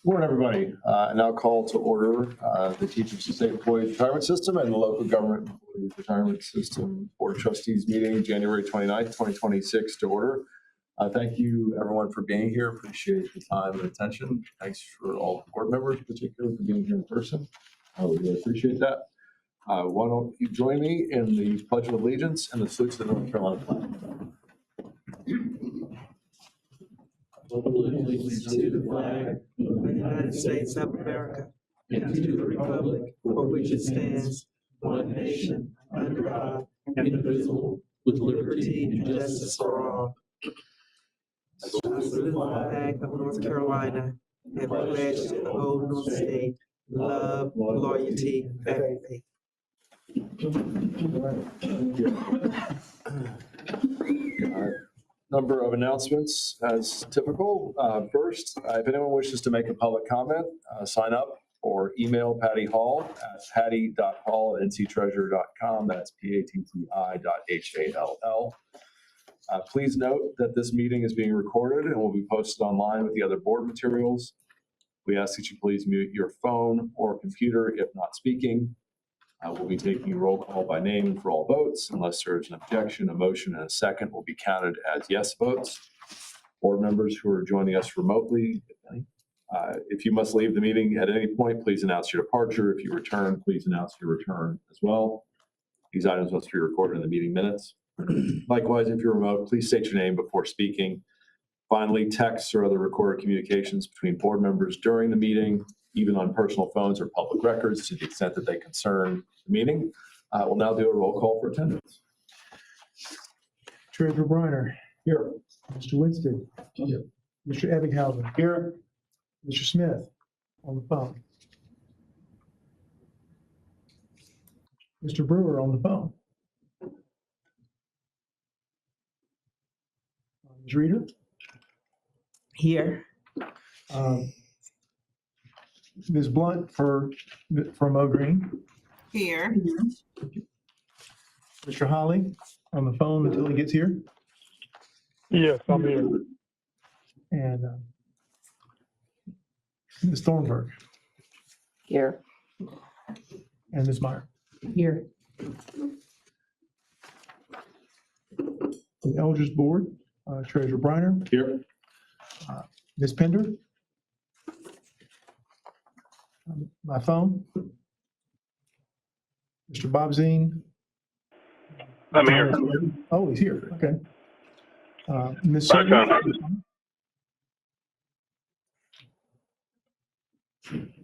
Morning, everybody. I now call to order the Teachers and State Employees Retirement System and the Local Government Employees Retirement System Board of Trustees meeting, January 29th, 2026 to order. Thank you, everyone, for being here. Appreciate the time and attention. Thanks for all the board members, particularly for being here in person. I really appreciate that. Why don't you join me in the Pledge of Allegiance and the salute to the North Carolina flag. Allegiance to the flag of the United States of America and to the republic for which it stands, one nation, under God, indivisible, with liberty and justice for all. I salute the flag of North Carolina and pledge to the old North State love, loyalty, and faith. Number of announcements as typical. First, if anyone wishes to make a public comment, sign up or email Patty Hall at patty.hall@nctreasurer.com. That's PATTI.HALL. Please note that this meeting is being recorded and will be posted online with the other board materials. We ask that you please mute your phone or computer if not speaking. We'll be taking a roll call by name for all votes. Unless there is an objection, a motion and a second will be counted as yes votes. Board members who are joining us remotely, if you must leave the meeting at any point, please announce your departure. If you return, please announce your return as well. These items must be recorded in the meeting minutes. Likewise, if you're remote, please state your name before speaking. Finally, texts or other recorded communications between board members during the meeting, even on personal phones or public records to the extent that they concern the meeting. We'll now do a roll call for attendance. Treasurer Briner. Here. Mr. Winston. Here. Mr. Ebbinghausen. Here. Mr. Smith on the phone. Mr. Brewer on the phone. Ms. Reader. Here. Ms. Blunt from O Green. Here. Mr. Holly on the phone until he gets here. Yes, I'm here. And Ms. Thornburg Here. and Ms. Meyer. Here. The LGERS Board, Treasurer Briner, Here. Ms. Pender. My phone. Mr. Bob Zine. I'm here. Oh, he's here. Okay. Ms. Bye, Certain.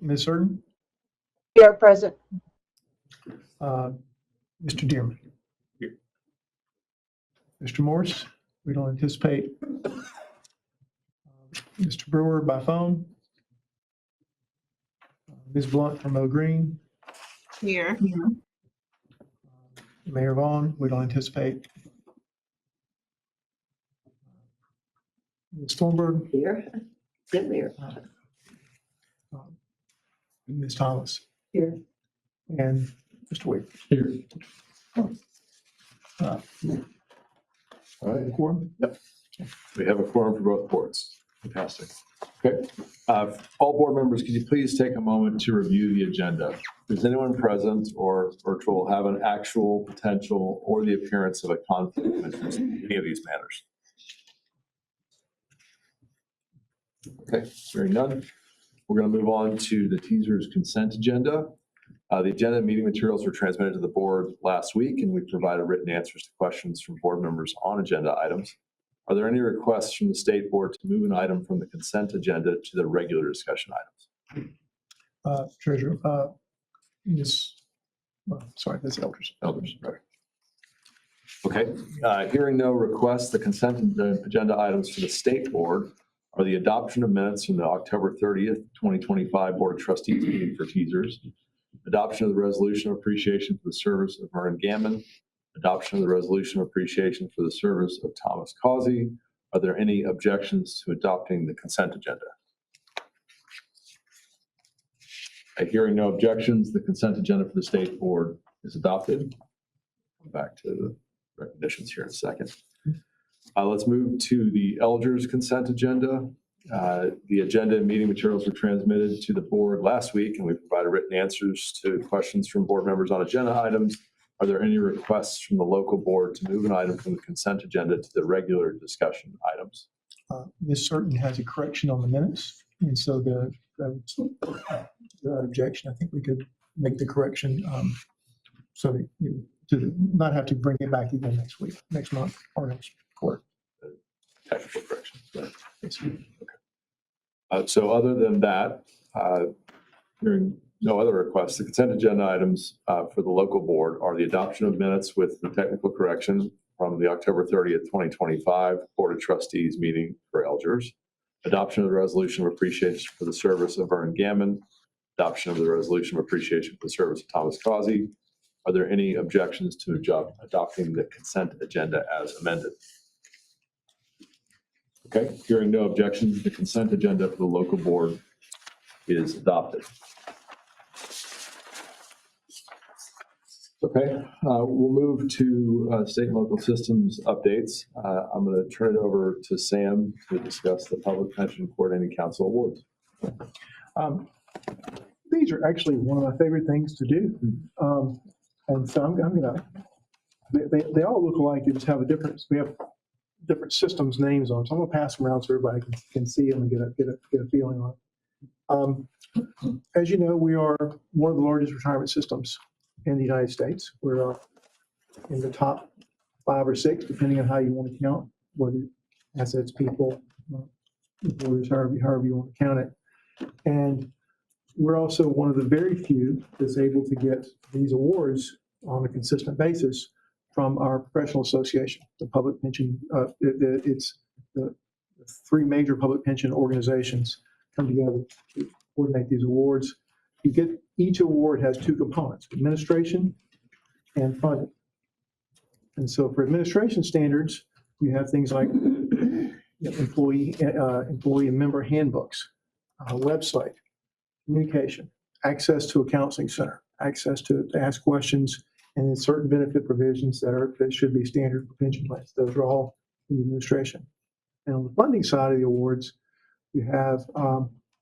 Ms. Certain. Here, present. Mr. Dearman. Here. Mr. Morse, we don't anticipate. Mr. Brewer by phone. Ms. Blunt from O Green. Here. Mayor Vaughn, we don't anticipate. Ms. Thornburg. Here. Sit here. Ms. Thomas. Here. And Mr. Wade. Here. Uh, All right. Quorum? Yep. We have a quorum for both boards. Fantastic. Okay. All board members, could you please take a moment to review the agenda? Does anyone present or virtual have an actual, potential, or the appearance of a conflict of interest in any of these matters? Okay, hearing none. We're going to move on to the TSERS consent agenda. The agenda and meeting materials were transmitted to the board last week, and we provided written answers to questions from board members on agenda items. Are there any requests from the state board to move an item from the consent agenda to the regular discussion items? Treasurer, Ms. Ms. Elders. Right. Okay, hearing no requests, the consent agenda items for the state board are the adoption of minutes from the October 30th, 2025 Board of Trustees meeting for TSERS, adoption of the resolution of appreciation for the service of Vernon Gammon, adoption of the resolution of appreciation for the service of Thomas Causey. Are there any objections to adopting the consent agenda? Hearing no objections, the consent agenda for the state board is adopted. Back to the recognitions here in a second. Let's move to the LGERS consent agenda. The agenda and meeting materials were transmitted to the board last week, and we provided written answers to questions from board members on agenda items. Are there any requests from the local board to move an item from the consent agenda to the regular discussion items? Ms. Certain has a correction on the minutes, and so the objection, I think we could make the correction, so that to not have to bring it back again next month, or next quarter. Technical corrections. Right. Yes. So other than that, hearing no other requests, the consent agenda items for the local board are the adoption of minutes with the technical correction from the October 30th, 2025 Board of Trustees meeting for LGERS, adoption of the resolution of appreciation for the service of Vernon Gammon, adoption of the resolution of appreciation for the service of Thomas Causey. Are there any objections to adopting the consent agenda as amended? Okay, hearing no objections, the consent agenda for the local board is adopted. Okay, we'll move to state and local systems updates. I'm going to turn it over to Sam to discuss the Public Pension Coordinating Council awards. These are actually one of my favorite things to do. And so I'm gonna, they all look alike, they just have a difference. We have different systems names on them. So I'm gonna pass them around so everybody can see them and get a feeling on it. As you know, we are one of the largest retirement systems in the United States. We're in the top 5 or 6, depending on how you want to count, whether assets, people, employees, however you want to count it. And we're also one of the very few that's able to get these awards on a consistent basis from our professional association, the public pension. It's the 3 major public pension organizations come together to coordinate these awards. Each award has 2 components: administration and funding. And so for administration standards, you have things like employee and member handbooks, website, communication, access to a counseling center, access to ask questions, and then certain benefit provisions that should be standard for pension plans. Those are all in the administration. And on the funding side of the awards, you have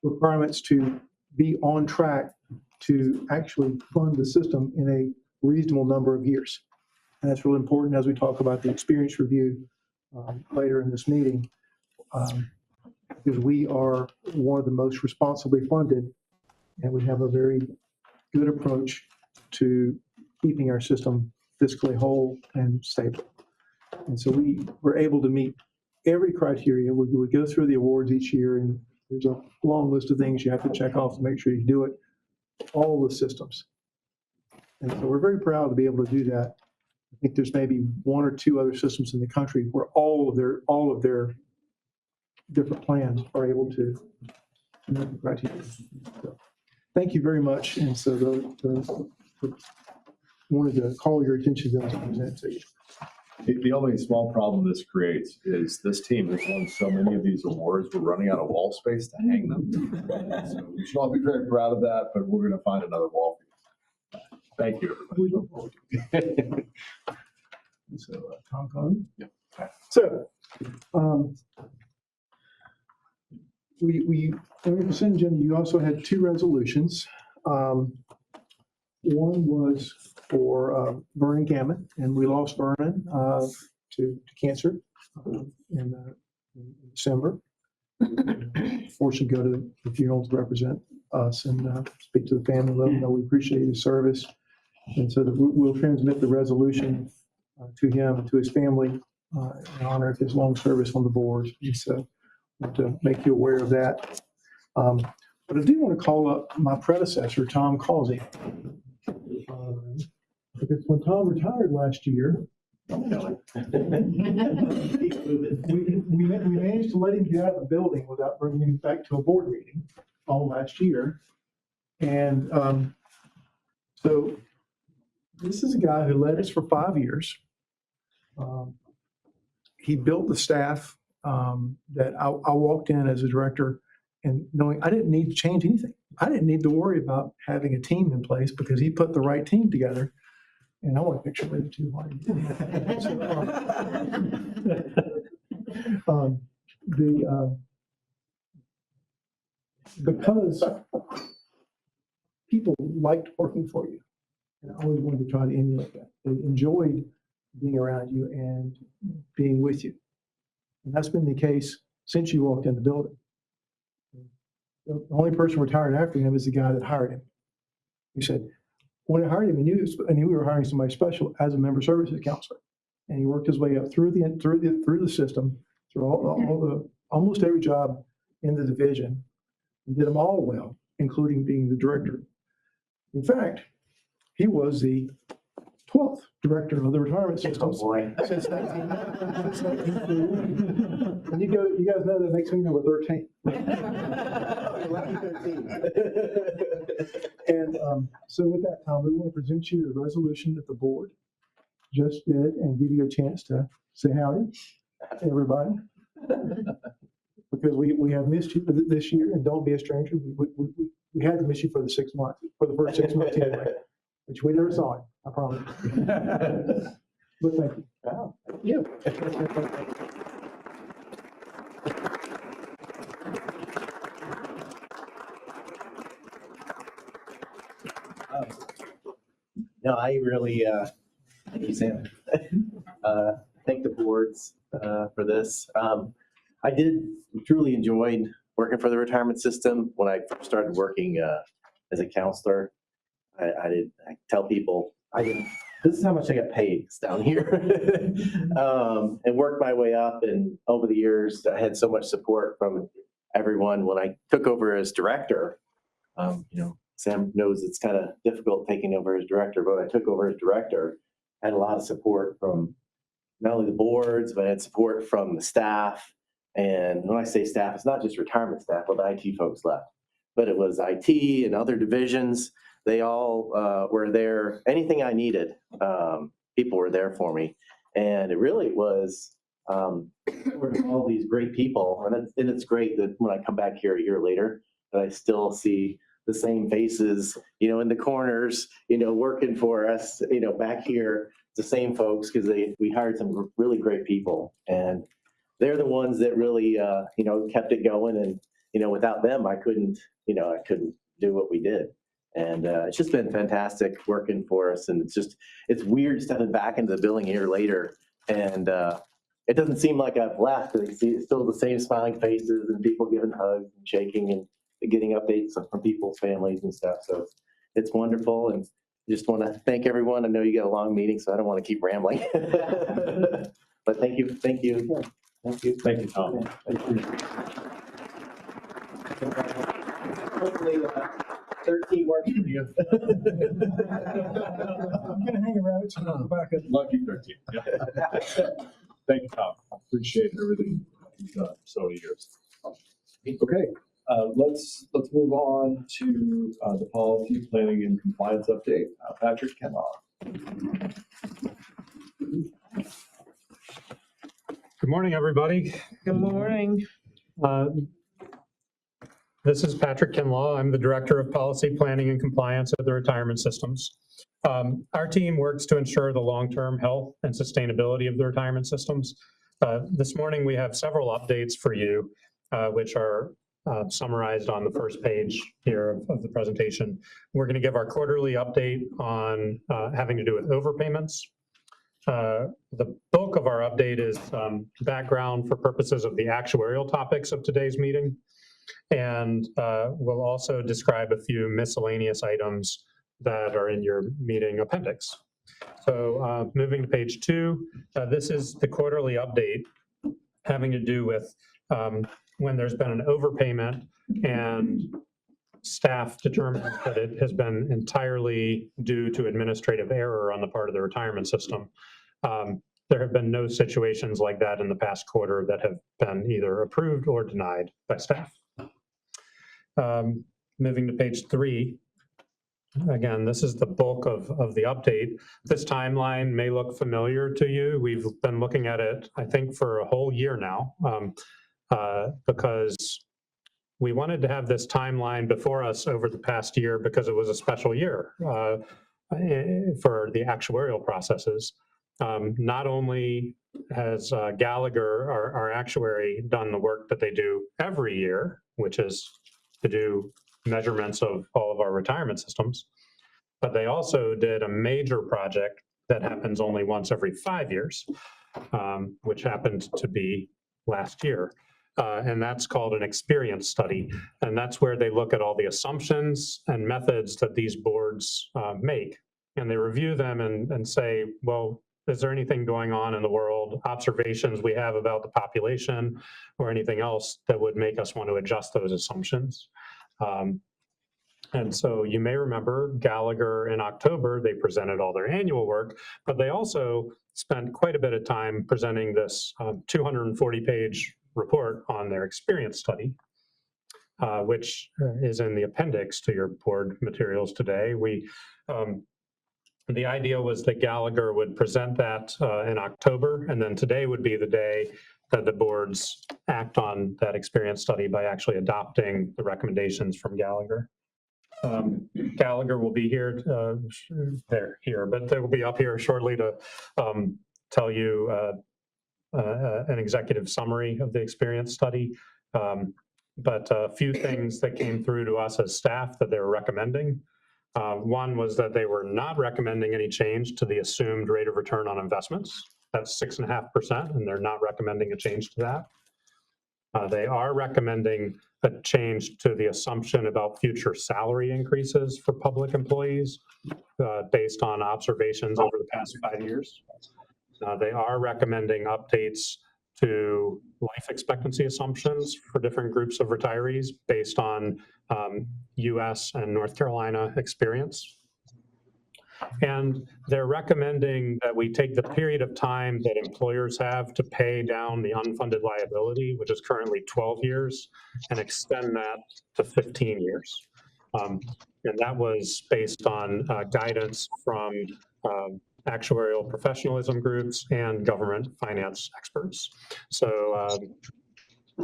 requirements to be on track to actually fund the system in a reasonable number of years. And that's really important as we talk about the experience review later in this meeting, because we are one of the most responsibly funded, and we have a very good approach to keeping our system fiscally whole and stable. And so we were able to meet every criteria. We go through the awards each year, and there's a long list of things you have to check off to make sure you do it, all the systems. And so we're very proud to be able to do that. I think there's maybe 1 or 2 other systems in the country where all of their different plans are able to meet the criteria. So, thank you very much. And so wanted to call your attention to those and present to you. The only small problem this creates is this team has won so many of these awards, we're running out of wall space to hang them. So we should all be very proud of that, but we're going to find another wall for you. Thank you, everybody. We look forward to it. So, Tom Conley? Yep. So, we on the consent agenda, you also had 2 resolutions. One was for Vernon Gammon, and we lost Vernon to cancer in December. Fortunately, go to the funeral to represent us and speak to the family, let them know we appreciate his service. And so we'll transmit the resolution to him and to his family in honor of his long service on the board. And so I want to make you aware of that. But I do want to call up my predecessor, Tom Causey. Because when Tom retired last year, we managed to let him get out of the building without bringing him back to a board meeting all last year. And so this is a guy who led us for 5 years. He built the staff that I walked in as a director, and knowing I didn't need to change anything. I didn't need to worry about having a team in place because he put the right team together. And I want a picture later too. because people liked working for you. And I always wanted to try to emulate that. They enjoyed being around you and being with you. And that's been the case since you walked in the building. The only person retired after him is the guy that hired him. He said, when I hired him, I knew we were hiring somebody special as a member services counselor. And he worked his way up through the system, through almost every job in the division, and did them all well, including being the director. In fact, he was the 12th director of the retirement system. Oh, boy. Since 1941. And you guys know that makes me number 13. And so with that, Tom, we want to present you the resolution that the board just did and give you a chance to say howdy to everybody. Because we have missed you this year, and don't be a stranger. We had to miss you for the 6 months, for the first 6 months anyway, which we never saw it, I promise. But thank you. Wow, thank you. No, I really, thank you, Sam. Thank the boards for this. I did truly enjoyed working for the retirement system. When I first started working as a counselor, I tell people, this is how much I got paid down here. And worked my way up, and over the years, I had so much support from everyone. When I took over as director, Sam knows it's kind of difficult taking over as director, but when I took over as director, I had a lot of support from not only the boards, but I had support from the staff. And when I say staff, it's not just retirement staff, well, the IT folks left, but it was IT and other divisions. They all were there. Anything I needed, people were there for me. And it really was all these great people. And it's great that when I come back here a year later, that I still see the same faces, in the corners, working for us, back here, the same folks, because we hired some really great people. And they're the ones that really, kept it going. And, without them, I couldn't do what we did. And it's just been fantastic working for us. And it's weird stepping back into the building a year later. And it doesn't seem like I've left. It's still the same smiling faces and people giving hugs and shaking and getting updates from people's families and stuff. So it's wonderful. And just want to thank everyone. I know you got a long meeting, so I don't want to keep rambling. But thank you. Thank you. Thank you. Thank you, Tom. Hopefully, 13 works for you. I'm gonna hang around it, so I'll go back up. Lucky 13. Yeah. Thank you, Tom. I appreciate everything you've done so many years. Okay, let's move on to the policy planning and compliance update. Patrick Kenlaw. Good morning, everybody. Good morning. This is Patrick Kinlaw. I'm the Director of Policy Planning and Compliance at the Retirement Systems. Our team works to ensure the long-term health and sustainability of the retirement systems. This morning, we have several updates for you, which are summarized on the first page here of the presentation. We're going to give our quarterly update on having to do with overpayments. The bulk of our update is background for purposes of the actuarial topics of today's meeting. And we'll also describe a few miscellaneous items that are in your meeting appendix. So moving to page 2, this is the quarterly update having to do with when there's been an overpayment and staff determines that it has been entirely due to administrative error on the part of the retirement system. There have been no situations like that in the past quarter that have been either approved or denied by staff. Moving to page 3, again, this is the bulk of the update. This timeline may look familiar to you. We've been looking at it, I think, for a whole year now, because we wanted to have this timeline before us over the past year because it was a special year for the actuarial processes. Not only has Gallagher, our actuary, done the work that they do every year, which is to do measurements of all of our retirement systems. But they also did a major project that happens only once every 5 years, which happened to be last year. And that's called an experience study. And that's where they look at all the assumptions and methods that these boards make. And they review them and say, well, is there anything going on in the world, observations we have about the population, or anything else that would make us want to adjust those assumptions? And so you may remember Gallagher in October, they presented all their annual work, but they also spent quite a bit of time presenting this 240-page report on their experience study, which is in the appendix to your board materials today. The idea was that Gallagher would present that in October, and then today would be the day that the boards act on that experience study by actually adopting the recommendations from Gallagher. Gallagher will be here, they're here, but they will be up here shortly to tell you an executive summary of the experience study. But a few things that came through to us as staff that they were recommending. One was that they were not recommending any change to the assumed rate of return on investments. That's 6.5%, and they're not recommending a change to that. They are recommending a change to the assumption about future salary increases for public employees based on observations over the past 5 years. They are recommending updates to life expectancy assumptions for different groups of retirees based on US and North Carolina experience. And they're recommending that we take the period of time that employers have to pay down the unfunded liability, which is currently 12 years, and extend that to 15 years. And that was based on guidance from actuarial professionalism groups and government finance experts. So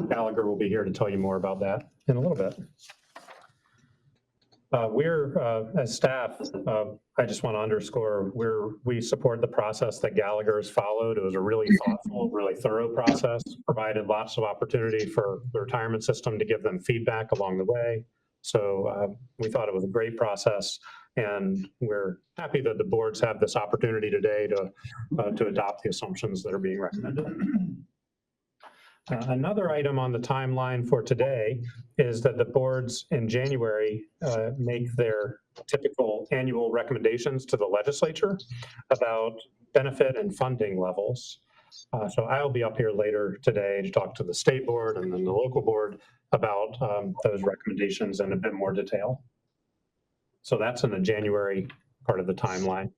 Gallagher will be here to tell you more about that in a little bit. As staff, I just want to underscore, we support the process that Gallagher's followed. It was a really thoughtful, really thorough process, provided lots of opportunity for the retirement system to give them feedback along the way. So we thought it was a great process, and we're happy that the boards have this opportunity today to adopt the assumptions that are being recommended. Another item on the timeline for today is that the boards in January make their typical annual recommendations to the legislature about benefit and funding levels. So I'll be up here later today to talk to the state board and then the local board about those recommendations in a bit more detail. So that's in the January part of the timeline.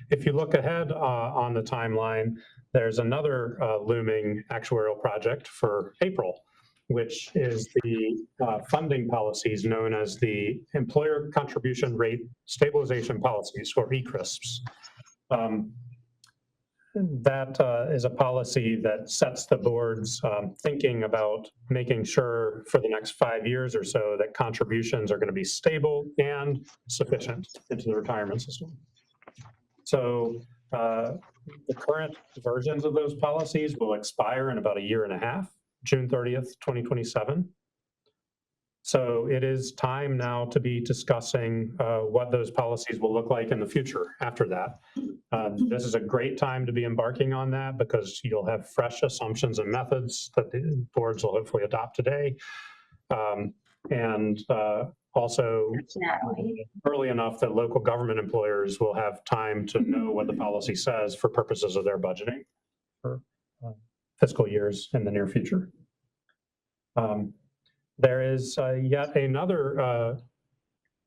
If you look ahead on the timeline, there's another looming actuarial project for April, which is the funding policies known as the Employer Contribution Rate Stabilization Policies, or ECRISPs. That is a policy that sets the board's thinking about making sure for the next 5 years or so that contributions are going to be stable and sufficient into the retirement system. So the current versions of those policies will expire in about 1.5 years, June 30th, 2027. So it is time now to be discussing what those policies will look like in the future after that. This is a great time to be embarking on that because you'll have fresh assumptions and methods that the boards will hopefully adopt today. Also early enough that local government employers will have time to know what the policy says for purposes of their budgeting for fiscal years in the near future. There is yet another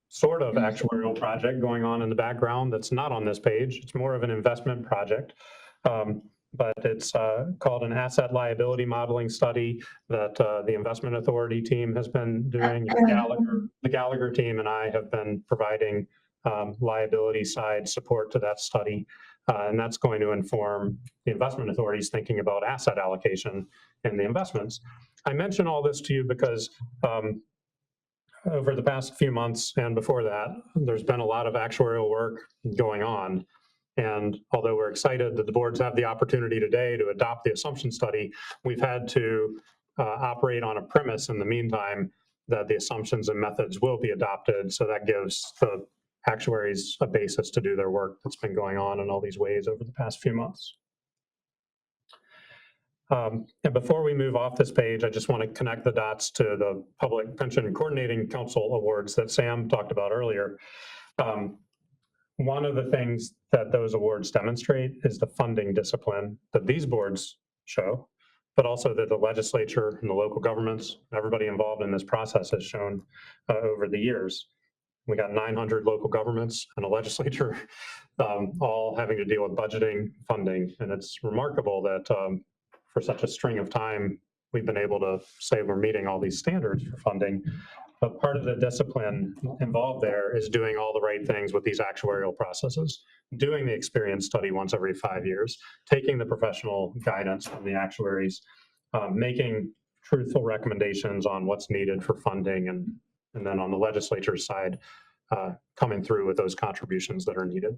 sort of actuarial project going on in the background that's not on this page. It's more of an investment project. But it's called an asset liability modeling study that the investment authority team has been doing. The Gallagher team and I have been providing liability side support to that study. And that's going to inform the investment authorities thinking about asset allocation in the investments. I mention all this to you because over the past few months and before that, there's been a lot of actuarial work going on. And although we're excited that the boards have the opportunity today to adopt the assumption study, we've had to operate on a premise in the meantime that the assumptions and methods will be adopted. So that gives the actuaries a basis to do their work that's been going on in all these ways over the past few months. And before we move off this page, I just want to connect the dots to the Public Pension Coordinating Council Awards that Sam talked about earlier. One of the things that those awards demonstrate is the funding discipline that these boards show, but also that the legislature and the local governments, everybody involved in this process has shown over the years. We got 900 local governments and a legislature all having to deal with budgeting, funding, and it's remarkable that for such a string of time, we've been able to say we're meeting all these standards for funding. But part of the discipline involved there is doing all the right things with these actuarial processes, doing the experience study once every 5 years, taking the professional guidance from the actuaries, making truthful recommendations on what's needed for funding, and then on the legislature's side, coming through with those contributions that are needed.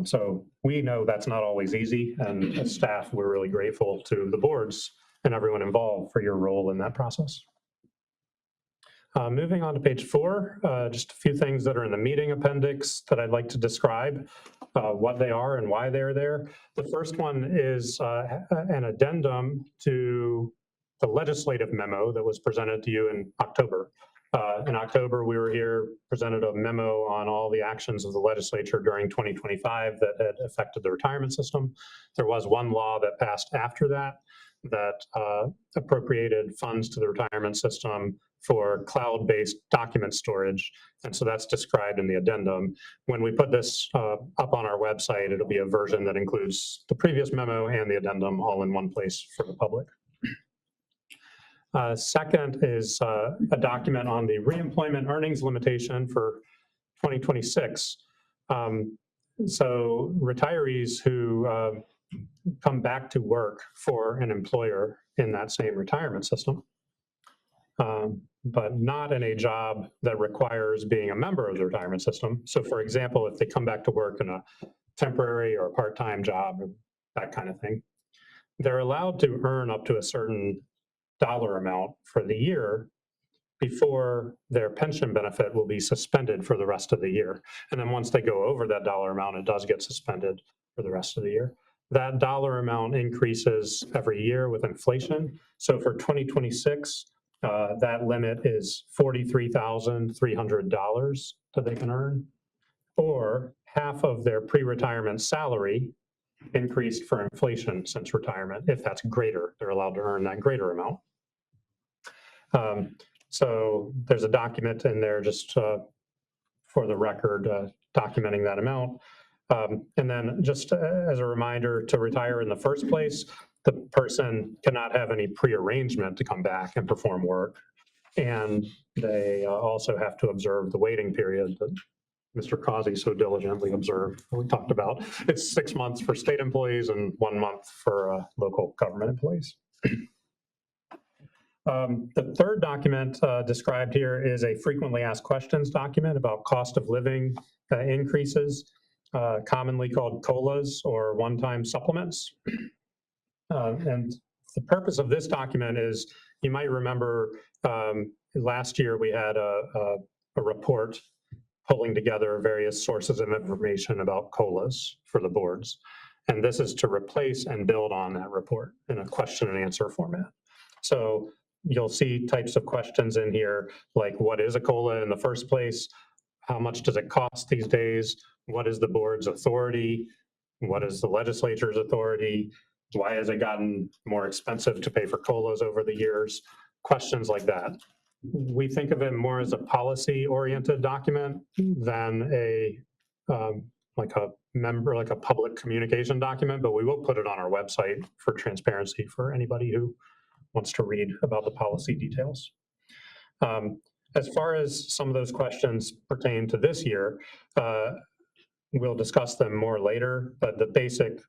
So we know that's not always easy, and as staff, we're really grateful to the boards and everyone involved for your role in that process. Moving on to page 4, just a few things that are in the meeting appendix that I'd like to describe what they are and why they're there. The first one is an addendum to the legislative memo that was presented to you in October. In October, we were here, presented a memo on all the actions of the legislature during 2025 that had affected the retirement system. There was one law that passed after that appropriated funds to the retirement system for cloud-based document storage. And so that's described in the addendum. When we put this up on our website, it'll be a version that includes the previous memo and the addendum all in one place for the public. Second is a document on the reemployment earnings limitation for 2026. So retirees who come back to work for an employer in that same retirement system, but not in a job that requires being a member of the retirement system. So for example, if they come back to work in a temporary or part-time job or that kind of thing, they're allowed to earn up to a certain dollar amount for the year before their pension benefit will be suspended for the rest of the year. And then once they go over that dollar amount, it does get suspended for the rest of the year. That dollar amount increases every year with inflation. So for 2026, that limit is $43,300 that they can earn, or half of their pre-retirement salary increased for inflation since retirement. If that's greater, they're allowed to earn that greater amount. So there's a document in there just for the record documenting that amount. And then just as a reminder, to retire in the first place, the person cannot have any prearrangement to come back and perform work. And they also have to observe the waiting period that Mr. Causey so diligently observed. We talked about it's 6 months for state employees and 1 month for local government employees. The third document described here is a frequently asked questions document about cost of living increases, commonly called COLAs or one-time supplements. And the purpose of this document is, you might remember last year we had a report pulling together various sources of information about COLAs for the boards. And this is to replace and build on that report in a question and answer format. So you'll see types of questions in here, like what is a COLA in the first place? How much does it cost these days? What is the board's authority? What is the legislature's authority? Why has it gotten more expensive to pay for COLAs over the years? Questions like that. We think of it more as a policy-oriented document than like a public communication document, but we will put it on our website for transparency for anybody who wants to read about the policy details. As far as some of those questions pertain to this year, we'll discuss them more later, but the basic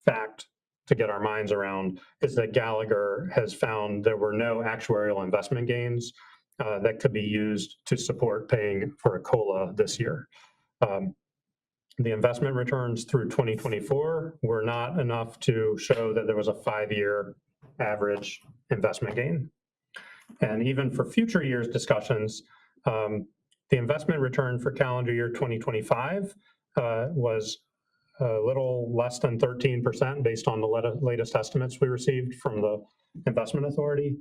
fact to get our minds around is that Gallagher has found there were no actuarial investment gains that could be used to support paying for a COLA this year. The investment returns through 2024 were not enough to show that there was a 5-year average investment gain. And even for future years discussions, the investment return for calendar year 2025 was a little less than 13% based on the latest estimates we received from the investment authority.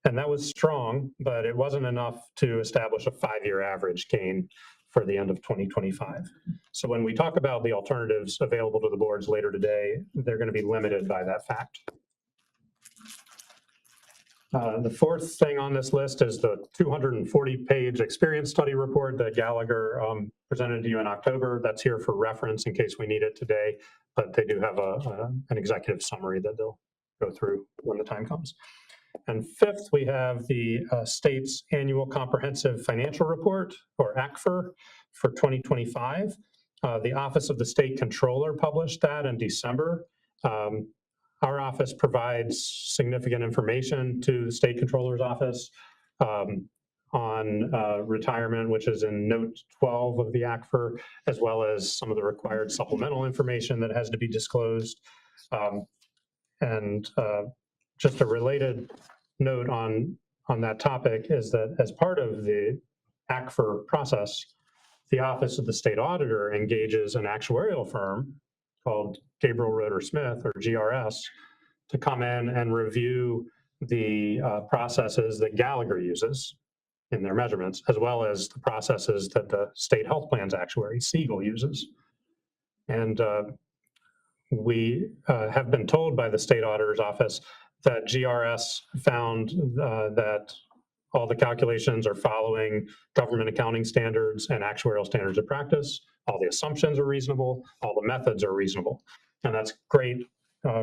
And that was strong, but it wasn't enough to establish a 5-year average gain for the end of 2025. So when we talk about the alternatives available to the boards later today, they're going to be limited by that fact. The fourth thing on this list is the 240-page experience study report that Gallagher presented to you in October. That's here for reference in case we need it today, but they do have an executive summary that they'll go through when the time comes. And fifth, we have the state's annual comprehensive financial report, or ACFR, for 2025. The Office of the State Controller published that in December. Our office provides significant information to the State Controller's office on retirement, which is in note 12 of the ACFR, as well as some of the required supplemental information that has to be disclosed. Just a related note on that topic is that as part of the ACFR process, the Office of the State Auditor engages an actuarial firm called Gabriel Roeder Smith, or GRS, to come in and review the processes that Gallagher uses in their measurements, as well as the processes that the State Health Plans actuary, Siegel, uses. And we have been told by the State Auditor's Office that GRS found that all the calculations are following government accounting standards and actuarial standards of practice. All the assumptions are reasonable, all the methods are reasonable. And that's great,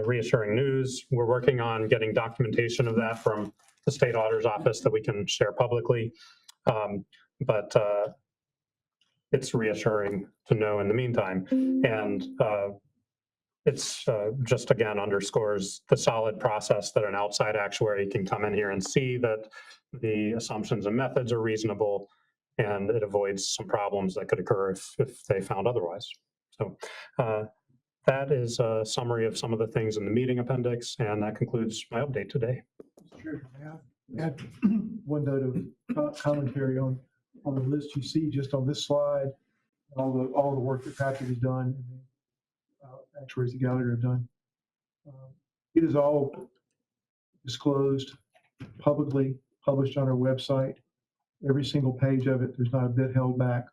reassuring news. We're working on getting documentation of that from the State Auditor's Office that we can share publicly. But it's reassuring to know in the meantime. And it's just, again, underscores the solid process that an outside actuary can come in here and see that the assumptions and methods are reasonable, and it avoids some problems that could occur if they found otherwise. So that is a summary of some of the things in the meeting appendix, and that concludes my update today. Sure. May I add one note of commentary on the list you see just on this slide, all the work that Patrick has done, and the actuaries that Gallagher have done. It is all disclosed, publicly published on our website. Every single page of it, there's not a bit held back.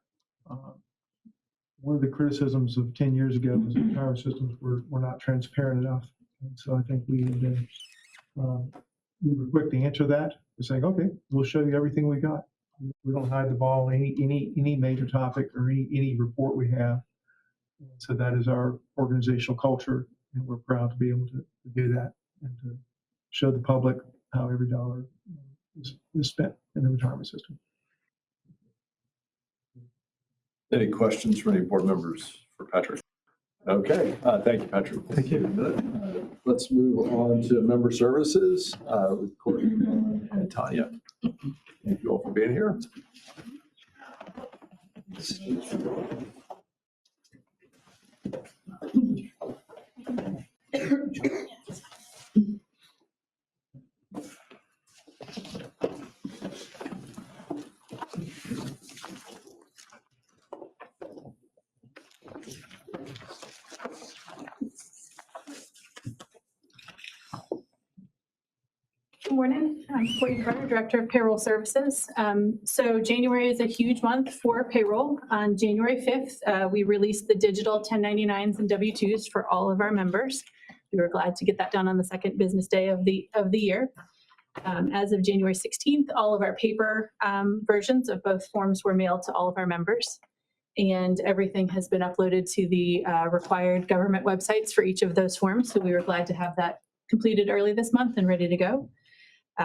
One of the criticisms of 10 years ago was that retirement systems were not transparent enough. And so I think we were quick to answer that. We're saying, okay, we'll show you everything we got. We don't hide the ball, any major topic or any report we have. And so that is our organizational culture, and we're proud to be able to do that and to show the public how every dollar is spent in the retirement system. Any questions from any board members for Patrick? Okay, thank you, Patrick. Thank you. Let's move on to member services with Courtney and Tanya. Thank you all for being here. Good morning. I'm Courtney Carter, Director of Payroll Services. So January is a huge month for payroll. On January 5th, we released the digital 1099s and W-2s for all of our members. We were glad to get that done on the second business day of the year. As of January 16th, all of our paper versions of both forms were mailed to all of our members. And everything has been uploaded to the required government websites for each of those forms. So we were glad to have that completed early this month and ready to go.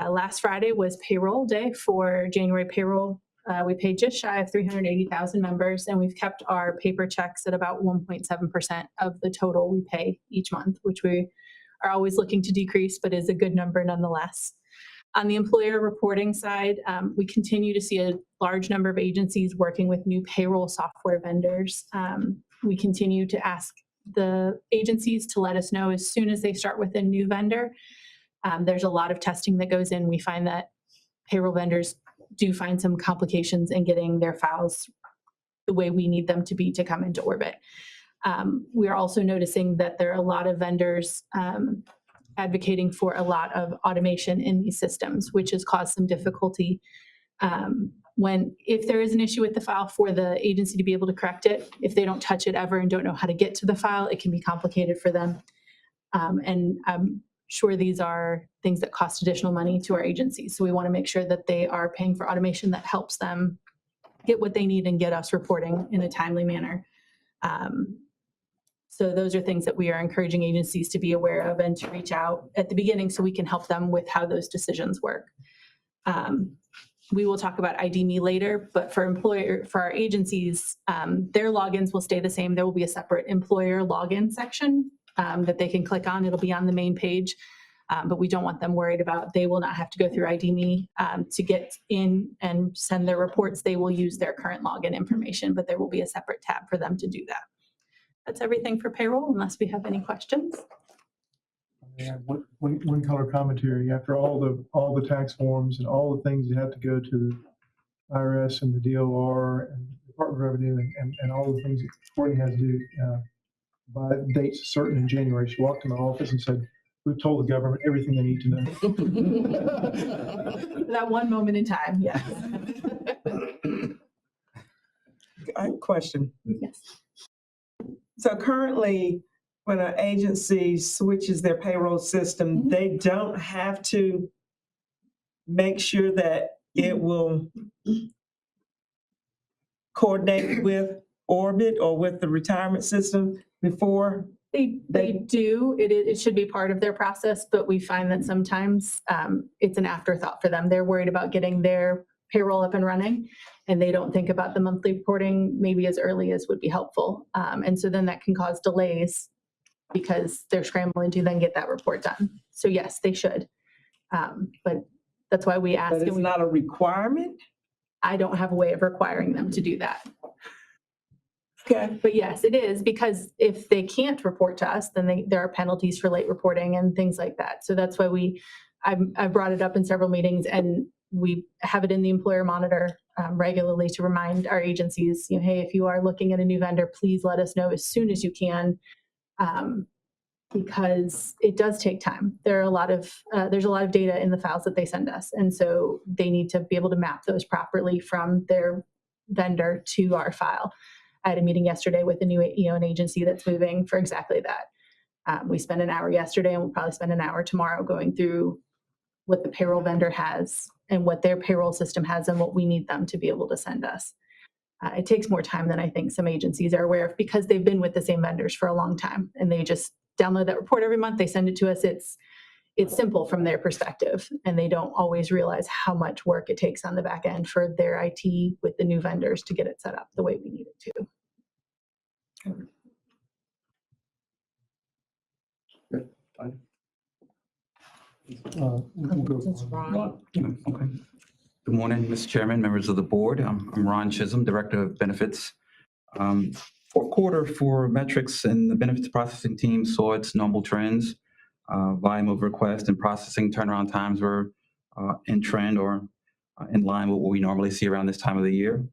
Last Friday was payroll day for January payroll. We paid just shy of 380,000 members, and we've kept our paper checks at about 1.7% of the total we pay each month, which we are always looking to decrease, but is a good number nonetheless. On the employer reporting side, we continue to see a large number of agencies working with new payroll software vendors. We continue to ask the agencies to let us know as soon as they start with a new vendor. There's a lot of testing that goes in. We find that payroll vendors do find some complications in getting their files the way we need them to be to come into orbit. We are also noticing that there are a lot of vendors advocating for a lot of automation in these systems, which has caused some difficulty if there is an issue with the file, for the agency to be able to correct it. If they don't touch it ever and don't know how to get to the file, it can be complicated for them. And I'm sure these are things that cost additional money to our agencies. So we want to make sure that they are paying for automation that helps them get what they need and get us reporting in a timely manner. So those are things that we are encouraging agencies to be aware of and to reach out at the beginning so we can help them with how those decisions work. We will talk about ID.me later, but for our agencies, their logins will stay the same. There will be a separate employer login section that they can click on. It'll be on the main page, but we don't want them worried about, they will not have to go through ID.me to get in and send their reports. They will use their current login information, but there will be a separate tab for them to do that. That's everything for payroll, unless we have any questions. Yeah, one color commentary, after all the tax forms and all the things that have to go to the IRS and the DOR and Department of Revenue and all the things that Courtney has to do by dates certain in January. She walked in my office and said, "We've told the government everything they need to know." That one moment in time, yes. I have a question. Yes. So currently, when an agency switches their payroll system, they don't have to make sure that it will coordinate with Orbit or with the retirement system before? They do. It should be part of their process, but we find that sometimes it's an afterthought for them. They're worried about getting their payroll up and running, and they don't think about the monthly reporting maybe as early as would be helpful. And so then that can cause delays because they're scrambling to then get that report done. So yes, they should. But that's why we ask. But it's not a requirement? I don't have a way of requiring them to do that. Okay. But yes, it is, because if they can't report to us, then there are penalties for late reporting and things like that. So that's why I've brought it up in several meetings, and we have it in the employer monitor regularly to remind our agencies, hey, if you are looking at a new vendor, please let us know as soon as you can, because it does take time. There's a lot of data in the files that they send us, and so they need to be able to map those properly from their vendor to our file. I had a meeting yesterday with a new an agency that's moving for exactly that. We spent an hour yesterday, and we'll probably spend an hour tomorrow going through what the payroll vendor has and what their payroll system has and what we need them to be able to send us. It takes more time than I think some agencies are aware of, because they've been with the same vendors for a long time, and they just download that report every month. They send it to us. It's simple from their perspective, and they don't always realize how much work it takes on the back end for their IT with the new vendors to get it set up the way we need it to. We'll go. Okay. Good morning, Mr. Chairman, members of the board. I'm Ron Chisholm, Director of Benefits. Fourth quarter for metrics and the benefits processing team saw its normal trends. Volume of requests and processing turnaround times were in trend or in line with what we normally see around this time of the year.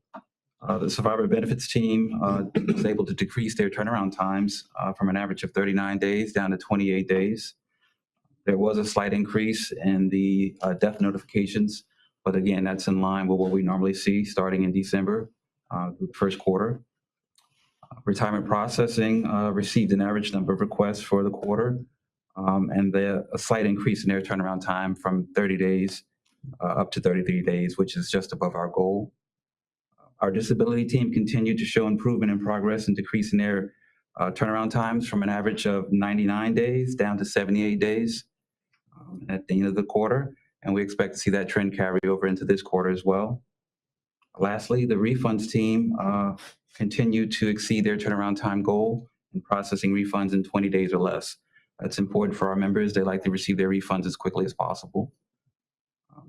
The survivor benefits team was able to decrease their turnaround times from an average of 39 days down to 28 days. There was a slight increase in the death notifications, but again, that's in line with what we normally see starting in December, the first quarter. Retirement processing received an average number of requests for the quarter, and a slight increase in their turnaround time from 30 days up to 33 days, which is just above our goal. Our disability team continued to show improvement in progress and decreasing their turnaround times from an average of 99 days down to 78 days at the end of the quarter, and we expect to see that trend carry over into this quarter as well. Lastly, the refunds team continued to exceed their turnaround time goal in processing refunds in 20 days or less. That's important for our members. They like to receive their refunds as quickly as possible.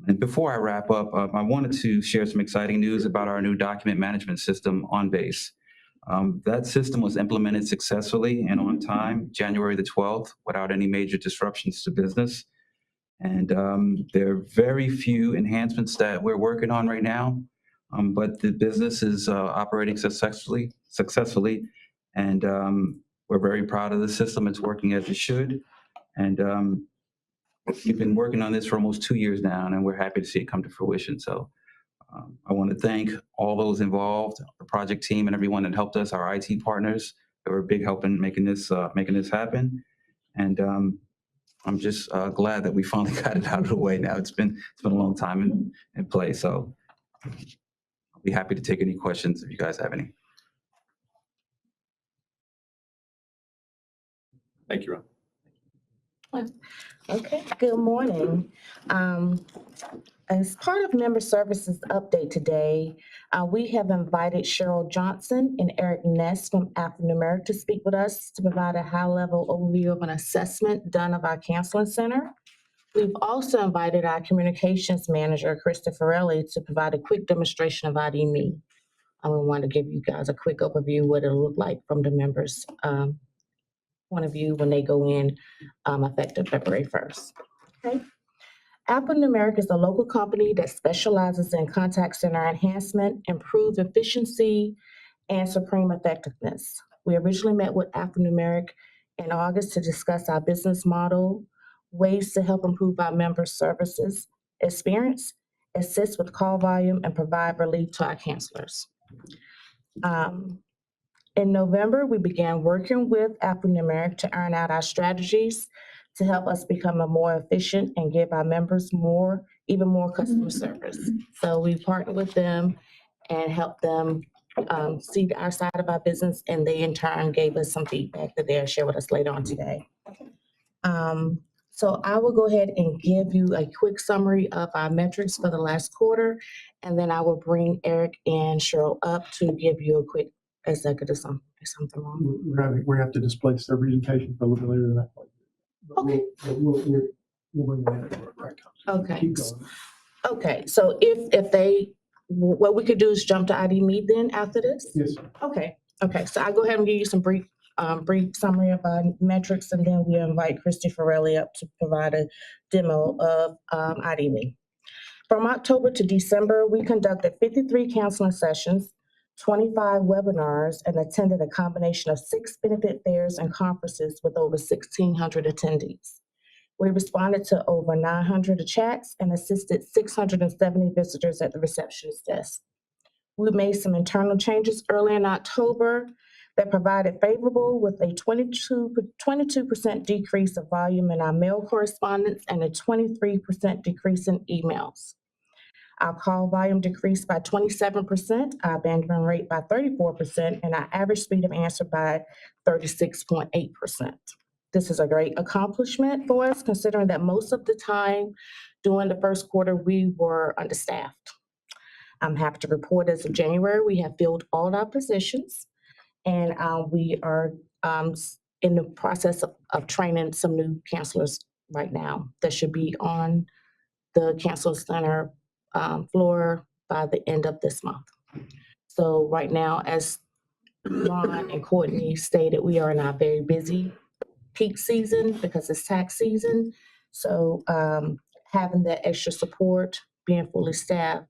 And before I wrap up, I wanted to share some exciting news about our new document management system, OnBase. That system was implemented successfully and on time, January the 12th, without any major disruptions to business. And there are very few enhancements that we're working on right now, but the business is operating successfully, and we're very proud of the system. It's working as it should. And we've been working on this for almost 2 years now, and we're happy to see it come to fruition. So I want to thank all those involved, the project team and everyone that helped us, our IT partners that were a big help in making this happen. And I'm just glad that we finally got it out of the way now. It's been a long time in play. So I'll be happy to take any questions if you guys have any. Thank you, Ron. Okay, good morning. As part of Member Services Update today, we have invited Cheryl Johnson and Eric Ness from Alphanumeric to speak with us to provide a high-level overview of an assessment done of our counseling center. We've also invited our communications manager, Christopher Ellie, to provide a quick demonstration of ID.me. I want to give you guys a quick overview of what it'll look like from the members' point of view when they go in effective February 1st. Okay. Alphanumeric is a local company that specializes in contact center enhancement, improved efficiency, and supreme effectiveness. We originally met with Alphanumeric in August to discuss our business model, ways to help improve our members' services experience, assist with call volume, and provide relief to our counselors. In November, we began working with Alphanumeric to iron out our strategies to help us become a more efficient and give our members even more customer service. So we partnered with them and helped them see our side of our business, and they in turn gave us some feedback that they'll share with us later on today. So I will go ahead and give you a quick summary of our metrics for the last quarter, and then I will bring Eric and Cheryl up to give you a quick executive summary. Is something wrong? We're going to have to displace their presentation for a little bit later than that. But Okay. We'll bring that at the right time. Okay. Keep going. Okay, so if they, what we could do is jump to ID.me then after this? Yes. Okay, so I'll go ahead and give you some brief summary of our metrics, and then we'll invite Christy Farrelly up to provide a demo of ID.me. From October to December, we conducted 53 counseling sessions, 25 webinars, and attended a combination of 6 benefit fairs and conferences with over 1,600 attendees. We responded to over 900 chats and assisted 670 visitors at the receptionist desk. We made some internal changes early in October that provided favorable with a 22% decrease of volume in our mail correspondence and a 23% decrease in emails. Our call volume decreased by 27%, our abandonment rate by 34%, and our average speed of answer by 36.8%. This is a great accomplishment for us, considering that most of the time during the first quarter, we were understaffed. I'm happy to report as of January, we have filled all our positions, and we are in the process of training some new counselors right now that should be on the counselor center floor by the end of this month. So right now, as Ron and Courtney stated, we are in our very busy peak season because it's tax season. So having that extra support, being fully staffed,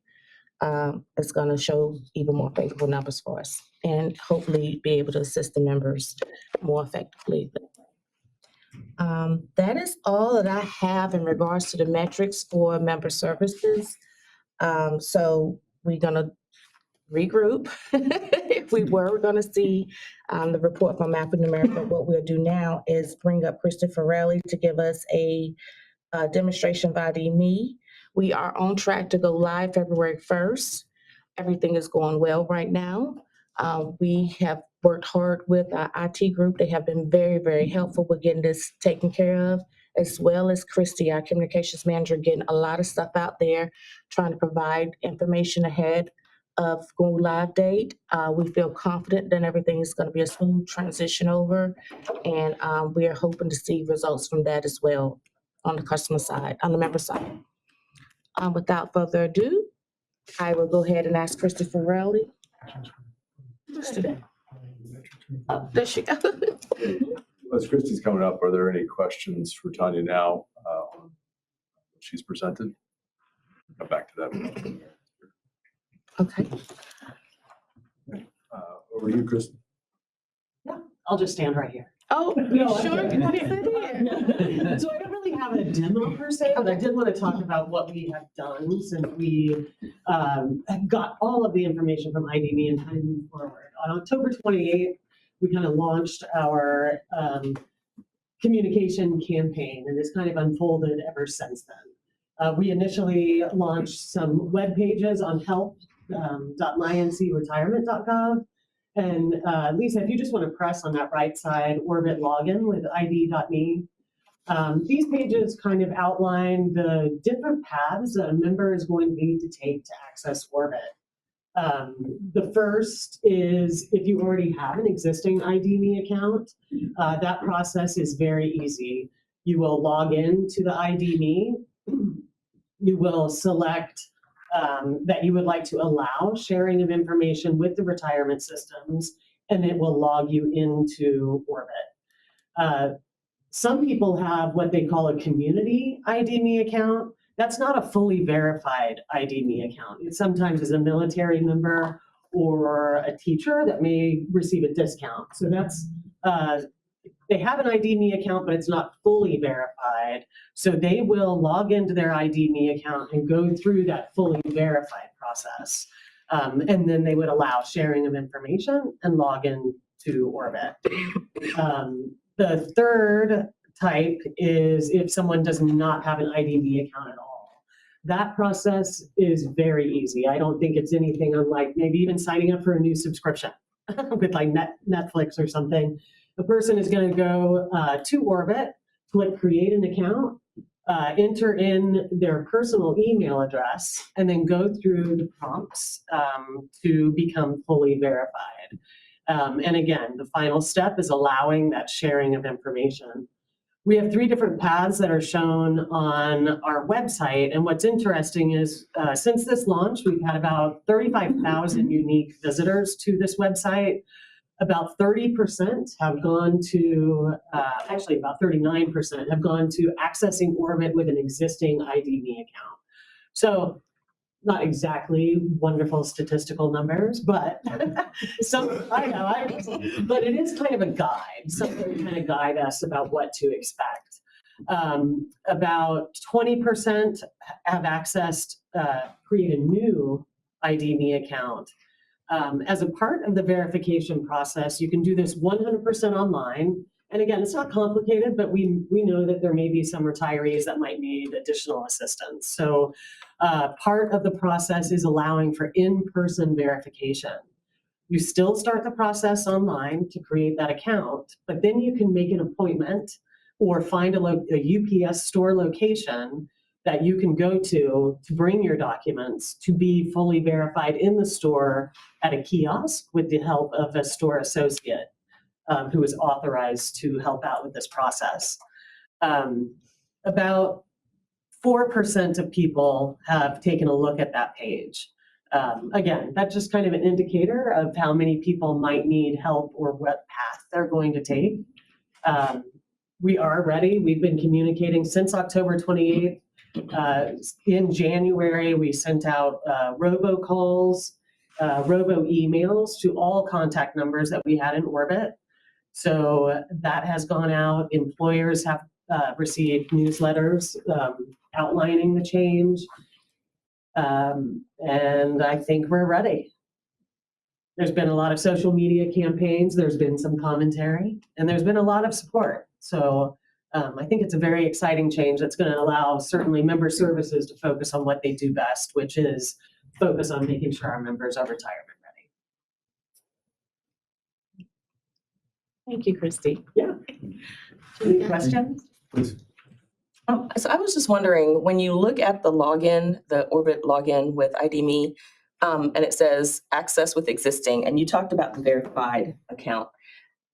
is going to show even more favorable numbers for us and hopefully be able to assist the members more effectively. That is all that I have in regards to the metrics for member services. So we're going to regroup. If we were going to see the report from Alphanumeric, but what we'll do now is bring up Christopher Rowley to give us a demonstration of ID.me. We are on track to go live February 1st. Everything is going well right now. We have worked hard with our IT group. They have been very, very helpful with getting this taken care of, as well as Christy, our communications manager, getting a lot of stuff out there, trying to provide information ahead of go live date. We feel confident that everything is going to be a smooth transition over, and we are hoping to see results from that as well on the customer side, on the member side. Without further ado, I will go ahead and ask Christopher Rowley. Let's do that. Oh, there she goes. As Christy's coming up, are there any questions for Tanya now? she's presented. Come back to that. Okay. Over to you, Chris. I'll just stand right here. Oh, you No, I sure? don't. You want to sit here? So I don't really have a demo per se, but I did want to talk about what we have done since we have got all of the information from IDB and kind of moved forward. On October 28th, we kind of launched our communication campaign, and it's kind of unfolded ever since then. We initially launched some web pages on help.myncretirement.gov. And Lisa, if you just want to press on that right side, Orbit login with id.me. These pages kind of outline the different paths that a member is going to need to take to access Orbit. The first is if you already have an existing ID.me account, that process is very easy. You will log in to the ID.me. You will select that you would like to allow sharing of information with the retirement systems, and it will log you into Orbit. Some people have what they call a community ID.me account. That's not a fully verified ID.me account. It sometimes is a military member or a teacher that may receive a discount. So that's, they have an ID.me account, but it's not fully verified. So they will log into their ID.me account and go through that fully verified process. And then they would allow sharing of information and log in to Orbit. The third type is if someone does not have an ID.me account at all. That process is very easy. I don't think it's anything unlike maybe even signing up for a new subscription with like Netflix or something. The person is going to go to Orbit, click create an account, enter in their personal email address, and then go through the prompts to become fully verified. And again, the final step is allowing that sharing of information. We have 3 different paths that are shown on our website. And what's interesting is since this launch, we've had about 35,000 unique visitors to this website. About 30% have gone to, actually about 39% have gone to accessing Orbit with an existing ID.me account. So not exactly wonderful statistical numbers, but but it is kind of a guide, something to kind of guide us about what to expect. About 20% have accessed, create a new ID.me account. As a part of the verification process, you can do this 100% online. And again, it's not complicated, but we know that there may be some retirees that might need additional assistance. So part of the process is allowing for in-person verification. You still start the process online to create that account, but then you can make an appointment or find a UPS store location that you can go to bring your documents to be fully verified in the store at a kiosk with the help of a store associate who is authorized to help out with this process. About 4% of people have taken a look at that page. Again, that's just kind of an indicator of how many people might need help or what path they're going to take. We are ready. We've been communicating since October 28th. In January, we sent out robocalls, robo emails to all contact numbers that we had in Orbit. So that has gone out. Employers have received newsletters outlining the change. And I think we're ready. There's been a lot of social media campaigns. There's been some commentary, and there's been a lot of support. So I think it's a very exciting change that's going to allow certainly member services to focus on what they do best, which is focus on making sure our members are retirement ready. Thank you, Christy. Yeah. Any questions? Please. So I was just wondering, when you look at the login, the Orbit login with ID.me, and it says access with existing, and you talked about the verified account.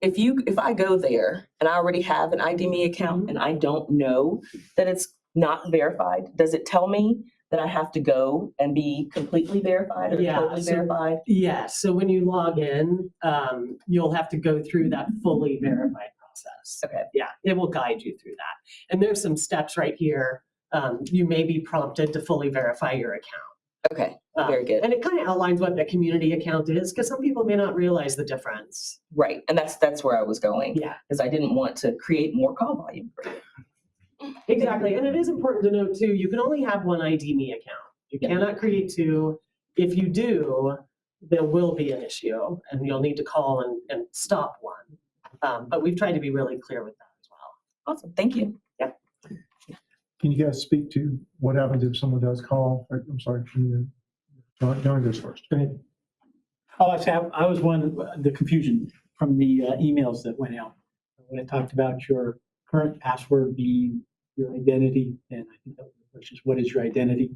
If I go there and I already have an ID.me account and I don't know that it's not verified, does it tell me that I have to go and be completely verified or totally verified? Yes. So when you log in, you'll have to go through that fully verified process. Okay. Yeah, it will guide you through that. And there's some steps right here you may be prompted to fully verify your account. Okay, very good. And it kind of outlines what the community account is, because some people may not realize the difference. Right, and that's where I was going. Yeah. Because I didn't want to create more call volume for you. Exactly, and it is important to note too, you can only have one ID.me account. You Yeah. cannot create two. If you do, there will be an issue, and you'll need to call and stop one. But we've tried to be really clear with that as well. Awesome, thank you. Can you guys speak to what happens if someone does call? I'm sorry, can you, John goes first. Go ahead. Oh, I was the confusion from the emails that went out. When it talked about your current password being your identity, and I think that was the question, what is your identity?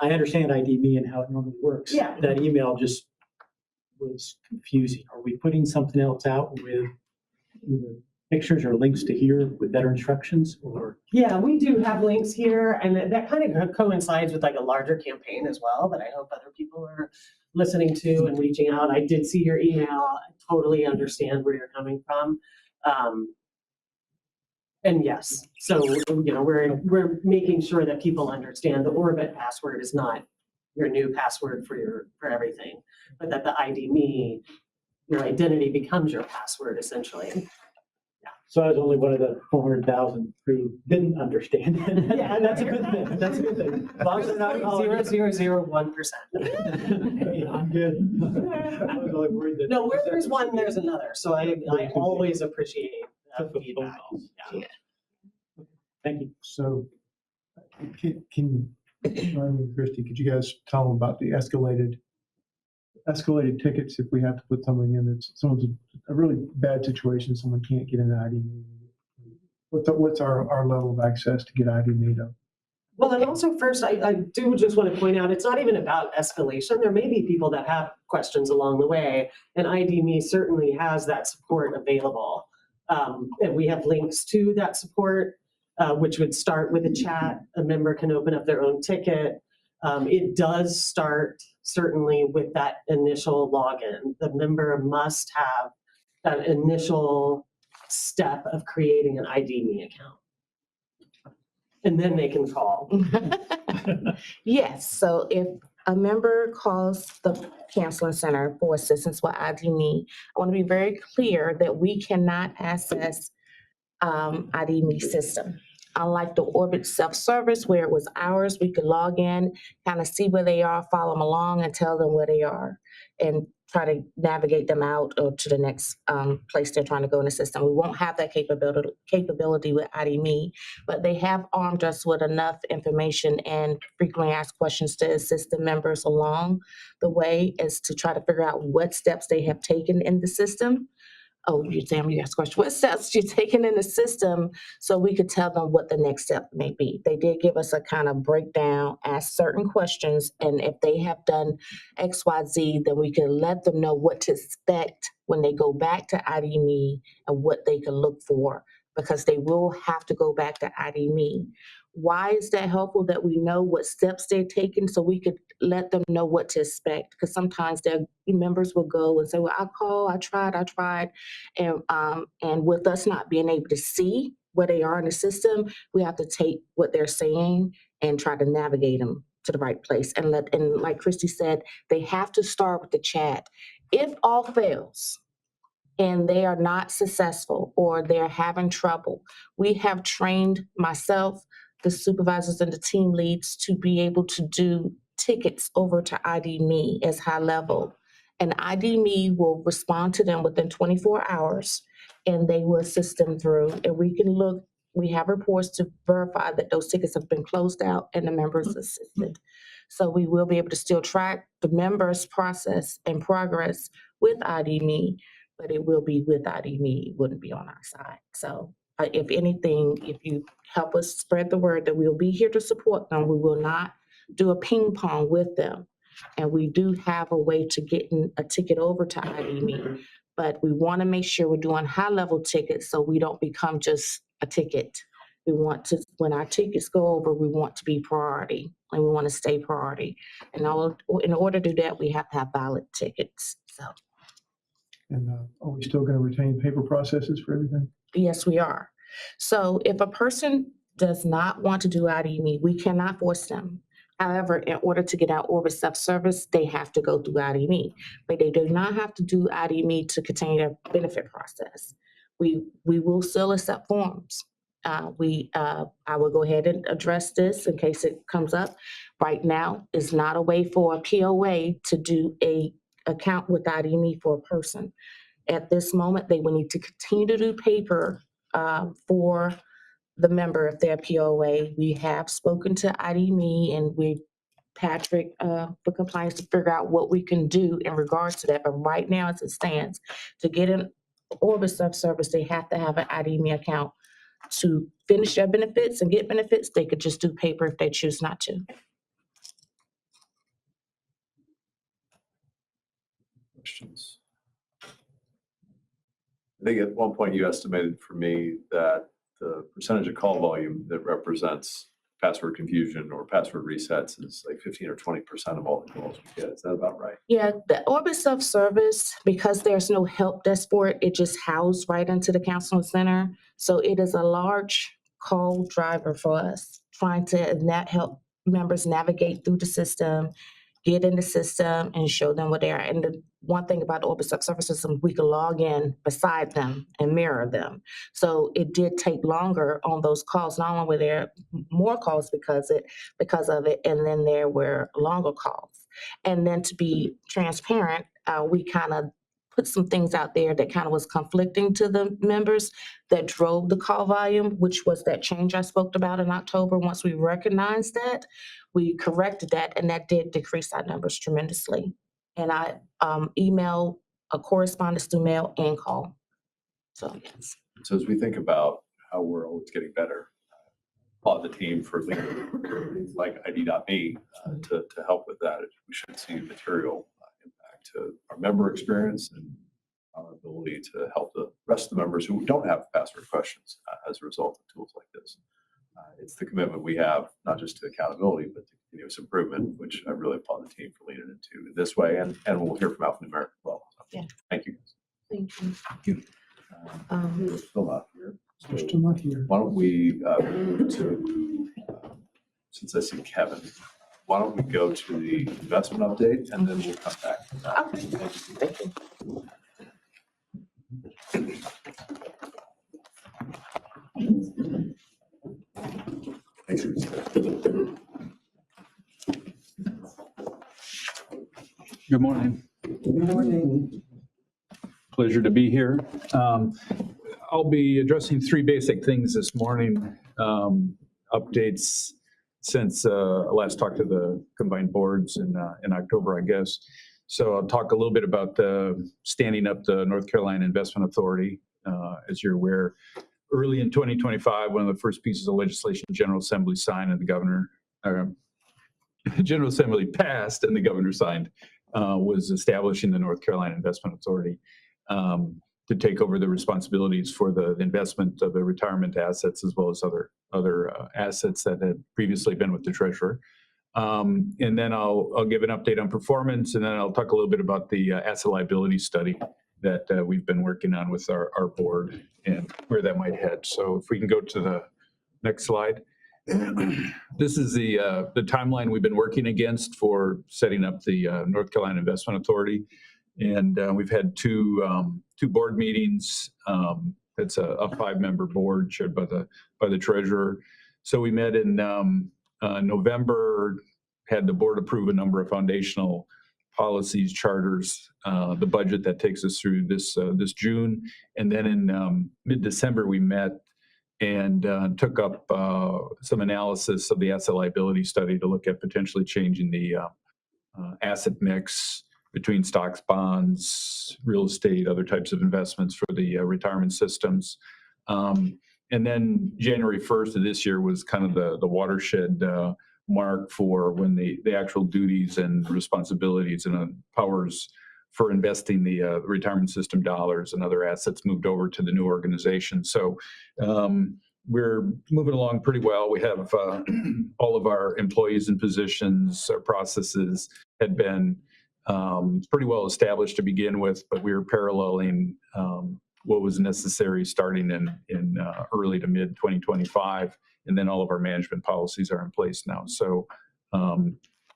I understand ID.me and how it normally works. Yeah. That email just was confusing. Are we putting something else out with either pictures or links to here with better instructions, or? Yeah, we do have links here, and that kind of coincides with like a larger campaign as well, that I hope other people are listening to and reaching out. I did see your email. I totally understand where you're coming from. And yes, so, we're making sure that people understand the Orbit password is not your new password for everything, but that the ID.me, your identity becomes your password essentially. So I was only one of the 400,000 who didn't understand it. Yeah, That's a good thing. That's a good thing. As long as they're not calling it- 0.0001%. Hey, I'm good. I was only worried that. No, where there's one, there's another. So I always appreciate feedback. Yeah. Thank you. So can Ryan and Christie, could you guys tell them about the escalated tickets if we have to put something in that's someone's a really bad situation, someone can't get an ID.me? What's our level of access to get ID.me though? Well, and also first, I do just want to point out, it's not even about escalation. There may be people that have questions along the way, and ID.me certainly has that support available. And we have links to that support, which would start with a chat. A member can open up their own ticket. It does start certainly with that initial login. The member must have that initial step of creating an ID.me account. And then they can call. Yes, so if a member calls the counseling center for assistance with ID.me, I want to be very clear that we cannot access ID.me system. Unlike the Orbit self-service where it was ours, we could log in, kind of see where they are, follow them along and tell them where they are and try to navigate them out or to the next place they're trying to go in the system. We won't have that capability with ID.me, but they have armed us with enough information and frequently asked questions to assist the members along the way as to try to figure out what steps they have taken in the system. Oh, you're saying you asked a question. What steps you're taking in the system so we could tell them what the next step may be. They did give us a kind of breakdown, ask certain questions, and if they have done X, Y, Z, then we can let them know what to expect when they go back to ID.me and what they can look for, because they will have to go back to ID.me. Why is that helpful that we know what steps they're taking so we could let them know what to expect? Because sometimes their members will go and say, well, I tried. And with us not being able to see where they are in the system, we have to take what they're saying and try to navigate them to the right place. And like Christy said, they have to start with the chat. If all fails, and they are not successful or they're having trouble, we have trained myself, the supervisors and the team leads to be able to do tickets over to ID.me as high level. And ID.me will respond to them within 24 hours and they will assist them through. And we can look, we have reports to verify that those tickets have been closed out and the members assisted. So we will be able to still track the members' process and progress with ID.me, but it will be with ID.me, it wouldn't be on our side. So if anything, if you help us spread the word that we'll be here to support them, we will not do a ping pong with them. And we do have a way to get a ticket over to ID.me, but we want to make sure we're doing high level tickets so we don't become just a ticket. We want to, when our tickets go over, we want to be priority and we want to stay priority. And in order to do that, we have to have valid tickets, so. And are we still going to retain paper processes for everything? Yes, we are. So if a person does not want to do IDME, we cannot force them. However, in order to get our Orbit self-service, they have to go through IDME, but they do not have to do IDME to continue their benefit process. We will still accept forms. I will go ahead and address this in case it comes up. Right now is not a way for a POA to do a account with IDME for a person. At this moment, they will need to continue to do paper for the member of their POA. We have spoken to IDME and Patrick, for compliance to figure out what we can do in regards to that. But right now, as it stands, to get an Orbit self-service, they have to have an IDME account. To finish their benefits and get benefits, they could just do paper if they choose not to. Questions? I think at one point you estimated for me that the percentage of call volume that represents password confusion or password resets is like 15 or 20% of all the calls we get. Is that about right? Yeah, the Orbit self-service, because there's no help desk for it, it just housed right into the counseling center. So it is a large call driver for us, trying to help members navigate through the system, get in the system and show them what they are. And the one thing about the Orbit self-service system, we can log in beside them and mirror them. So it did take longer on those calls. Not only were there more calls because of it, and then there were longer calls. And then to be transparent, we kind of put some things out there that kind of was conflicting to the members that drove the call volume, which was that change I spoke about in October. Once we recognized that, we corrected that, and that did decrease our numbers tremendously. And I email a correspondence through mail and call. So yes. So as we think about how we're always getting better, applaud the team for leading like ID.me to help with that. We should see material impact to our member experience and our ability to help the rest of the members who don't have password questions as a result of tools like this. It's the commitment we have, not just to accountability, but to continuous improvement, which I really applaud the team for leading into this way. And we'll hear from alphanumeric as well. So, Yeah. Thank you. Thank you. Thank you. We're still not here. We're still not here. Why don't we move to, since I see Kevin, why don't we go to the investment update and then we'll come back to that. Okay. Thank you. Thank you. Thanks. Good morning. Good morning. Pleasure to be here. I'll be addressing three basic things this morning. Updates since last talked to the combined boards in October, I guess. So I'll talk a little bit about the standing up the North Carolina Investment Authority. As you're aware, early in 2025, one of the first pieces of legislation General Assembly signed and the governor, General Assembly passed and the governor signed, was establishing the North Carolina Investment Authority to take over the responsibilities for the investment of the retirement assets as well as other assets that had previously been with the treasurer. And then I'll give an update on performance, and then I'll talk a little bit about the asset liability study that we've been working on with our board and where that might head. So if we can go to the next slide. This is the timeline we've been working against for setting up the North Carolina Investment Authority. And we've had two board meetings. It's a 5-member board chaired by the treasurer. So we met in November, had the board approve a number of foundational policies, charters, the budget that takes us through this June. And then in mid-December, we met and took up some analysis of the asset liability study to look at potentially changing the asset mix between stocks, bonds, real estate, other types of investments for the retirement systems. And then January 1st of this year was kind of the watershed mark for when the actual duties and responsibilities and powers for investing the retirement system dollars and other assets moved over to the new organization. So we're moving along pretty well. We have all of our employees and positions, our processes had been pretty well established to begin with, but we were paralleling what was necessary starting in early to mid 2025. And then all of our management policies are in place now. So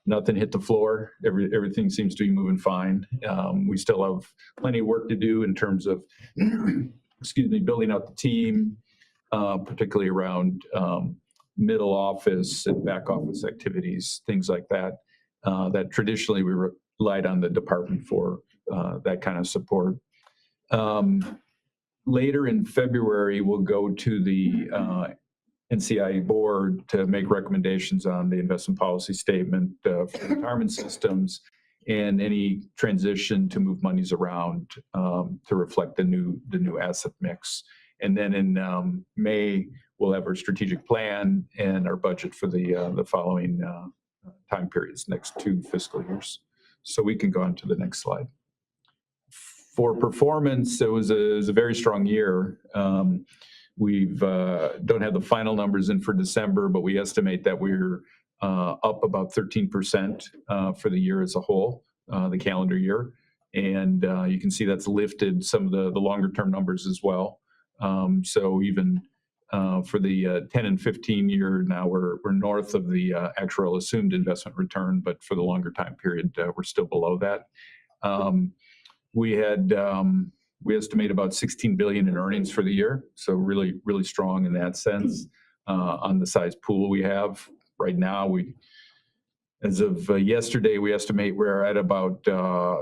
nothing hit the floor. Everything seems to be moving fine. We still have plenty of work to do in terms of, excuse me, building out the team, particularly around middle office and back office activities, things like that, that traditionally we relied on the department for that kind of support. Later in February, we'll go to the NCIE board to make recommendations on the investment policy statement for retirement systems and any transition to move monies around to reflect the new asset mix. And then in May, we'll have our strategic plan and our budget for the following time periods, next 2 fiscal years. So we can go on to the next slide. For performance, it was a very strong year. We've don't have the final numbers in for December, but we estimate that we're up about 13% for the year as a whole, the calendar year. And you can see that's lifted some of the longer term numbers as well. So even for the 10 and 15 year, now we're north of the actual assumed investment return, but for the longer time period, we're still below that. We estimate about 16 billion in earnings for the year, so really strong in that sense. On the size pool we have right now, as of yesterday, we estimate we're at about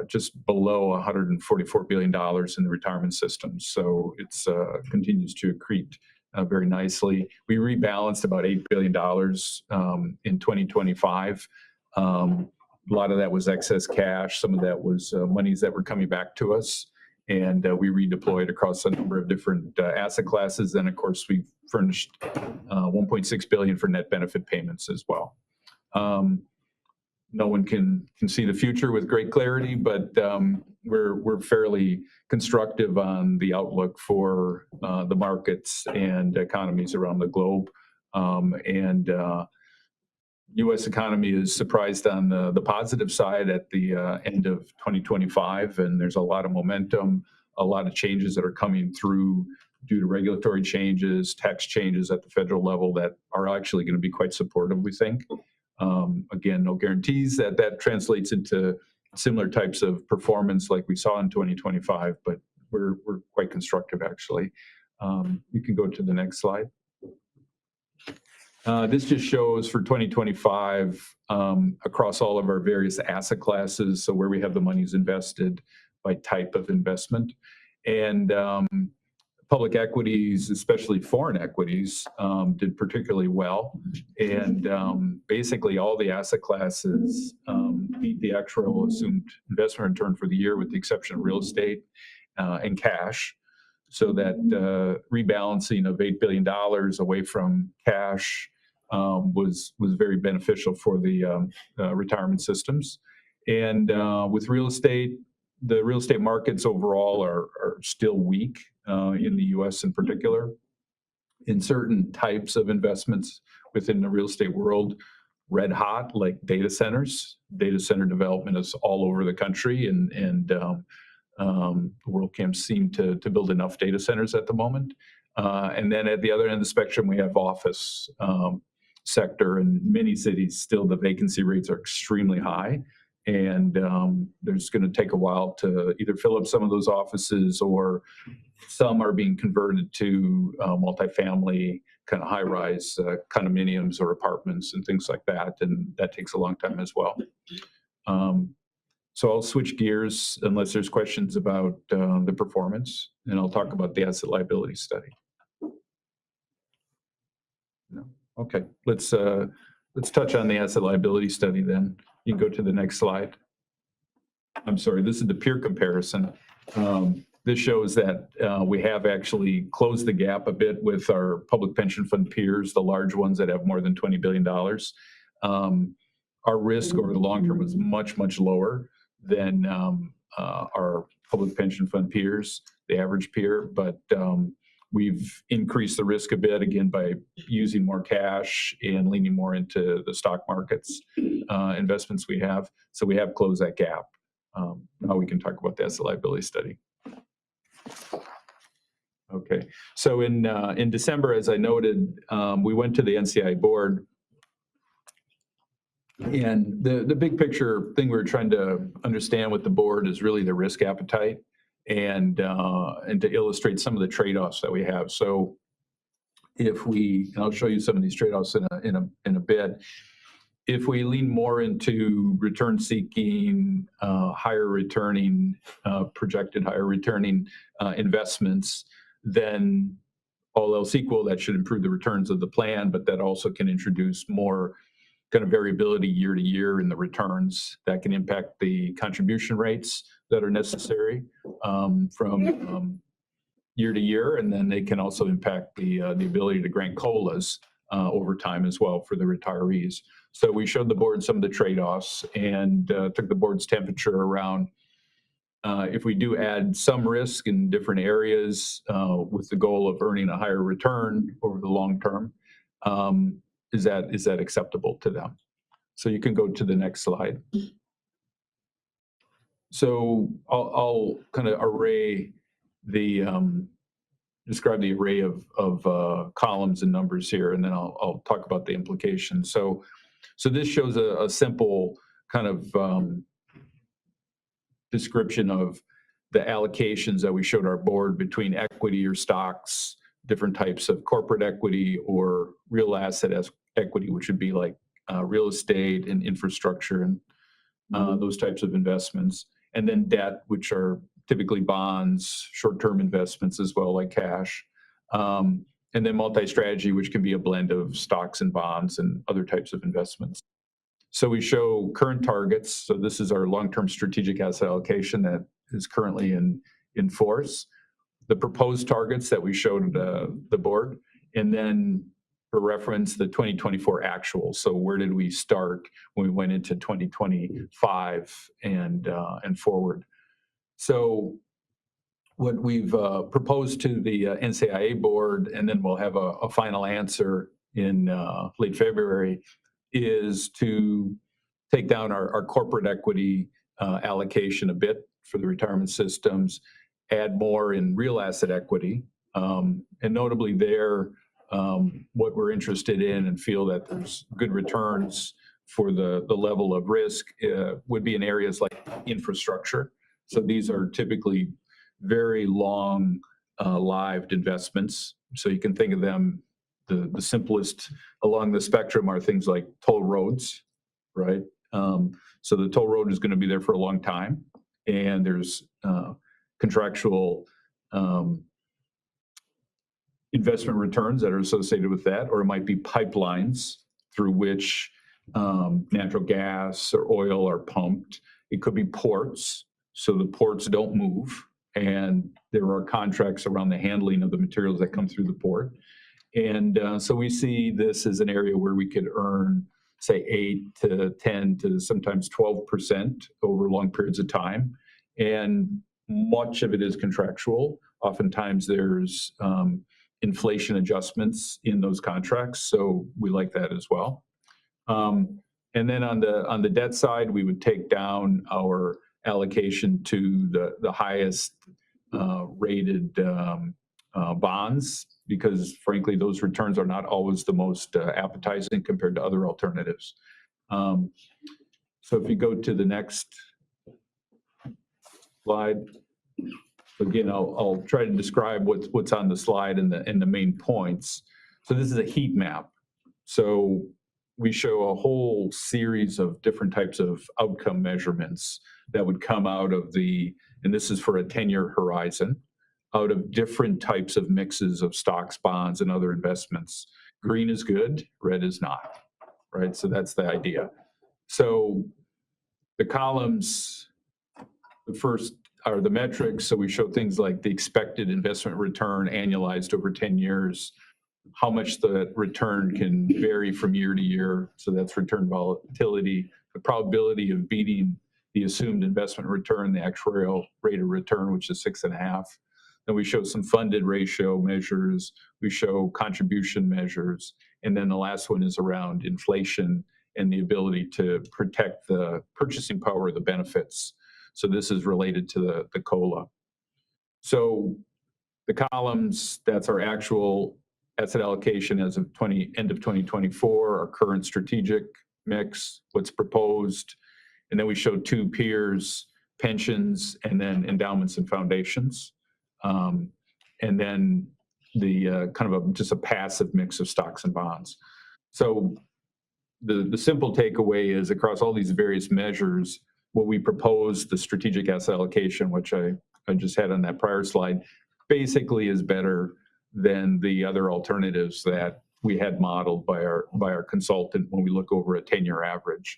just below 144 billion dollars in the retirement system. So it's continues to accrete very nicely. We rebalanced about 8 billion dollars in 2025. A lot of that was excess cash. Some of that was monies that were coming back to us. And we redeployed across a number of different asset classes. And of course, we furnished 1.6 billion for net benefit payments as well. No one can see the future with great clarity, but we're fairly constructive on the outlook for the markets and economies around the globe. U.S. economy is surprised on the positive side at the end of 2025, and there's a lot of momentum, a lot of changes that are coming through due to regulatory changes, tax changes at the federal level that are actually going to be quite supportive, we think. Again, no guarantees that translates into similar types of performance like we saw in 2025, but we're quite constructive, actually. You can go to the next slide. This just shows for 2025 across all of our various asset classes, so where we have the monies invested by type of investment. And public equities, especially foreign equities, did particularly well. And basically all the asset classes beat the actual assumed investment return for the year with the exception of real estate and cash. So that rebalancing of $8 billion away from cash was very beneficial for the retirement systems. And with real estate, the real estate markets overall are still weak in the U.S. in particular. In certain types of investments within the real estate world, red hot, like data centers. Data center development is all over the country, and the world can't seem to build enough data centers at the moment. And then at the other end of the spectrum, we have office sector. In many cities, still the vacancy rates are extremely high. And there's going to take a while to either fill up some of those offices, or some are being converted to multifamily, kind of high-rise condominiums or apartments and things like that. And that takes a long time as well. So I'll switch gears unless there's questions about the performance, and I'll talk about the asset liability study. No? Okay, let's touch on the asset liability study then. You can go to the next slide. I'm sorry, this is the peer comparison. This shows that we have actually closed the gap a bit with our public pension fund peers, the large ones that have more than $20 billion. Our risk over the long term was much, much lower than our public pension fund peers, the average peer, but we've increased the risk a bit, again, by using more cash and leaning more into the stock markets investments we have. So we have closed that gap. Now we can talk about the asset liability study. Okay, so in December, as I noted, we went to the NCI board. And the big picture thing we were trying to understand with the board is really the risk appetite and to illustrate some of the trade-offs that we have. So if we, and I'll show you some of these trade-offs in a bit. If we lean more into return seeking, higher returning, projected higher returning investments, then all else equal, that should improve the returns of the plan, but that also can introduce more kind of variability year to year in the returns that can impact the contribution rates that are necessary from year to year. And then they can also impact the ability to grant COLAs over time as well for the retirees. So we showed the board some of the trade-offs and took the board's temperature around if we do add some risk in different areas with the goal of earning a higher return over the long term, is that acceptable to them? So you can go to the next slide. So I'll kind of describe the array of columns and numbers here, and then I'll talk about the implications. So this shows a simple kind of description of the allocations that we showed our board between equity or stocks, different types of corporate equity or real asset equity, which would be like real estate and infrastructure and those types of investments, and then debt, which are typically bonds, short-term investments as well, like cash, and then multi-strategy, which can be a blend of stocks and bonds and other types of investments. So we show current targets. So this is our long-term strategic asset allocation that is currently in force. The proposed targets that we showed the board, and then for reference, the 2024 actual. So where did we start when we went into 2025 and forward? So what we've proposed to the NCIA board, and then we'll have a final answer in late February, is to take down our corporate equity allocation a bit for the retirement systems, add more in real asset equity, and notably there, what we're interested in and feel that there's good returns for the level of risk would be in areas like infrastructure. So these are typically very long lived investments. So you can think of them, the simplest along the spectrum are things like toll roads, right? So the toll road is going to be there for a long time, and there's contractual investment returns that are associated with that, or it might be pipelines through which natural gas or oil are pumped. It could be ports, so the ports don't move, and there are contracts around the handling of the materials that come through the port. And so we see this as an area where we could earn, say, 8 to 10 to sometimes 12% over long periods of time. And much of it is contractual. Oftentimes there's inflation adjustments in those contracts, so we like that as well. And then on the debt side, we would take down our allocation to the highest rated bonds, because frankly, those returns are not always the most appetizing compared to other alternatives. So if you go to the next slide, again, I'll try to describe what's on the slide and the main points. So this is a heat map. So we show a whole series of different types of outcome measurements that would come out of and this is for a 10-year horizon, out of different types of mixes of stocks, bonds, and other investments. Green is good, red is not, right? So that's the idea. So the columns, the first are the metrics. So we show things like the expected investment return annualized over 10 years, how much the return can vary from year to year. So that's return volatility, the probability of beating the assumed investment return, the actuarial rate of return, which is 6.5. Then we show some funded ratio measures. We show contribution measures. And then the last one is around inflation and the ability to protect the purchasing power of the benefits. So this is related to the COLA. So The columns, that's our actual asset allocation as of end of 2024, our current strategic mix, what's proposed. And then we showed two peers, pensions, and then endowments and foundations. And then the kind of just a passive mix of stocks and bonds. So the simple takeaway is across all these various measures, what we propose, the strategic asset allocation, which I just had on that prior slide, basically is better than the other alternatives that we had modeled by our consultant when we look over a 10-year average.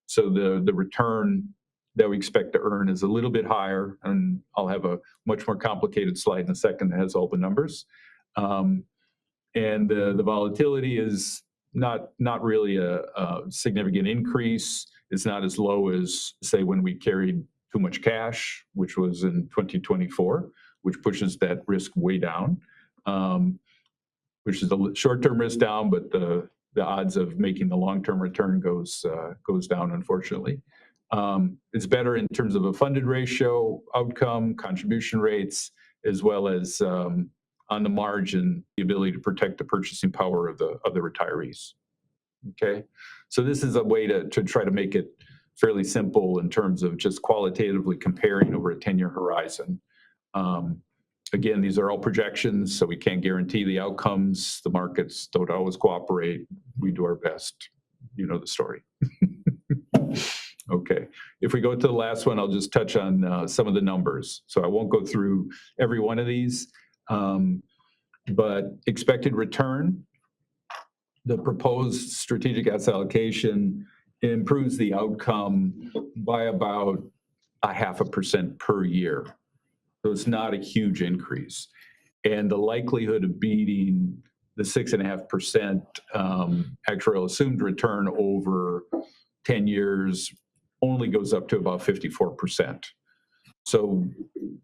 So the return that we expect to earn is a little bit higher, and I'll have a much more complicated slide in a second that has all the numbers. And the volatility is not really a significant increase. It's not as low as, say, when we carried too much cash, which was in 2024, which pushes that risk way down, which is the short-term risk down, but the odds of making the long-term return goes down, unfortunately. It's better in terms of a funded ratio, outcome, contribution rates, as well as on the margin, the ability to protect the purchasing power of the retirees. Okay, so this is a way to try to make it fairly simple in terms of just qualitatively comparing over a 10-year horizon. Again, these are all projections, so we can't guarantee the outcomes. The markets don't always cooperate. We do our best. You know the story. Okay, if we go to the last one, I'll just touch on some of the numbers. So I won't go through every one of these, but expected return, the proposed strategic asset allocation improves the outcome by about 0.5% per year. So it's not a huge increase. And the likelihood of beating the 6.5% actuarial assumed return over 10 years only goes up to about 54%. So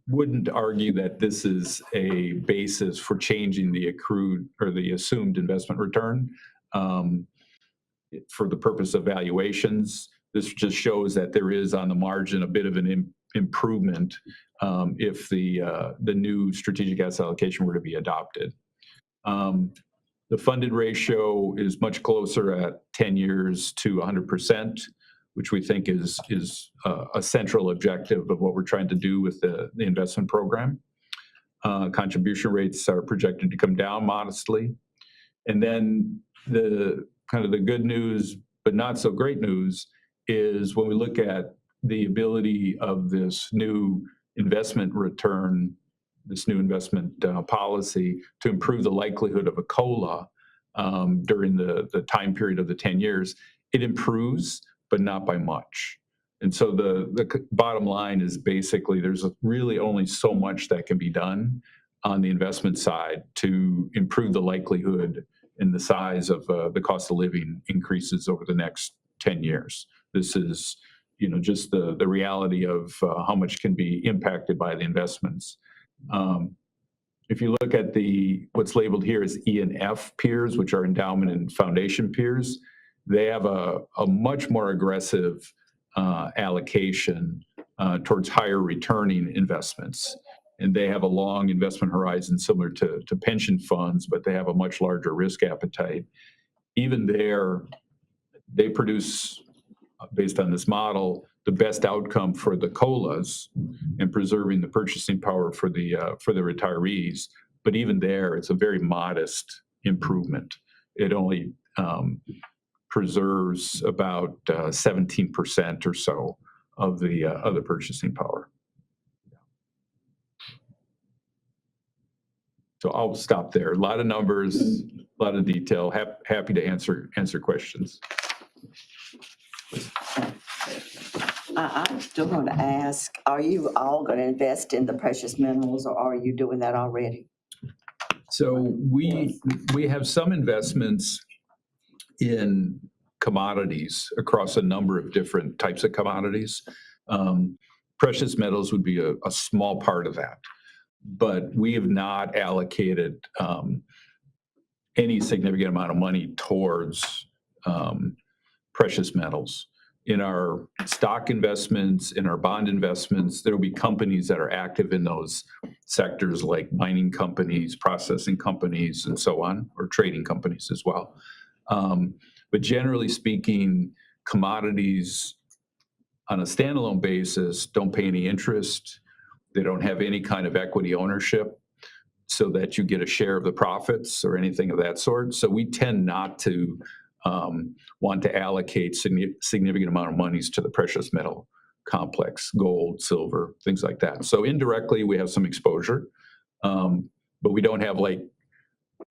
wouldn't argue that this is a basis for changing the accrued or the assumed investment return for the purpose of valuations. This just shows that there is on the margin a bit of an improvement if the new strategic asset allocation were to be adopted. The funded ratio is much closer at 10 years to 100%, which we think is a central objective of what we're trying to do with the investment program. Contribution rates are projected to come down modestly. And then the kind of the good news, but not so great news, is when we look at the ability of this new investment return, this new investment policy to improve the likelihood of a COLA during the time period of the 10 years, it improves, but not by much. And so the bottom line is basically there's really only so much that can be done on the investment side to improve the likelihood and the size of the cost of living increases over the next 10 years. This is, just the reality of how much can be impacted by the investments. If you look at what's labeled here as E and F peers, which are endowment and foundation peers, they have a much more aggressive allocation towards higher returning investments. And they have a long investment horizon similar to pension funds, but they have a much larger risk appetite. Even there, they produce, based on this model, the best outcome for the COLAs and preserving the purchasing power for the retirees. But even there, it's a very modest improvement. It only preserves about 17% or so of the purchasing power. So I'll stop there. A lot of numbers, a lot of detail. Happy to answer questions. I'm still going to ask, are you all going to invest in the precious minerals, or are you doing that already? So we have some investments in commodities across a number of different types of commodities. Precious metals would be a small part of that, but we have not allocated any significant amount of money towards precious metals. In our stock investments, in our bond investments, there will be companies that are active in those sectors like mining companies, processing companies, and so on, or trading companies as well. But generally speaking, commodities on a standalone basis don't pay any interest. They don't have any kind of equity ownership so that you get a share of the profits or anything of that sort. So we tend not to want to allocate significant amount of monies to the precious metal complex, gold, silver, things like that. So indirectly, we have some exposure, but we don't have like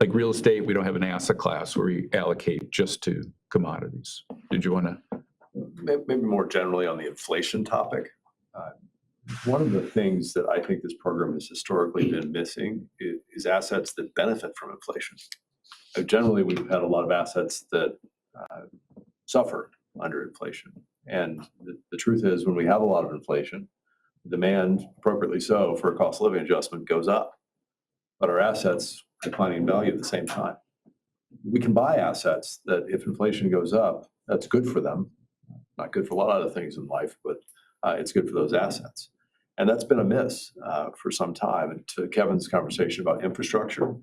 real estate, we don't have an asset class where we allocate just to commodities. Did you want to? Maybe more generally on the inflation topic. One of the things that I think this program has historically been missing is assets that benefit from inflation. Generally, we've had a lot of assets that suffer under inflation. And the truth is, when we have a lot of inflation, demand, appropriately so, for a cost of living adjustment goes up, but our assets declining in value at the same time. We can buy assets that if inflation goes up, that's good for them. Not good for a lot of other things in life, but it's good for those assets. And that's been a miss for some time. And to Kevin's conversation about infrastructure,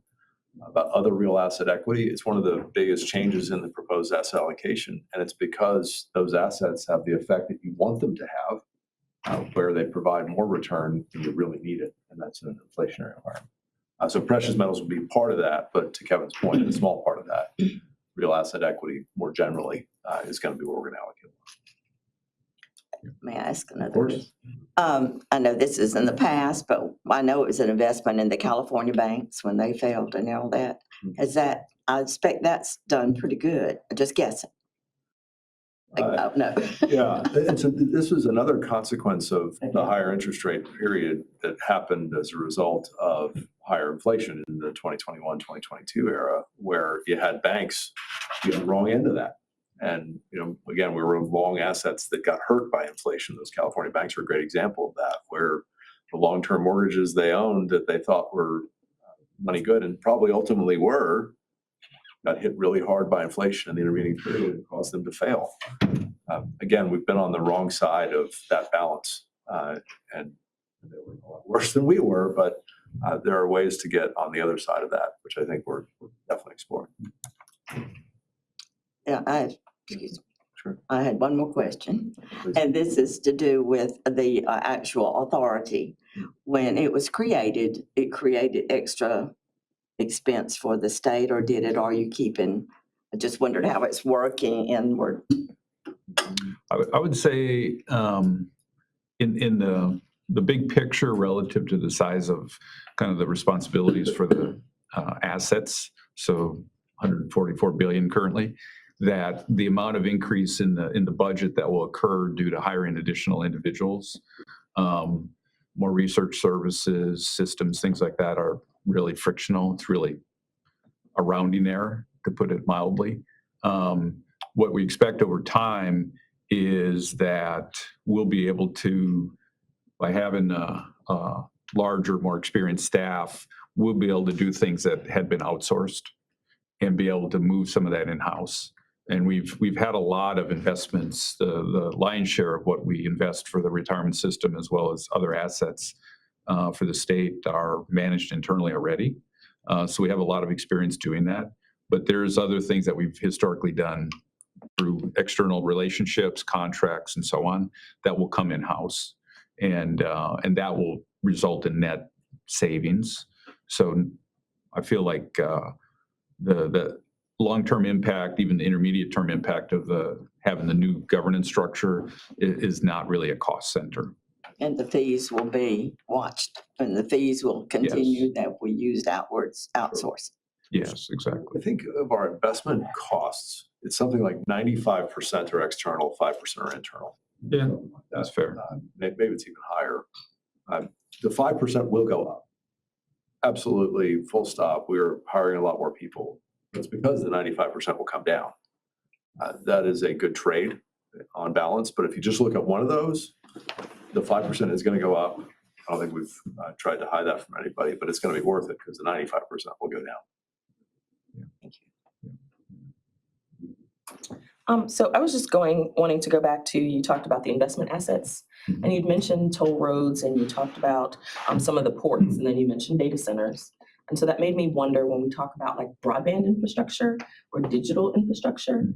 about other real asset equity, it's one of the biggest changes in the proposed asset allocation. And it's because those assets have the effect that you want them to have, where they provide more return than you really need it. And that's in an inflationary environment. So precious metals will be part of that, but to Kevin's point, a small part of that, real asset equity more generally is going to be where we're going to allocate. May I ask another question? I know this is in the past, but I know it was an investment in the California banks when they failed and all that. I expect that's done pretty good. Just guessing. No. Yeah, and so this was another consequence of the higher interest rate period that happened as a result of higher inflation in the 2021-2022 era, where you had banks get the wrong end of that. And, again, we were in long assets that got hurt by inflation. Those California banks are a great example of that, where the long-term mortgages they owned that they thought were money good and probably ultimately were, got hit really hard by inflation in the intervening period and caused them to fail. Again, we've been on the wrong side of that balance, and they were a lot worse than we were, but there are ways to get on the other side of that, which I think we're definitely exploring. Yeah, excuse me. Sure. I had one more question, Please. and this is to do with the actual authority. When it was created, it created extra expense for the state, or did it? Are you keeping? I just wondered how it's working inward. I would say in the big picture relative to the size of kind of the responsibilities for the assets, so 144 billion currently, that the amount of increase in the budget that will occur due to hiring additional individuals, more research services, systems, things like that are really frictional. It's really a rounding error, to put it mildly. What we expect over time is that we'll be able to, by having a larger, more experienced staff, we'll be able to do things that had been outsourced and be able to move some of that in-house. And we've had a lot of investments. The lion's share of what we invest for the retirement system, as well as other assets for the state, are managed internally already. So we have a lot of experience doing that. But there's other things that we've historically done through external relationships, contracts, and so on, that will come in-house. And that will result in net savings. So I feel like the long-term impact, even the intermediate-term impact of having the new governance structure is not really a cost center. And the fees will be watched, and the fees will continue that we used outsourced. Yes, exactly. I think of our investment costs, it's something like 95% are external, 5% are internal. Yeah, that's fair. Maybe it's even higher. The 5% will go up. Absolutely, full stop. We're hiring a lot more people. It's because the 95% will come down. That is a good trade on balance. But if you just look at one of those, the 5% is going to go up. I don't think we've tried to hide that from anybody, but it's going to be worth it because the 95% will go down. Thank you. So I was just wanting to go back to, you talked about the investment assets, and you'd mentioned toll roads, and you talked about some of the ports, and then you mentioned data centers. And so that made me wonder, when we talk about like broadband infrastructure or digital infrastructure,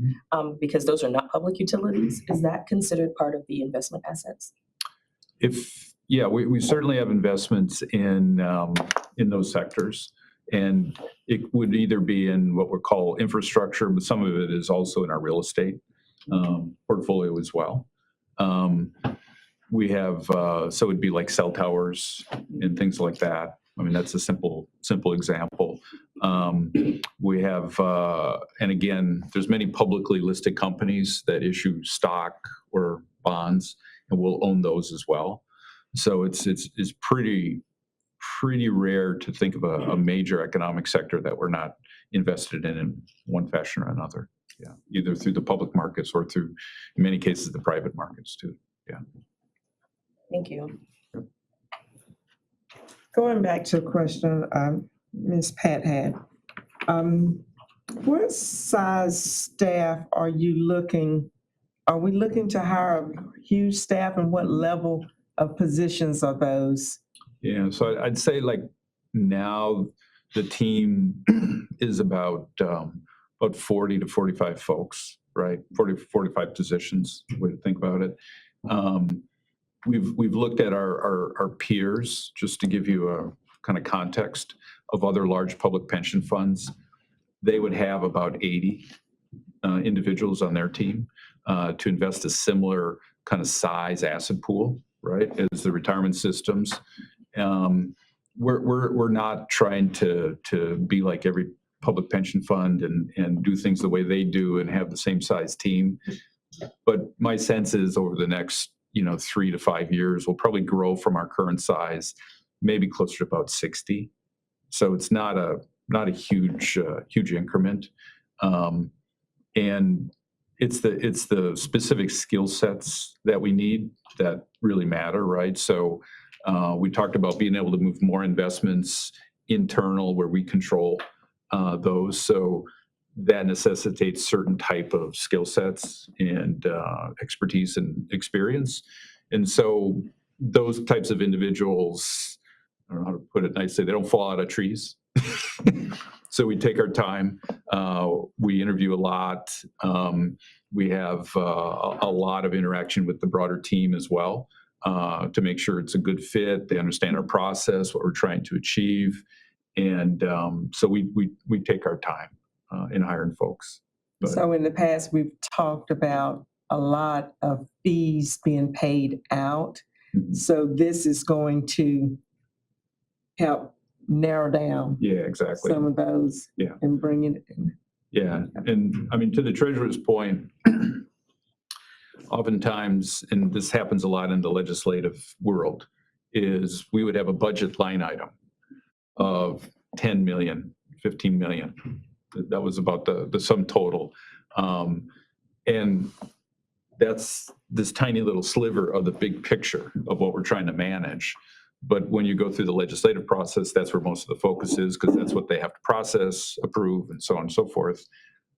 because those are not public utilities, is that considered part of the investment assets? Yeah, we certainly have investments in those sectors. And it would either be in what we call infrastructure, but some of it is also in our real estate portfolio as well. We have, so it'd be like cell towers and things like that. I mean, that's a simple example. We have, and again, there's many publicly listed companies that issue stock or bonds, and we'll own those as well. So it's pretty rare to think of a major economic sector that we're not invested in one fashion or another. Yeah, either through the public markets or through, in many cases, the private markets too. Yeah. Thank you. Going back to a question Ms. Pat had, what size staff are we looking to hire a huge staff, and what level of positions are those? Yeah, so I'd say like now the team is about 40 to 45 folks, right? 40 to 45 positions, way to think about it. We've looked at our peers, just to give you a kind of context of other large public pension funds. They would have about 80 individuals on their team to invest a similar kind of size asset pool, right, as the retirement systems. We're not trying to be like every public pension fund and do things the way they do and have the same size team. But my sense is over the next 3 to 5 years, we'll probably grow from our current size, maybe closer to about 60. So it's not a huge increment, and it's the specific skill sets that we need that really matter, right? So we talked about being able to move more investments internal where we control those. So that necessitates certain type of skill sets and expertise and experience. And so those types of individuals, I don't know how to put it nicely, they don't fall out of trees. So we take our time. We interview a lot. We have a lot of interaction with the broader team as well to make sure it's a good fit. They understand our process, what we're trying to achieve. And so we take our time in hiring folks. But, So in the past, we've talked about a lot of fees being paid out. So this is going to help narrow down yeah, exactly. some of those and bring it in. Yeah, and I mean, to the treasurer's point, oftentimes, and this happens a lot in the legislative world, is we would have a budget line item of 10 million, 15 million. That was about the sum total. And that's this tiny little sliver of the big picture of what we're trying to manage. But when you go through the legislative process, that's where most of the focus is, because that's what they have to process, approve, and so on and so forth.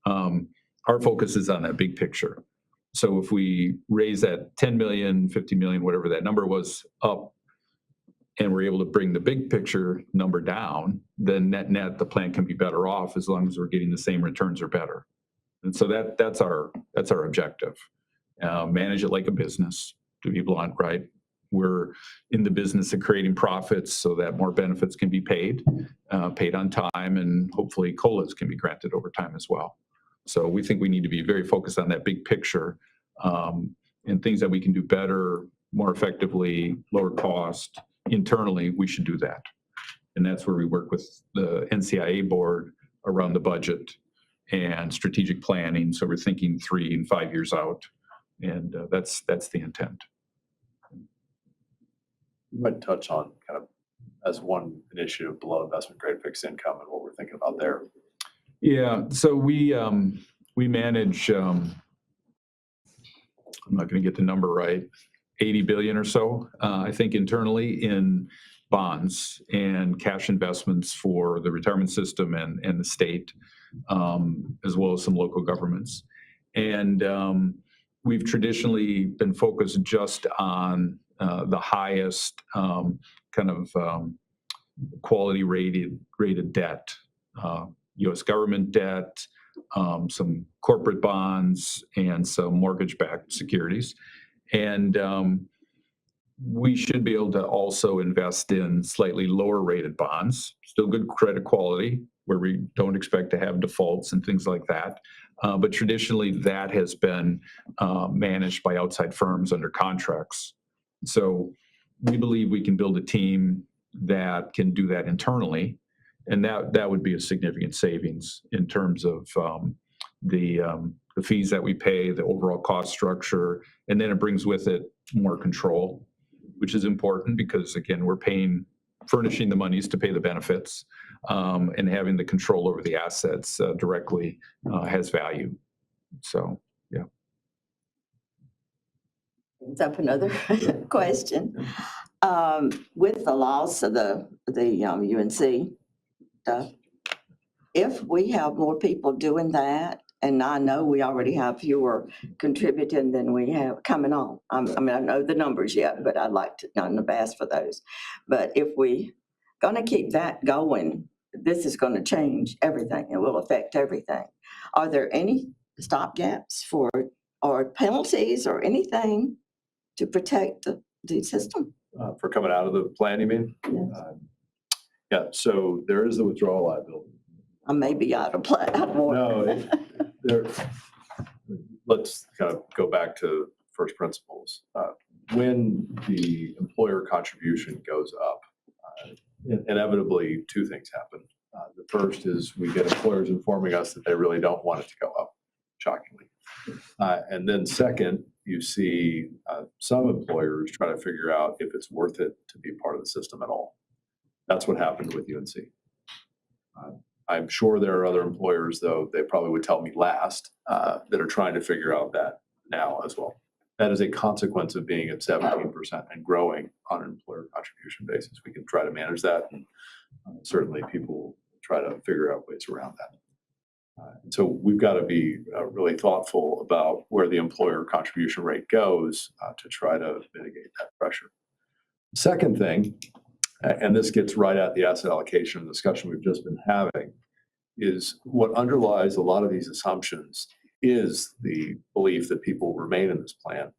Our focus is on that big picture. So if we raise that 10 million, 50 million, whatever that number was, up, and we're able to bring the big picture number down, then net the plan can be better off as long as we're getting the same returns or better. And so that's our objective. Manage it like a business, to be blunt, right? We're in the business of creating profits so that more benefits can be paid on time, and hopefully COLAs can be granted over time as well. So we think we need to be very focused on that big picture and things that we can do better, more effectively, lower cost. Internally, we should do that. And that's where we work with the NCIA board around the budget and strategic planning. So we're thinking 3 and 5 years out, and that's the intent. You might touch on kind of as one initiative below investment grade fixed income and what we're thinking about there. Yeah, so we manage, I'm not going to get the number right, 80 billion or so, I think internally in bonds and cash investments for the retirement system and the state, as well as some local governments. And we've traditionally been focused just on the highest quality rated debt, U.S. government debt, some corporate bonds, and some mortgage-backed securities. And we should be able to also invest in slightly lower rated bonds, still good credit quality, where we don't expect to have defaults and things like that. But traditionally, that has been managed by outside firms under contracts. So we believe we can build a team that can do that internally, and that would be a significant savings in terms of the fees that we pay, the overall cost structure, and then it brings with it more control, which is important because, again, we're furnishing the monies to pay the benefits, and having the control over the assets directly has value. So, yeah. Brings up another question. With the loss of the UNC stuff, if we have more people doing that, and I know we already have fewer contributing than we have coming on. I mean, I know the numbers yet, but I'd like to not have asked for those. But if we gonna keep that going, this is gonna change everything. It will affect everything. Are there any stopgaps or penalties or anything to protect the system? For coming out of the plan, you mean? Yes. Yeah, so there is the withdrawal liability. I may be out of order. No, let's kind of go back to first principles. When the employer contribution goes up, inevitably two things happen. The first is we get employers informing us that they really don't want it to go up, shockingly. And then second, you see some employers try to figure out if it's worth it to be part of the system at all. That's what happened with UNC. I'm sure there are other employers, though, they probably would tell me last, that are trying to figure out that now as well. That is a consequence of being at 17% and growing on an employer contribution basis. We can try to manage that, and certainly people will try to figure out ways around that. And so we've got to be really thoughtful about where the employer contribution rate goes to try to mitigate that pressure. Second thing, and this gets right at the asset allocation discussion we've just been having, is what underlies a lot of these assumptions is the belief that people remain in this plan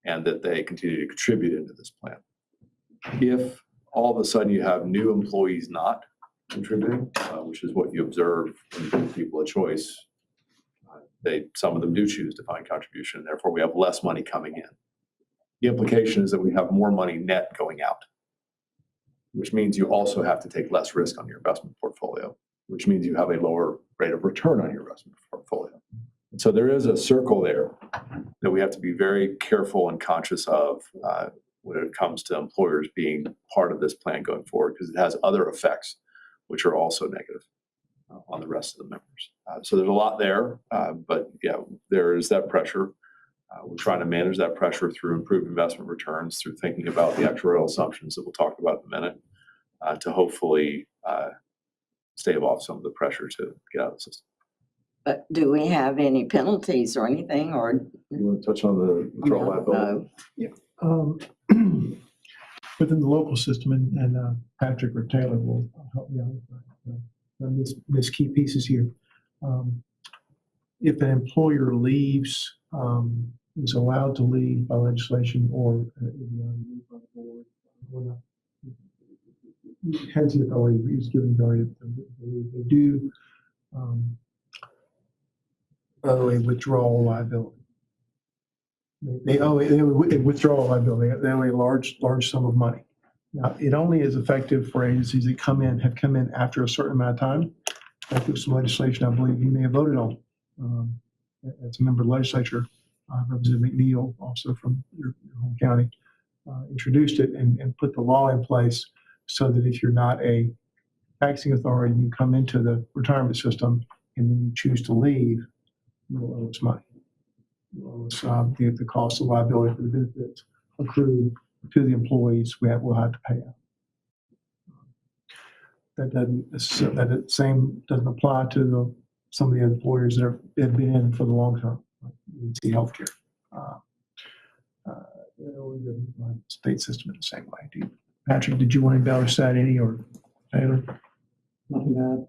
and that they continue to contribute into this plan. If all of a sudden you have new employees not contributing, which is what you observe when you give people a choice, some of them do choose defined contribution, and therefore we have less money coming in. The implication is that we have more money net going out, which means you also have to take less risk on your investment portfolio, which means you have a lower rate of return on your investment portfolio. And so there is a circle there that we have to be very careful and conscious of when it comes to employers being part of this plan going forward, because it has other effects which are also negative on the rest of the members. So there's a lot there, but yeah, there is that pressure. We're trying to manage that pressure through improved investment returns, through thinking about the actuarial assumptions that we'll talk about in a minute, to hopefully stave off some of the pressure to get out of the system. But do we have any penalties or anything, or? You want to touch on the withdrawal liability? Within the local system, and Patrick or Taylor will help me out with this key pieces here. If an employer leaves, is allowed to leave by legislation or by the board, or not, has the authority, is given authority, they do owe a withdrawal liability. They owe a withdrawal liability. They owe a large sum of money. Now, it only is effective for agencies that have come in after a certain amount of time. Like there's some legislation I believe you may have voted on. As a member of the legislature, Representative McNeil, also from your home county, introduced it and put the law in place so that if you're not a taxing authority and you come into the retirement system and then you choose to leave, you will owe us money. You owe us the cost of liability for the benefits accrued to the employees we'll have to pay out. That same doesn't apply to some of the employers that have been in for the long term. see healthcare. The state system in the same way. Patrick, did you want to else add any, or Taylor? Nothing bad.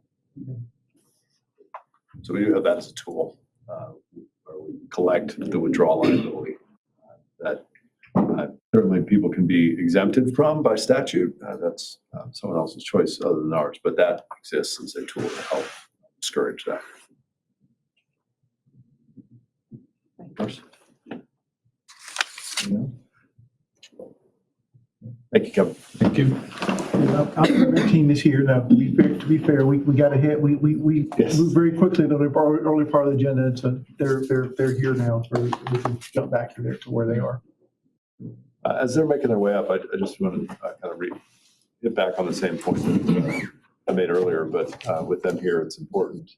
So we do have that as a tool where we collect the withdrawal liability that certainly people can be exempted from by statute. That's someone else's choice other than ours, but that exists as a tool to help discourage that. Thank you, Kevin. Thank you. Our team this year, now, to be fair, we got ahead, we Yes. moved very quickly to the early part of the agenda, so they're here now, so we can jump back to where they are. As they're making their way up, I just want to kind of get back on the same point that I made earlier, but with them here, it's important.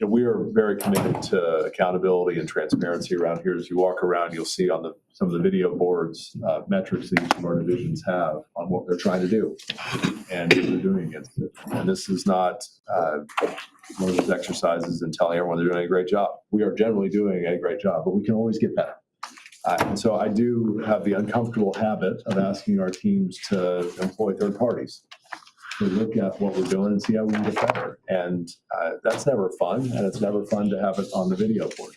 We are very committed to accountability and transparency around here. As you walk around, you'll see on some of the video boards, metrics that each of our divisions have on what they're trying to do and what they're doing against it. And this is not one of those exercises in telling everyone they're doing a great job. We are generally doing a great job, but we can always get better. And so I do have the uncomfortable habit of asking our teams to employ third parties to look at what we're doing and see how we can get better. And that's never fun, and it's never fun to have it on the video board.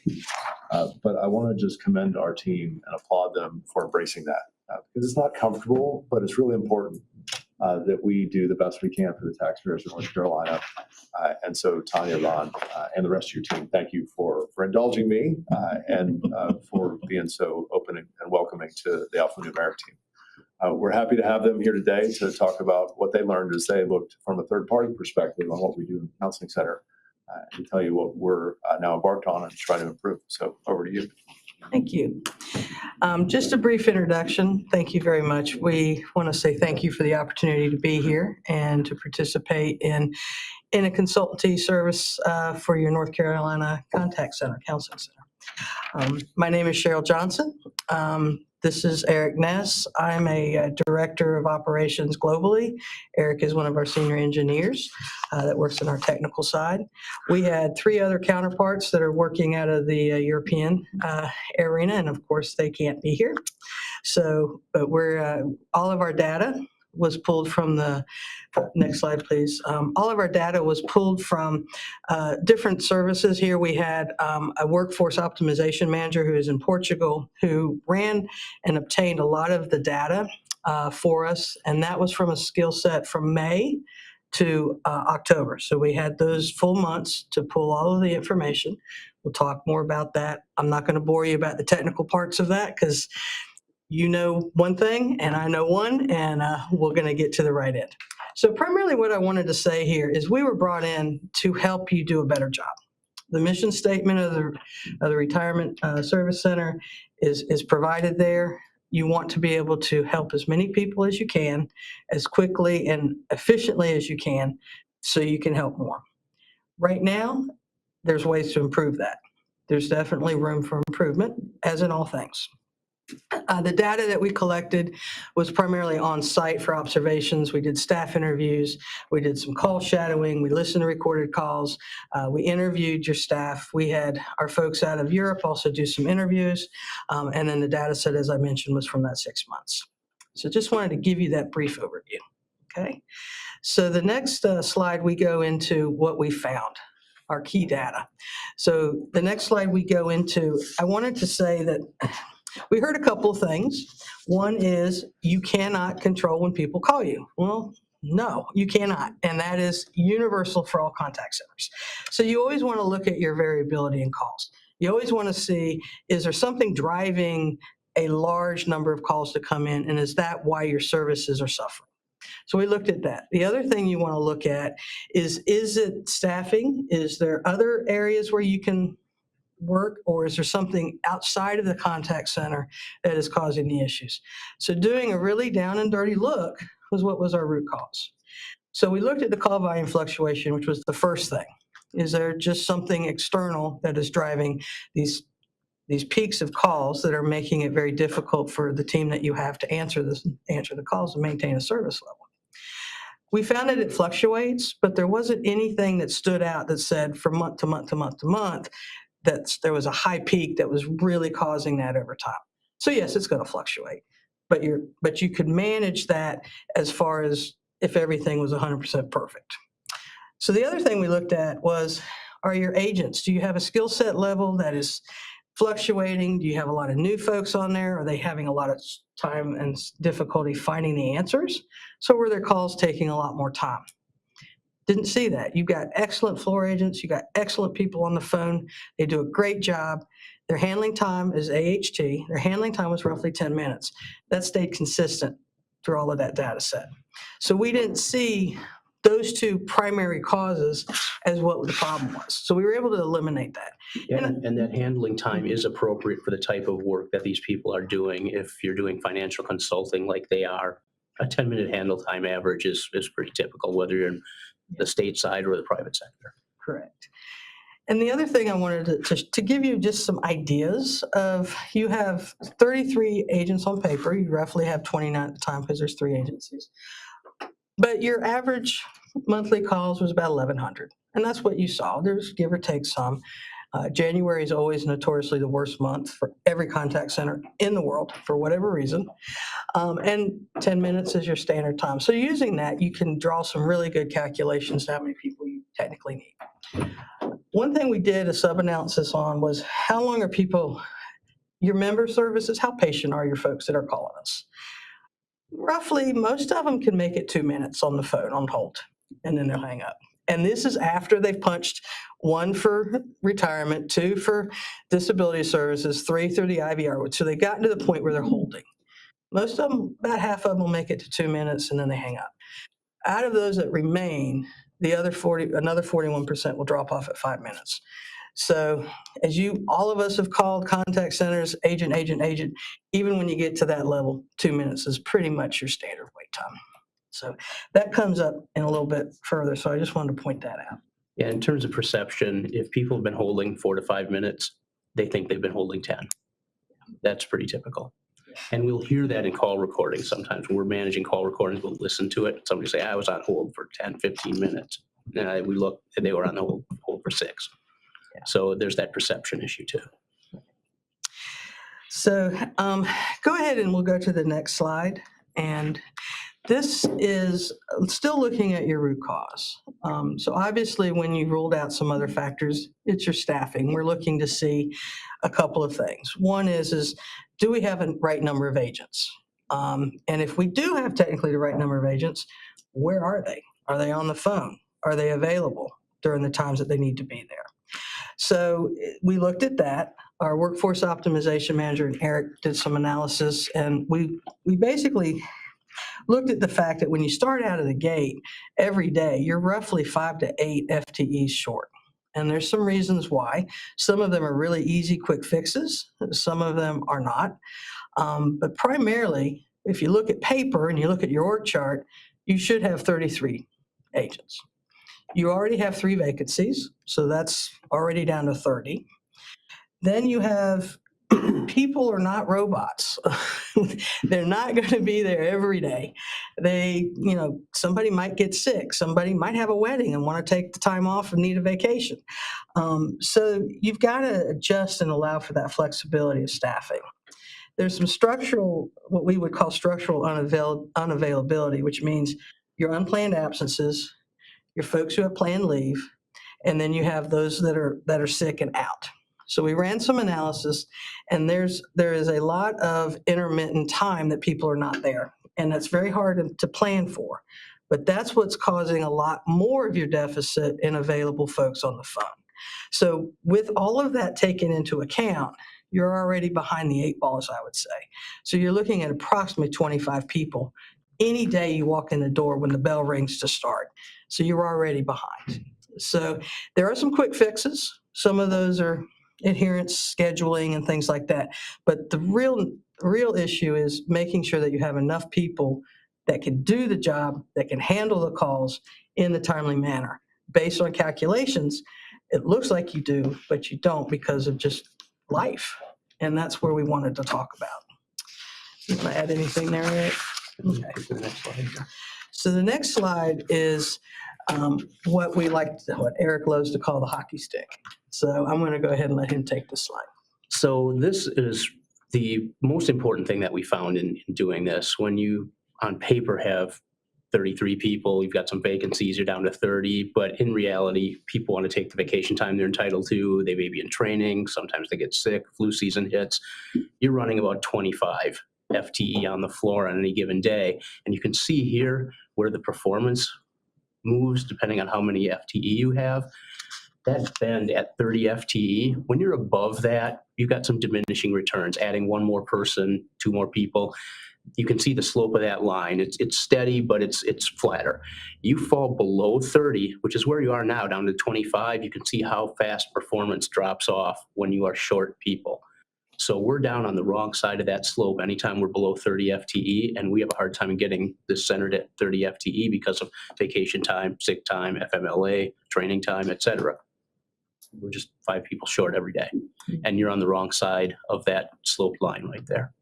But I want to just commend our team and applaud them for embracing that. Because it's not comfortable, but it's really important that we do the best we can for the taxpayers of North Carolina. And so Tanya, Ron, and the rest of your team, thank you for indulging me and for being so open and welcoming to the alphanumeric team. We're happy to have them here today to talk about what they learned as they looked from a third-party perspective on what we do in the counseling center and tell you what we're now embarked on and try to improve. So over to you. Thank you. Just a brief introduction. Thank you very much. We want to say thank you for the opportunity to be here and to participate in a consultancy service for your North Carolina Contact Center, Counseling Center. My name is Cheryl Johnson. This is Eric Ness. I'm a director of operations globally. Eric is one of our senior engineers that works in our technical side. We had 3 other counterparts that are working out of the European arena, and of course they can't be here. So, but we're all of our data was pulled from the, next slide, please. All of our data was pulled from different services. Here we had a workforce optimization manager who is in Portugal who ran and obtained a lot of the data for us. And that was from a skill set from May to October. So we had those full months to pull all of the information. We'll talk more about that. I'm not going to bore you about the technical parts of that because you know one thing and I know one, and we're going to get to the right end. So primarily what I wanted to say here is we were brought in to help you do a better job. The mission statement of the Retirement Service Center is provided there. You want to be able to help as many people as you can, as quickly and efficiently as you can, so you can help more. Right now, there's ways to improve that. There's definitely room for improvement, as in all things. The data that we collected was primarily on site for observations. We did staff interviews. We did some call shadowing. We listened to recorded calls. We interviewed your staff. We had our folks out of Europe also do some interviews. And then the data set, as I mentioned, was from that 6 months. So just wanted to give you that brief overview. Okay. So the next slide, we go into what we found, our key data. So the next slide we go into, I wanted to say that we heard a couple of things. One is you cannot control when people call you. Well, no, you cannot. And that is universal for all contact centers. So you always want to look at your variability in calls. You always want to see, is there something driving a large number of calls to come in? And is that why your services are suffering? So we looked at that. The other thing you want to look at is it staffing? Is there other areas where you can work, or is there something outside of the contact center that is causing the issues? So doing a really down and dirty look was what was our root cause. So we looked at the call volume fluctuation, which was the first thing. Is there just something external that is driving these peaks of calls that are making it very difficult for the team that you have to answer the calls and maintain a service level? We found that it fluctuates, but there wasn't anything that stood out that said from month to month to month to month, there was a high peak that was really causing that over time. So yes, it's going to fluctuate, but you could manage that as far as if everything was 100% perfect. So the other thing we looked at was, are your agents, do you have a skill set level that is fluctuating? Do you have a lot of new folks on there? Are they having a lot of time and difficulty finding the answers? So were their calls taking a lot more time? Didn't see that. You've got excellent floor agents. You've got excellent people on the phone. They do a great job. Their handling time is AHT. Their handling time was roughly 10 minutes. That stayed consistent through all of that data set. So we didn't see those two primary causes as what the problem was. So we were able to eliminate that. And that handling time is appropriate for the type of work that these people are doing. If you're doing financial consulting like they are, a 10-minute handle time average is pretty typical, whether you're in the state side or the private sector. Correct. And the other thing I wanted to give you just some ideas of, you have 33 agents on paper. You roughly have 29 at the time because there's 3 agencies. But your average monthly calls was about 1,100. And that's what you saw. There's give or take some. January is always notoriously the worst month for every contact center in the world for whatever reason. And 10 minutes is your standard time. So using that, you can draw some really good calculations to how many people you technically need. One thing we did a sub-analysis on was, how long are people, your member services, how patient are your folks that are calling us? Roughly, most of them can make it 2 minutes on the phone on hold, and then they'll hang up. And this is after they've punched 1 for retirement, 2 for disability services, 3 through the IVR. So they've gotten to the point where they're holding. Most of them, about half of them will make it to 2 minutes and then they hang up. Out of those that remain, the other another 41% will drop off at 5 minutes. So as all of us have called contact centers, agent, even when you get to that level, 2 minutes is pretty much your standard wait time. So that comes up in a little bit further. So I just wanted to point that out. Yeah, in terms of perception, if people have been holding 4 to 5 minutes, they think they've been holding 10. That's pretty typical. And we'll hear that in call recordings. Sometimes when we're managing call recordings, we'll listen to it. Somebody say, I was on hold for 10, 15 minutes. And we look and they were on the hold for 6. Yeah. So there's that perception issue too. So go ahead and we'll go to the next slide. And this is still looking at your root cause. So obviously when you ruled out some other factors, it's your staffing. We're looking to see a couple of things. One is do we have a right number of agents? And if we do have technically the right number of agents, where are they? Are they on the phone? Are they available during the times that they need to be there? So we looked at that. Our workforce optimization manager and Eric did some analysis, and we basically looked at the fact that when you start out of the gate every day, you're roughly 5 to 8 FTEs short. And there's some reasons why. Some of them are really easy, quick fixes. Some of them are not. But primarily, if you look at paper and you look at your org chart, you should have 33 agents. You already have 3 vacancies, so that's already down to 30. Then you have people are not robots. They're not going to be there every day. Somebody might get sick. Somebody might have a wedding and want to take the time off and need a vacation. So you've got to adjust and allow for that flexibility of staffing. There's some structural, what we would call structural unavailability, which means your unplanned absences, your folks who have planned leave, and then you have those that are sick and out. So we ran some analysis, and there is a lot of intermittent time that people are not there, and that's very hard to plan for. But that's what's causing a lot more of your deficit in available folks on the phone. So with all of that taken into account, you're already behind the 8 ball, as I would say. So you're looking at approximately 25 people any day you walk in the door when the bell rings to start. So you're already behind. So there are some quick fixes. Some of those are adherence, scheduling, and things like that. But the real issue is making sure that you have enough people that can do the job, that can handle the calls in the timely manner. Based on calculations, it looks like you do, but you don't because of just life. And that's where we wanted to talk about. You want to add anything there, Eric? Okay. So the next slide is what Eric loves to call the hockey stick. So I'm going to go ahead and let him take the slide. So this is the most important thing that we found in doing this. When you, on paper, have 33 people, you've got some vacancies, you're down to 30, but in reality, people want to take the vacation time they're entitled to. They may be in training. Sometimes they get sick, flu season hits. You're running about 25 FTE on the floor on any given day. And you can see here where the performance moves depending on how many FTE you have. That bend at 30 FTE, when you're above that, you've got some diminishing returns, adding one more person, two more people. You can see the slope of that line. It's steady, but it's flatter. You fall below 30, which is where you are now, down to 25. You can see how fast performance drops off when you are short people. So we're down on the wrong side of that slope anytime we're below 30 FTE, and we have a hard time getting this centered at 30 FTE because of vacation time, sick time, FMLA, training time, et cetera. We're just 5 people short every day, and you're on the wrong side of that slope line right there.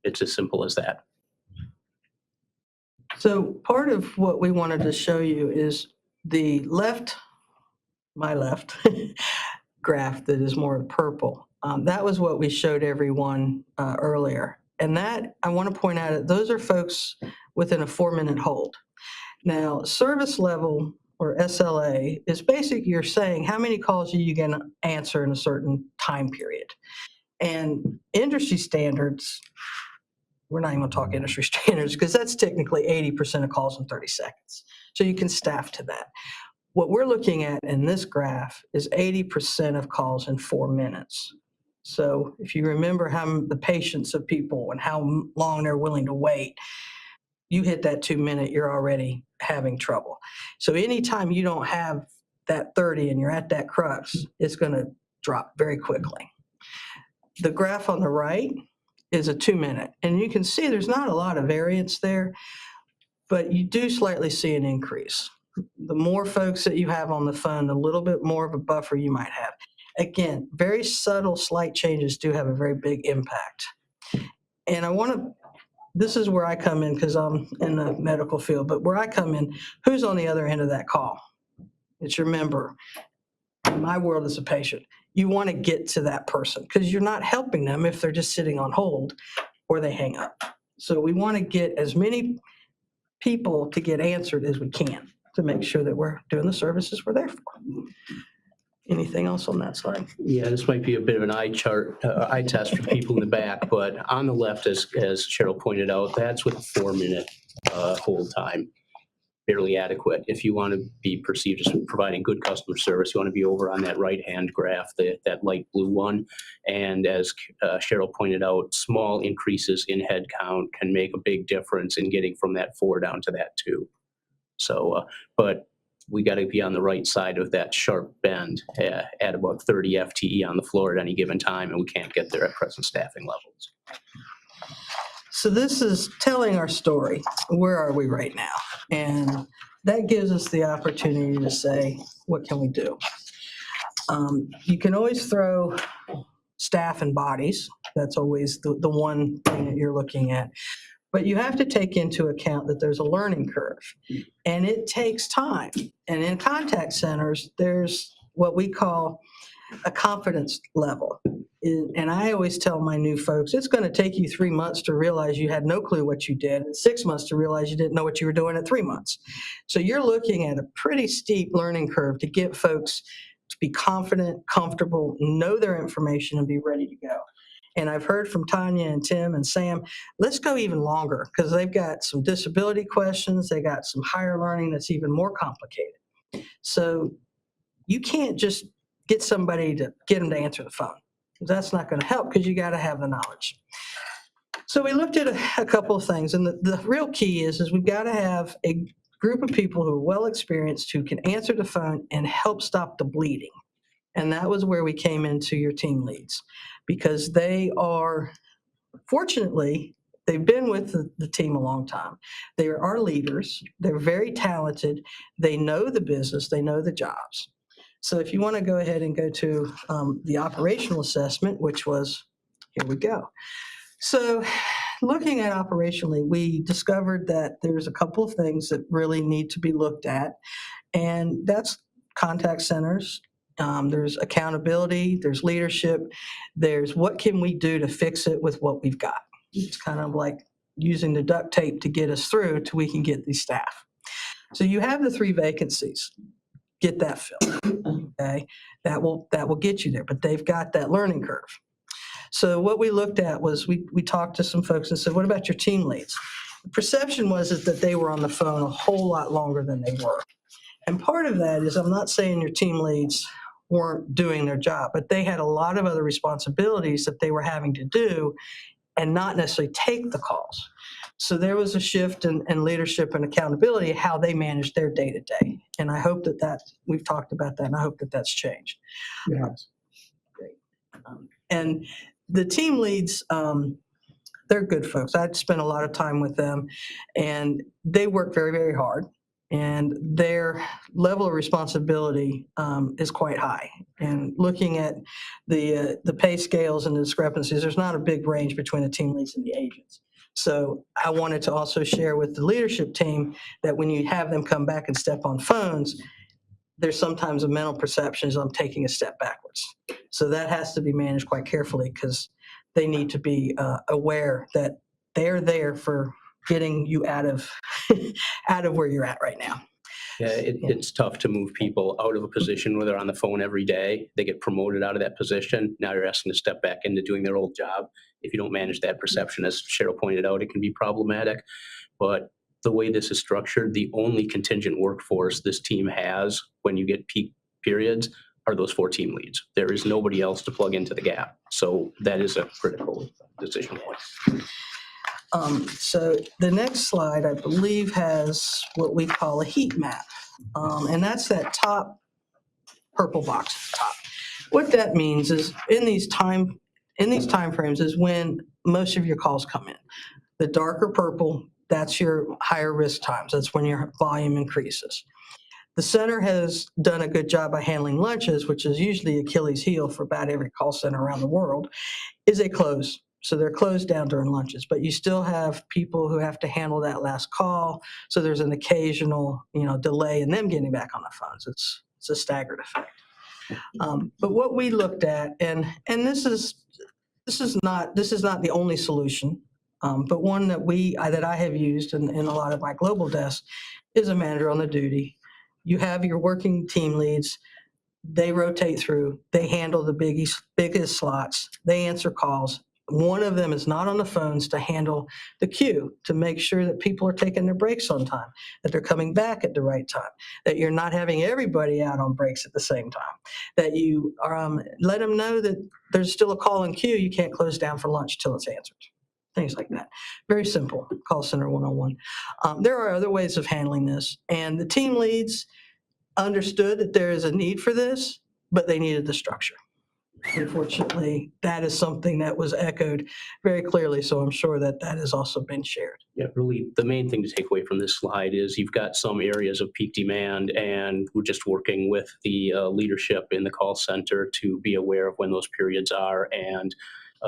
It's as simple as that. So part of what we wanted to show you is the my left graph that is more purple. That was what we showed everyone earlier. And that, I want to point out, those are folks within a 4-minute hold. Now, service level, or SLA, is basically you're saying how many calls are you going to answer in a certain time period. And industry standards, we're not even going to talk industry standards because that's technically 80% of calls in 30 seconds. So you can staff to that. What we're looking at in this graph is 80% of calls in 4 minutes. So if you remember how the patience of people and how long they're willing to wait, you hit that 2 minute, you're already having trouble. So anytime you don't have that 30 and you're at that crux, it's going to drop very quickly. The graph on the right is a 2 minute. And you can see there's not a lot of variance there, but you do slightly see an increase. The more folks that you have on the phone, a little bit more of a buffer you might have. Again, very subtle, slight changes do have a very big impact. And this is where I come in because I'm in the medical field, but where I come in, who's on the other end of that call? It's your member. In my world as a patient, you want to get to that person because you're not helping them if they're just sitting on hold or they hang up. So we want to get as many people to get answered as we can to make sure that we're doing the services we're there for. Anything else on that slide? Yeah, this might be a bit of an eye test for people in the back, but on the left, as Cheryl pointed out, that's with a 4-minute hold time. Barely adequate. If you want to be perceived as providing good customer service, you want to be over on that right-hand graph, that light blue one. And as Cheryl pointed out, small increases in head count can make a big difference in getting from that 4 down to that 2. So, but we got to be on the right side of that sharp bend at about 30 FTE on the floor at any given time, and we can't get there at present staffing levels. So this is telling our story. Where are we right now? And that gives us the opportunity to say, what can we do? You can always throw staff and bodies. That's always the one thing that you're looking at. But you have to take into account that there's a learning curve, and it takes time. And in contact centers, there's what we call a confidence level. And I always tell my new folks, it's going to take you 3 months to realize you had no clue what you did, and 6 months to realize you didn't know what you were doing at 3 months. So you're looking at a pretty steep learning curve to get folks to be confident, comfortable, know their information, and be ready to go. And I've heard from Tanya and Tim and Sam, let's go even longer because they've got some disability questions. They got some higher learning that's even more complicated. So you can't just get somebody to get them to answer the phone. That's not going to help because you got to have the knowledge. So we looked at a couple of things, and the real key is we've got to have a group of people who are well experienced who can answer the phone and help stop the bleeding. And that was where we came into your team leads because they are, fortunately, they've been with the team a long time. They are our leaders. They're very talented. They know the business. They know the jobs. So if you want to go ahead and go to the operational assessment, which was, here we go. So looking at operationally, we discovered that there's a couple of things that really need to be looked at. And that's contact centers. There's accountability, there's leadership, there's what can we do to fix it with what we've got. It's kind of like using the duct tape to get us through till we can get these staff. So you have the 3 vacancies. Get that filled, okay? That will get you there, but they've got that learning curve. So what we looked at was we talked to some folks and said, what about your team leads? The perception was that they were on the phone a whole lot longer than they were. And part of that is, I'm not saying your team leads weren't doing their job, but they had a lot of other responsibilities that they were having to do and not necessarily take the calls. So there was a shift in leadership and accountability, how they managed their day-to-day. And I hope that we've talked about that, and I hope that that's changed. Yes. Great. And the team leads, they're good folks. I'd spent a lot of time with them, and they work very, very hard. And their level of responsibility is quite high. And looking at the pay scales and the discrepancies, there's not a big range between the team leads and the agents. So I wanted to also share with the leadership team that when you have them come back and step on phones, there's sometimes a mental perception I'm taking a step backwards. So that has to be managed quite carefully, because they need to be aware that they're there for getting you out of where you're at right now. Yeah, it's tough to move people out of a position where they're on the phone every day. They get promoted out of that position. Now you're asking to step back into doing their old job. If you don't manage that perception, as Cheryl pointed out, it can be problematic. But the way this is structured, the only contingent workforce this team has when you get peak periods are those 4 team leads. There is nobody else to plug into the gap. So that is a critical decision point. So the next slide, I believe, has what we call a heat map. And that's that top purple box at the top. What that means is in these time frames is when most of your calls come in. The darker purple, that's your higher risk times. That's when your volume increases. The center has done a good job by handling lunches, which is usually Achilles heel for about every call center around the world, is they close. So they're closed down during lunches, but you still have people who have to handle that last call. So there's an occasional, delay in them getting back on the phones. It's a staggered effect. But what we looked at, and this is not the only solution, but one that I have used in a lot of my global desks is a manager on the duty. You have your working team leads. They rotate through. They handle the biggest slots. They answer calls. One of them is not on the phones to handle the queue, to make sure that people are taking their breaks on time, that they're coming back at the right time, that you're not having everybody out on breaks at the same time, that you let them know that there's still a call in queue. You can't close down for lunch till it's answered. Things like that. Very simple, call center 101. There are other ways of handling this, and the team leads understood that there is a need for this, but they needed the structure. Unfortunately, that is something that was echoed very clearly, so I'm sure that has also been shared. Yeah, really, the main thing to take away from this slide is you've got some areas of peak demand, and we're just working with the leadership in the call center to be aware of when those periods are and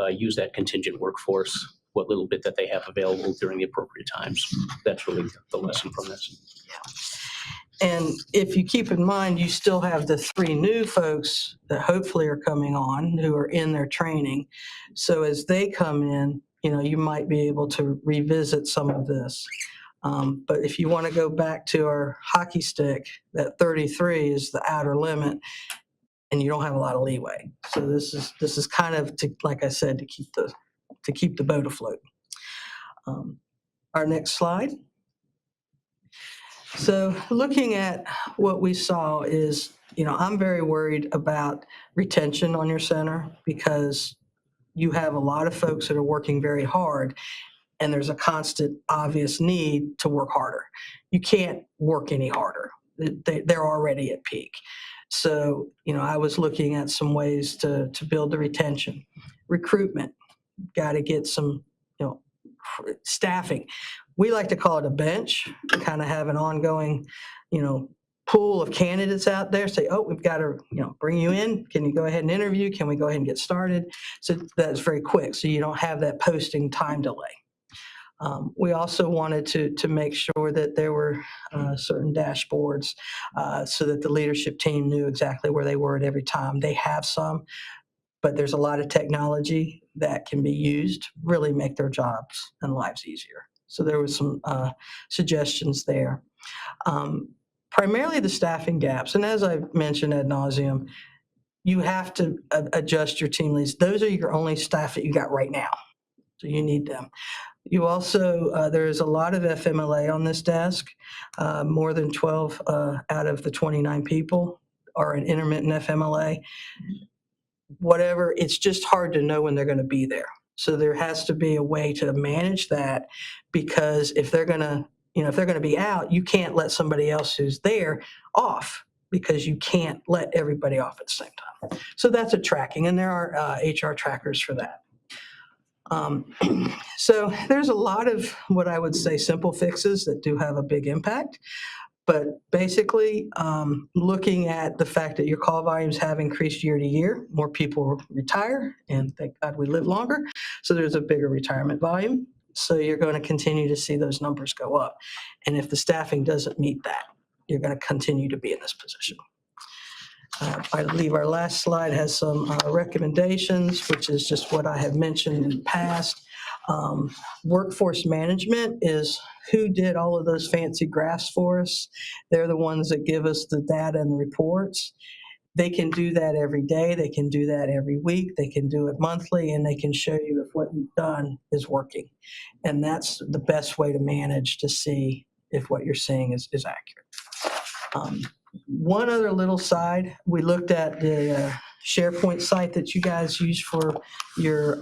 use that contingent workforce, what little bit that they have available during the appropriate times. That's really the lesson from this. Yeah. And if you keep in mind, you still have the 3 new folks that hopefully are coming on who are in their training. So as they come in, you might be able to revisit some of this. But if you want to go back to our hockey stick, that 33 is the outer limit, and you don't have a lot of leeway. So this is kind of, like I said, to keep the boat afloat. Our next slide. So looking at what we saw is, I'm very worried about retention on your center, because you have a lot of folks that are working very hard, and there's a constant obvious need to work harder. You can't work any harder. They're already at peak. So, I was looking at some ways to build the retention. Recruitment, got to get some, staffing. We like to call it a bench, kind of have an ongoing, pool of candidates out there. Say, oh, we've got to, bring you in. Can you go ahead and interview? Can we go ahead and get started? So that's very quick. So you don't have that posting time delay. We also wanted to make sure that there were certain dashboards so that the leadership team knew exactly where they were at every time. They have some, but there's a lot of technology that can be used, really make their jobs and lives easier. So there was some suggestions there. Primarily the staffing gaps, and as I mentioned ad nauseum, you have to adjust your team leads. Those are your only staff that you got right now, so you need them. You also, there is a lot of FMLA on this desk. More than 12 out of the 29 people are in intermittent FMLA. Whatever, it's just hard to know when they're going to be there. So there has to be a way to manage that, because if they're going to, if they're going to be out, you can't let somebody else who's there off, because you can't let everybody off at the same time. So that's a tracking, and there are HR trackers for that. So there's a lot of what I would say simple fixes that do have a big impact. But basically, looking at the fact that your call volumes have increased year to year, more people retire, and thank God we live longer. So there's a bigger retirement volume. So you're going to continue to see those numbers go up. And if the staffing doesn't meet that, you're going to continue to be in this position. I believe our last slide has some recommendations, which is just what I have mentioned in the past. Workforce management is who did all of those fancy graphs for us. They're the ones that give us the data and the reports. They can do that every day. They can do that every week. They can do it monthly, and they can show you if what you've done is working. And that's the best way to manage, to see if what you're seeing is accurate. One other little side, we looked at the SharePoint site that you guys use for your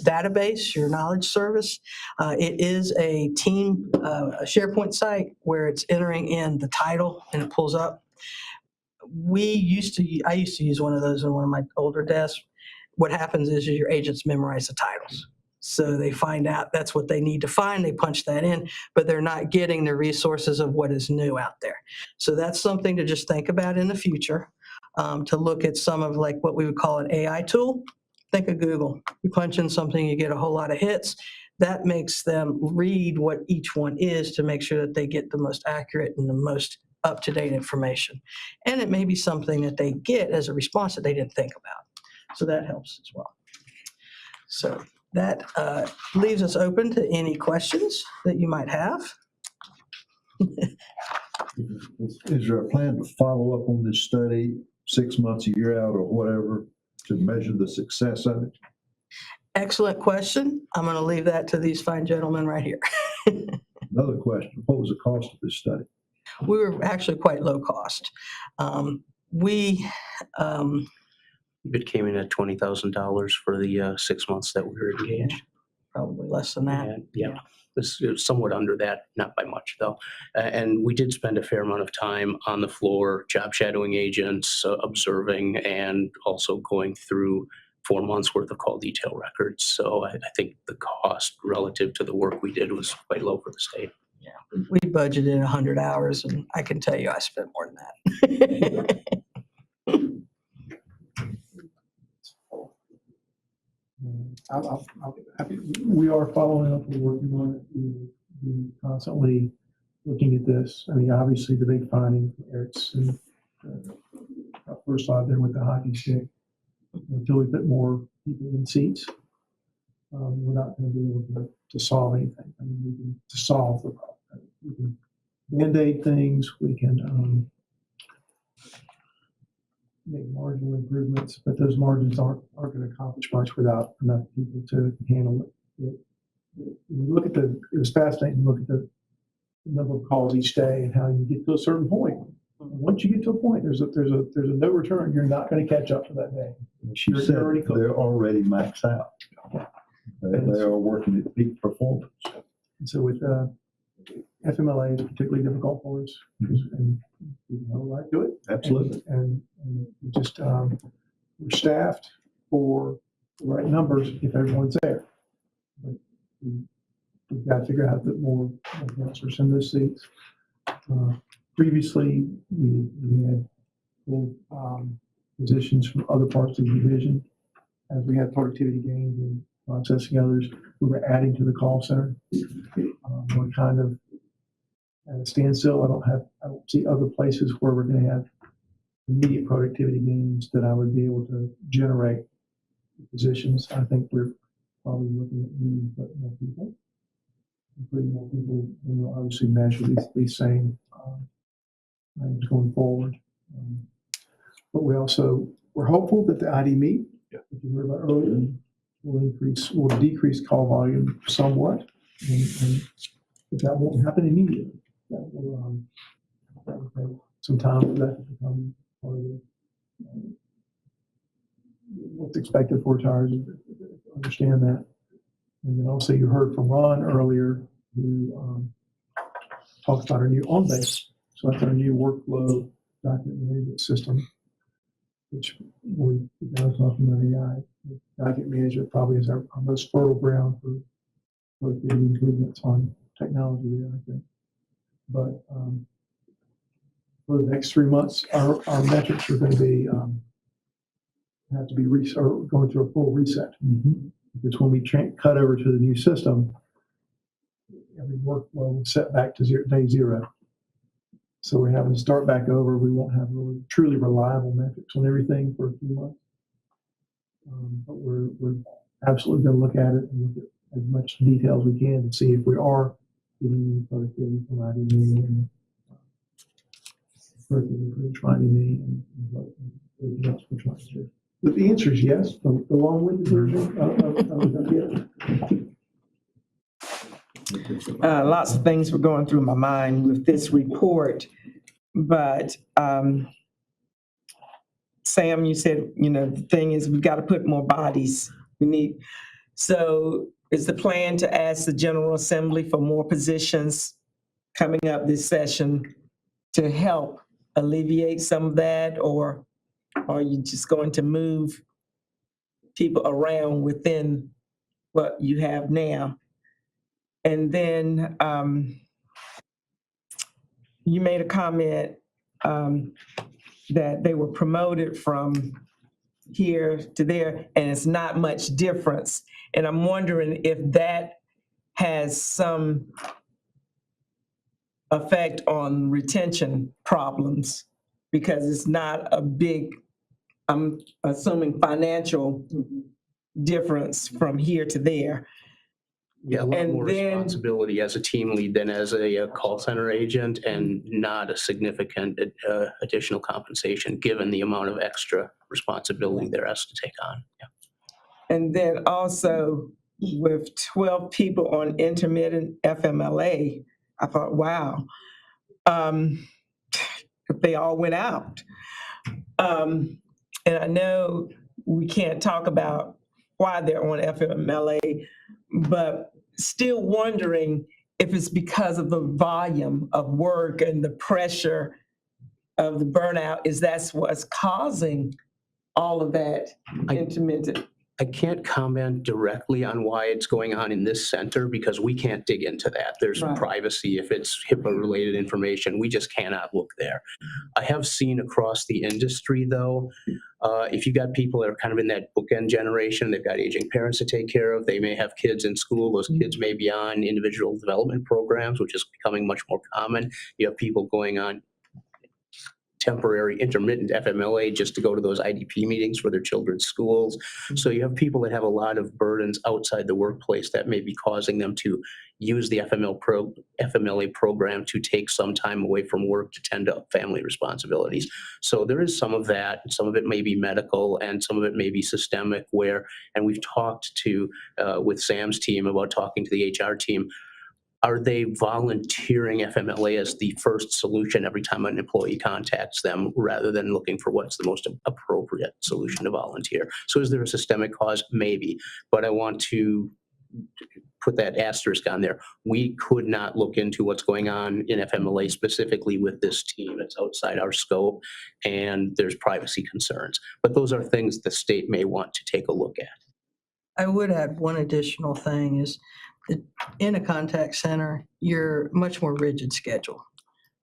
database, your knowledge service. It is a team, a SharePoint site where it's entering in the title and it pulls up. I used to use one of those on one of my older desks. What happens is your agents memorize the titles. So they find out that's what they need to find, they punch that in, but they're not getting the resources of what is new out there. So that's something to just think about in the future, to look at some of like what we would call an AI tool. Think of Google. You punch in something, you get a whole lot of hits. That makes them read what each one is to make sure that they get the most accurate and the most up-to-date information. And it may be something that they get as a response that they didn't think about. So that helps as well. So that leaves us open to any questions that you might have. Is there a plan to follow up on this study 6 months, a year out, or whatever, to measure the success of it? Excellent question. I'm going to leave that to these fine gentlemen right here. Another question, what was the cost of this study? We were actually quite low cost. It came in at $20,000 for the 6 months that we were engaged. Probably less than that. And, yeah, this is somewhat under that, not by much though. And we did spend a fair amount of time on the floor, job shadowing agents, observing, and also going through 4 months worth of call detail records. So I think the cost relative to the work we did was quite low for the state. Yeah, we budgeted 100 hours, and I can tell you I spent more than that. I'll be happy. We are following up, we're working on it. We're constantly looking at this. I mean, obviously the big finding, Eric's first slide there with the hockey stick. Until we put more people in seats, we're not going to be able to solve anything. I mean, we can to solve the problem. We can Band-Aid things, we can make marginal improvements, but those margins aren't going to accomplish much without enough people to handle it. Look at it was fascinating to look at the number of calls each day and how you get to a certain point. Once you get to a point, there's a no return. You're not going to catch up to that day. You said they're already maxed out. They are working at peak performance. And so with FMLA, it's particularly difficult for us, and we have a right to it. Absolutely. And just we're staffed for the right numbers if everyone's there. But we've got to figure out how to put more counselors in those seats. Previously, we had full positions from other parts of the division. As we had productivity gains processing others. We were adding to the call center. We're kind of at a standstill. I don't see other places where we're going to have immediate productivity gains that I would be able to generate positions. I think we're probably looking at needing to put more people. Putting more people, and we'll obviously measure these same items going forward. But we're hopeful that the ID meet, if you heard about earlier, will decrease call volume somewhat, and but that won't happen immediately. That will take some time for that to become part of what's expected for retirees. Understand that. And then also you heard from Ron earlier, who talks about our new on-base. So that's our new workflow document management system, which we now talking about AI. Document management probably is our most fertile ground for productivity improvements on technology there, I think. But for the next 3 months, our metrics are going to be have to be going through a full reset. Because when we cut over to the new system, every workflow will set back to day zero. So we're having to start back over. We won't have really truly reliable metrics on everything for a few months. But we're absolutely going to look at it and look at as much detail as we can to see if we are getting any productivity from IDME and productivity from IDME and what else we're trying to do. But the answer is yes. The long-winded version of Lots of things were going through my mind with this report, but Sam, you said, the thing is we've got to put more bodies. So is the plan to ask the General Assembly for more positions coming up this session to help alleviate some of that, or are you just going to move people around within what you have now? And then you made a comment that they were promoted from here to there, and it's not much difference. And I'm wondering if that has some effect on retention problems, because it's not a big, I'm assuming, financial difference from here to there. Yeah, a lot And more then- responsibility as a team lead than as a call center agent, and not a significant additional compensation given the amount of extra responsibility they're asked to take on. Yeah. And then also with 12 people on intermittent FMLA, I thought, wow, if they all went out. And I know we can't talk about why they're on FMLA, but still wondering if it's because of the volume of work and the pressure of the burnout, is that's what's causing all of that intermittent. I can't comment directly on why it's going on in this center because we can't dig into that. There's Right. privacy. If it's HIPAA-related information, we just cannot look there. I have seen across the industry, though, if you got people that are kind of in that bookend generation, they've got aging parents to take care of, they may have kids in school, those kids may be on individual development programs, which is becoming much more common. You have people going on temporary intermittent FMLA just to go to those IDP meetings for their children's schools. So you have people that have a lot of burdens outside the workplace that may be causing them to use the FMLA program to take some time away from work to tend to family responsibilities. So there is some of that. Some of it may be medical and some of it may be systemic and we've talked to, with Sam's team about talking to the HR team. Are they volunteering FMLA as the first solution every time an employee contacts them rather than looking for what's the most appropriate solution to volunteer? So is there a systemic cause? Maybe, but I want to put that asterisk on there. We could not look into what's going on in FMLA specifically with this team. It's outside our scope and there's privacy concerns, but those are things the state may want to take a look at. I would add one additional thing is that in a contact center, you're much more rigid schedule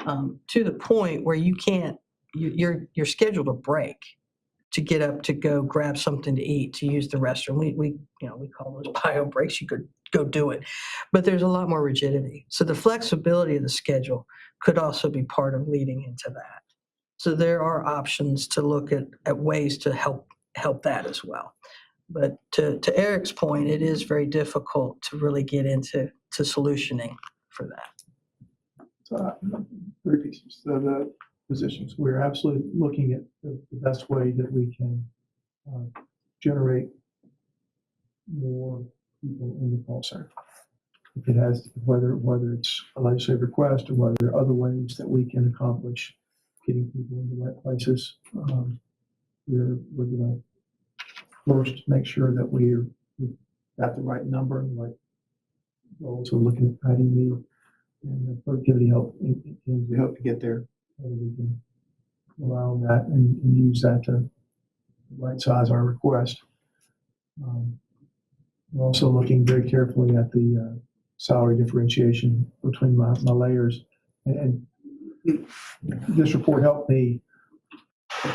to the point where you can't, you're scheduled to break to get up, to go grab something to eat, to use the restroom. We call those bio breaks. You could go do it. But there's a lot more rigidity. So the flexibility of the schedule could also be part of leading into that. So there are options to look at ways to help that as well. But to Eric's point, it is very difficult to really get into solutioning for that. So, three pieces. So the positions, we're absolutely looking at the best way that we can generate more people in the call center. If it has, whether it's a legislative request or whether there are other ways that we can accomplish getting people in the right places. We're going to first make sure that we've got the right number and the right goals. So looking at IDB and the productivity help, we hope to get there. Whether we can allow that and use that to right size our request. We're also looking very carefully at the salary differentiation between my layers. And this report helped me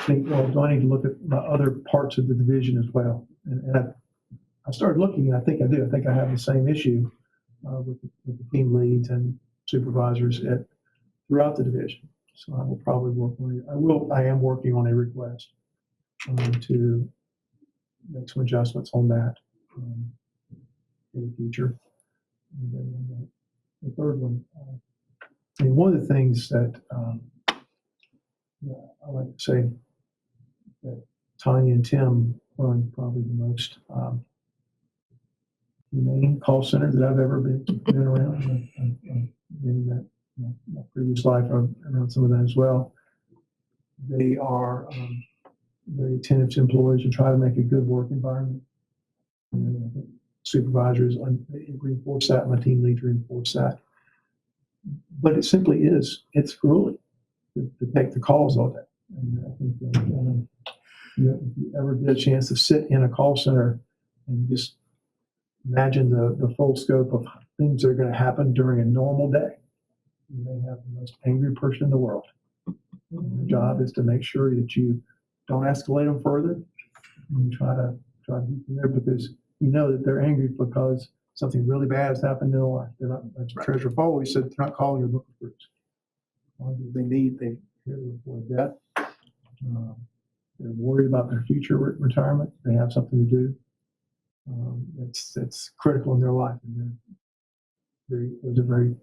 think, well, do I need to look at my other parts of the division as well? And I started looking, and I think I do. I think I have the same issue with the team leads and supervisors throughout the division. So I will probably work on it. I am working on a request to make some adjustments on that in the future. And then the third one, I mean, one of the things that I like to say that Tanya and Tim run probably the most humane call center that I've ever been around. I've been in that my previous life, I've around some of that as well. They are very attentive to employees and try to make a good work environment. And I think supervisors reinforce that, my team leads reinforce that. But it simply is, it's grueling to take the calls all day. And I think that, if you ever get a chance to sit in a call center and just imagine the full scope of things that are going to happen during a normal day. You may have the most angry person in the world. Your job is to make sure that you don't escalate them further. And try to keep them there because you know that they're angry because something really bad has happened in their life. They're not, as Treasurer Paul always said, they're not calling you looking for they need, they hear the report of death. They're worried about their future retirement. They have something to do. It's critical in their life, and those are very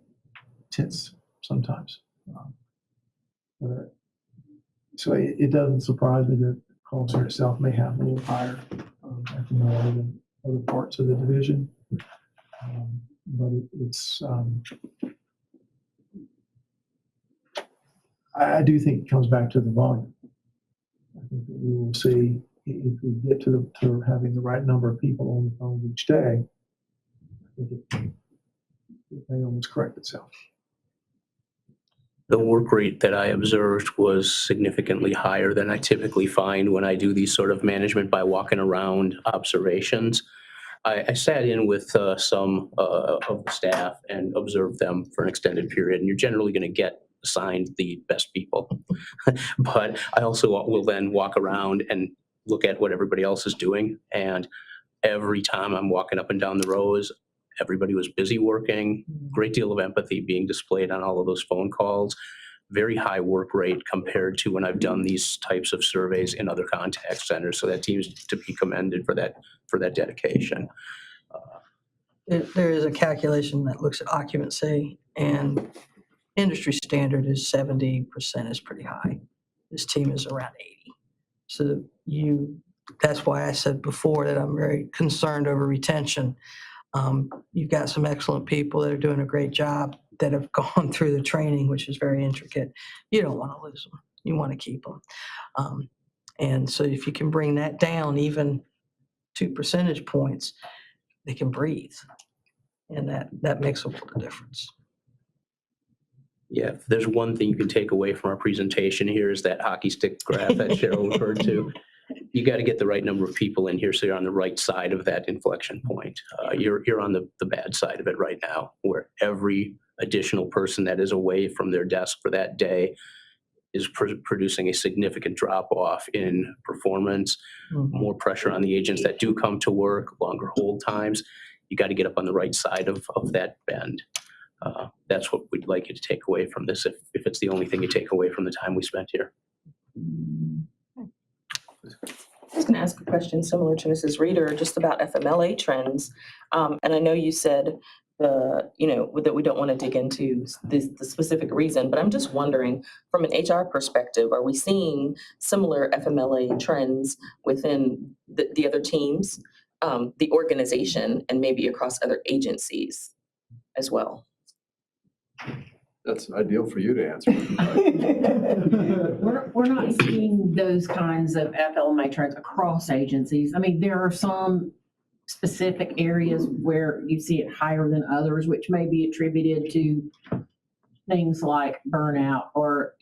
tense sometimes. So it doesn't surprise me that the call center itself may have a little higher FMLA than other parts of the division, but I do think it comes back to the volume. I think that we will see if we get to having the right number of people on the phone each day. I think it may almost correct itself. The work rate that I observed was significantly higher than I typically find when I do these sort of management by walking around observations. I sat in with some of the staff and observed them for an extended period, and you're generally going to get assigned the best people. But I also will then walk around and look at what everybody else is doing. And every time I'm walking up and down the rows, everybody was busy working, great deal of empathy being displayed on all of those phone calls, very high work rate compared to when I've done these types of surveys in other contact centers. So that team's to be commended for that dedication. There is a calculation that looks at occupancy, and industry standard is 70% is pretty high. This team is around 80. So that's why I said before that I'm very concerned over retention. You've got some excellent people that are doing a great job that have gone through the training, which is very intricate. You don't want to lose them. You want to keep them. And so if you can bring that down even 2 percentage points, they can breathe. And that makes a world of difference. Yeah, if there's one thing you can take away from our presentation here is that hockey stick graph that Cheryl referred to. You got to get the right number of people in here so you're on the right side of that inflection point. You're on the bad side of it right now, where every additional person that is away from their desk for that day is producing a significant drop off in performance, more pressure on the agents that do come to work, longer hold times. You got to get up on the right side of that bend. That's what we'd like you to take away from this, if it's the only thing you take away from the time we spent here. I was going to ask a question similar to Mrs. Reeder, just about FMLA trends. And I know you said that we don't want to dig into the specific reason, but I'm just wondering, from an HR perspective, are we seeing similar FMLA trends within the other teams, the organization, and maybe across other agencies as well? That's ideal for you to answer. We're not seeing those kinds of FLMA trends across agencies. I mean, there are some specific areas where you see it higher than others, which may be attributed to things like burnout or,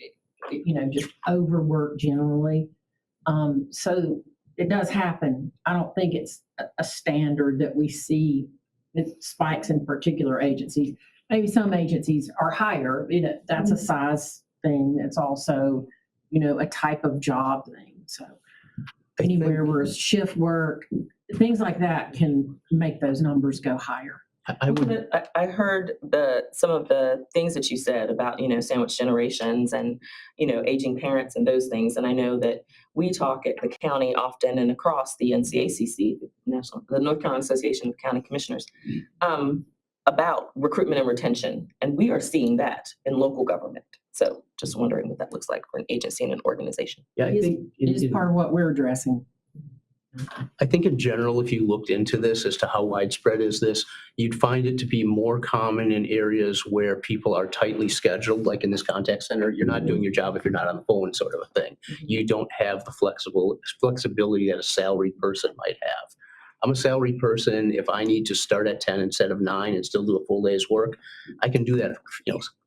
just overwork generally. So it does happen. I don't think it's a standard that we see. It spikes in particular agencies. Maybe some agencies are higher, that's a size thing. It's also, a type of job thing. So anywhere where it's shift work, things like that can make those numbers go higher. I heard some of the things that you said about, sandwich generations and, aging parents and those things. And I know that we talk at the county often and across the NCACC, the North Carolina Association of County Commissioners, about recruitment and retention. And we are seeing that in local government. So just wondering what that looks like for an agency and an organization. Yeah, I think it is part of what we're addressing. I think in general, if you looked into this as to how widespread is this, you'd find it to be more common in areas where people are tightly scheduled, like in this contact center. You're not doing your job if you're not on the phone, sort of a thing. You don't have the flexibility that a salaried person might have. I'm a salaried person. If I need to start at 10 instead of 9 and still do a full day's work, I can do that,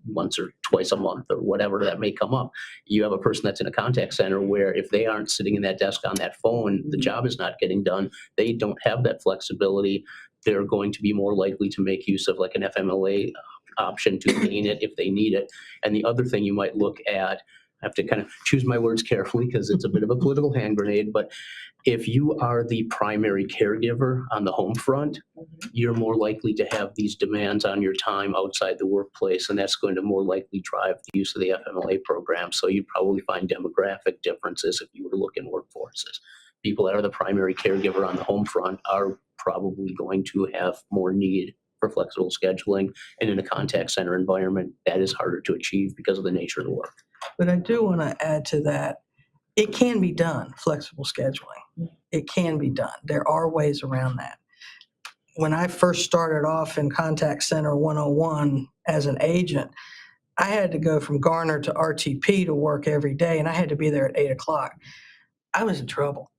once or twice a month or whatever that may come up. You have a person that's in a contact center where if they aren't sitting in that desk on that phone, the job is not getting done. They don't have that flexibility. They're going to be more likely to make use of like an FMLA option to gain it if they need it. And the other thing you might look at, I have to kind of choose my words carefully because it's a bit of a political hand grenade, but if you are the primary caregiver on the home front, you're more likely to have these demands on your time outside the workplace, and that's going to more likely drive the use of the FMLA program. So you'd probably find demographic differences if you were to look in workforces. People that are the primary caregiver on the home front are probably going to have more need for flexible scheduling, and in a contact center environment, that is harder to achieve because of the nature of the work. But I do want to add to that, it can be done, flexible scheduling. It can be done. There are ways around that. When I first started off in Contact Center 101 as an agent, I had to go from Garner to RTP to work every day, and I had to be there at 8 o'clock. I was in trouble.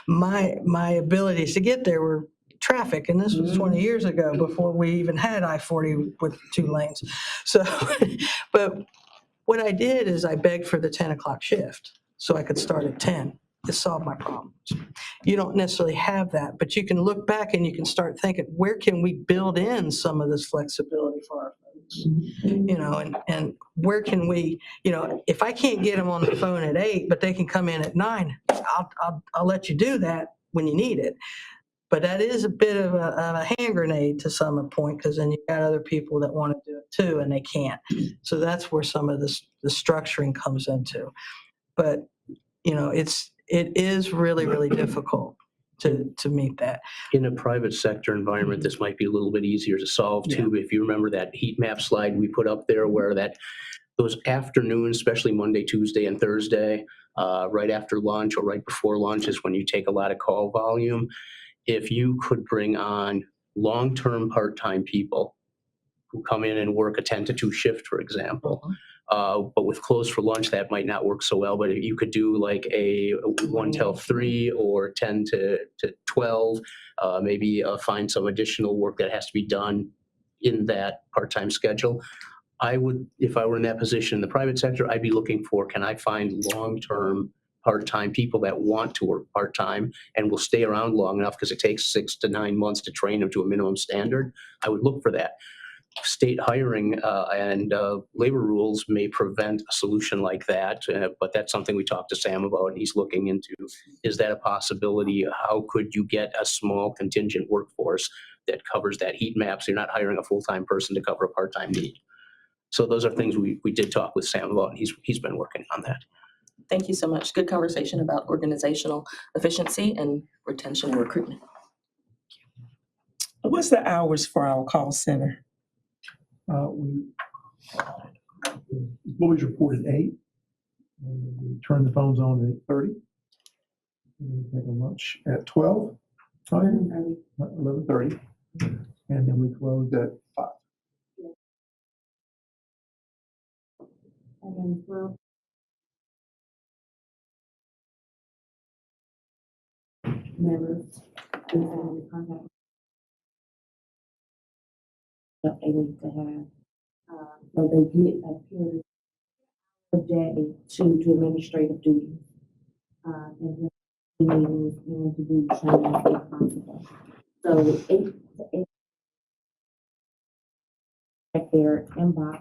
My abilities to get there were traffic, and this was 20 years ago before we even had I-40 with 2 lanes. So, but what I did is I begged for the 10 o'clock shift so I could start at 10. It solved my problems. You don't necessarily have that, but you can look back and you can start thinking, where can we build in some of this flexibility for our folks? And where can we, if I can't get them on the phone at 8, but they can come in at 9, I'll let you do that when you need it. But that is a bit of a hand grenade to some point, because then you've got other people that want to do it too, and they can't. So that's where some of the structuring comes into. But, it is really, really difficult to meet that. In a private sector environment, this might be a little bit easier to solve too. If you remember that heat map slide we put up there where those afternoons, especially Monday, Tuesday, and Thursday, right after lunch or right before lunch is when you take a lot of call volume. If you could bring on long-term part-time people who come in and work a 10 to 2 shift, for example, but with close for lunch, that might not work so well. But if you could do like a 1 till 3 or 10 to 12, maybe find some additional work that has to be done in that part-time schedule. I would, if I were in that position in the private sector, I'd be looking for, can I find long-term part-time people that want to work part-time and will stay around long enough, because it takes 6 to 9 months to train them to a minimum standard. I would look for that. state hiring and labor rules may prevent a solution like that. But that's something we talked to Sam about, and he's looking into. Is that a possibility? How could you get a small contingent workforce that covers that heat map, so you're not hiring a full-time person to cover a part-time need? So those are things we did talk with Sam about, and he's been working on that. Thank you so much. Good conversation about organizational efficiency and retention and recruitment. What's the hours for our call center? We employees report at 8. And we turn the phones on at 8:30. And we take a lunch at 12. 11:30. And then we close at 5. And then members, contact. That they need to have, so they get a period of day to do administrative duties. And then meetings and to do training if possible. So 8 to 8. Check their inbox,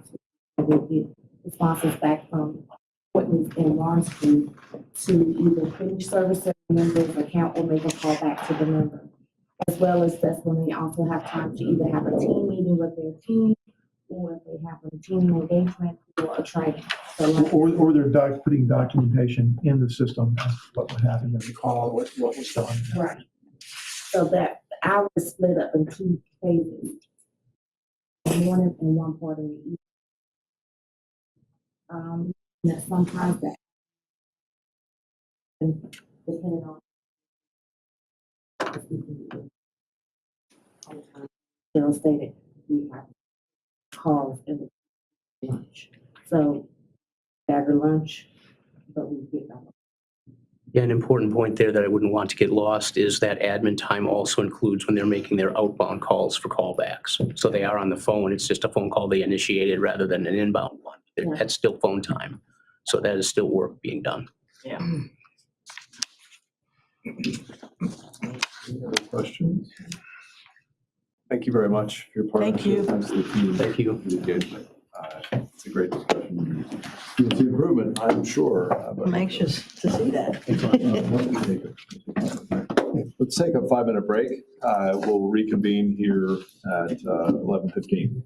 they will get responses back from appointments in Lawrence Street to either finish service their members' account or make a call back to the member. As well as that's when they also have time to either have a team meeting with their team, or if they have a team engagement or a training. So like, Or they're putting documentation in the system, as what would happen in the call, what was done. right. So that the hour is split up in 2 phases. Morning and one part of the evening. That sometimes that, depending on. Cheryl stated, we have calls in the lunch. So stagger lunch, but we get that. Yeah, an important point there that I wouldn't want to get lost is that admin time also includes when they're making their outbound calls for callbacks. So they are on the phone. It's just a phone call they initiated rather than an inbound one. Yeah. That's still phone time. So that is still work being done. Yeah. Any other questions? Thank you very much for your Thank you. partnership. Thanks to the team. Thank you. Engagement. It's a great discussion. It's an improvement, I'm sure. I'm anxious to see that. Let's take a 5-minute break. We'll reconvene here at 11:15.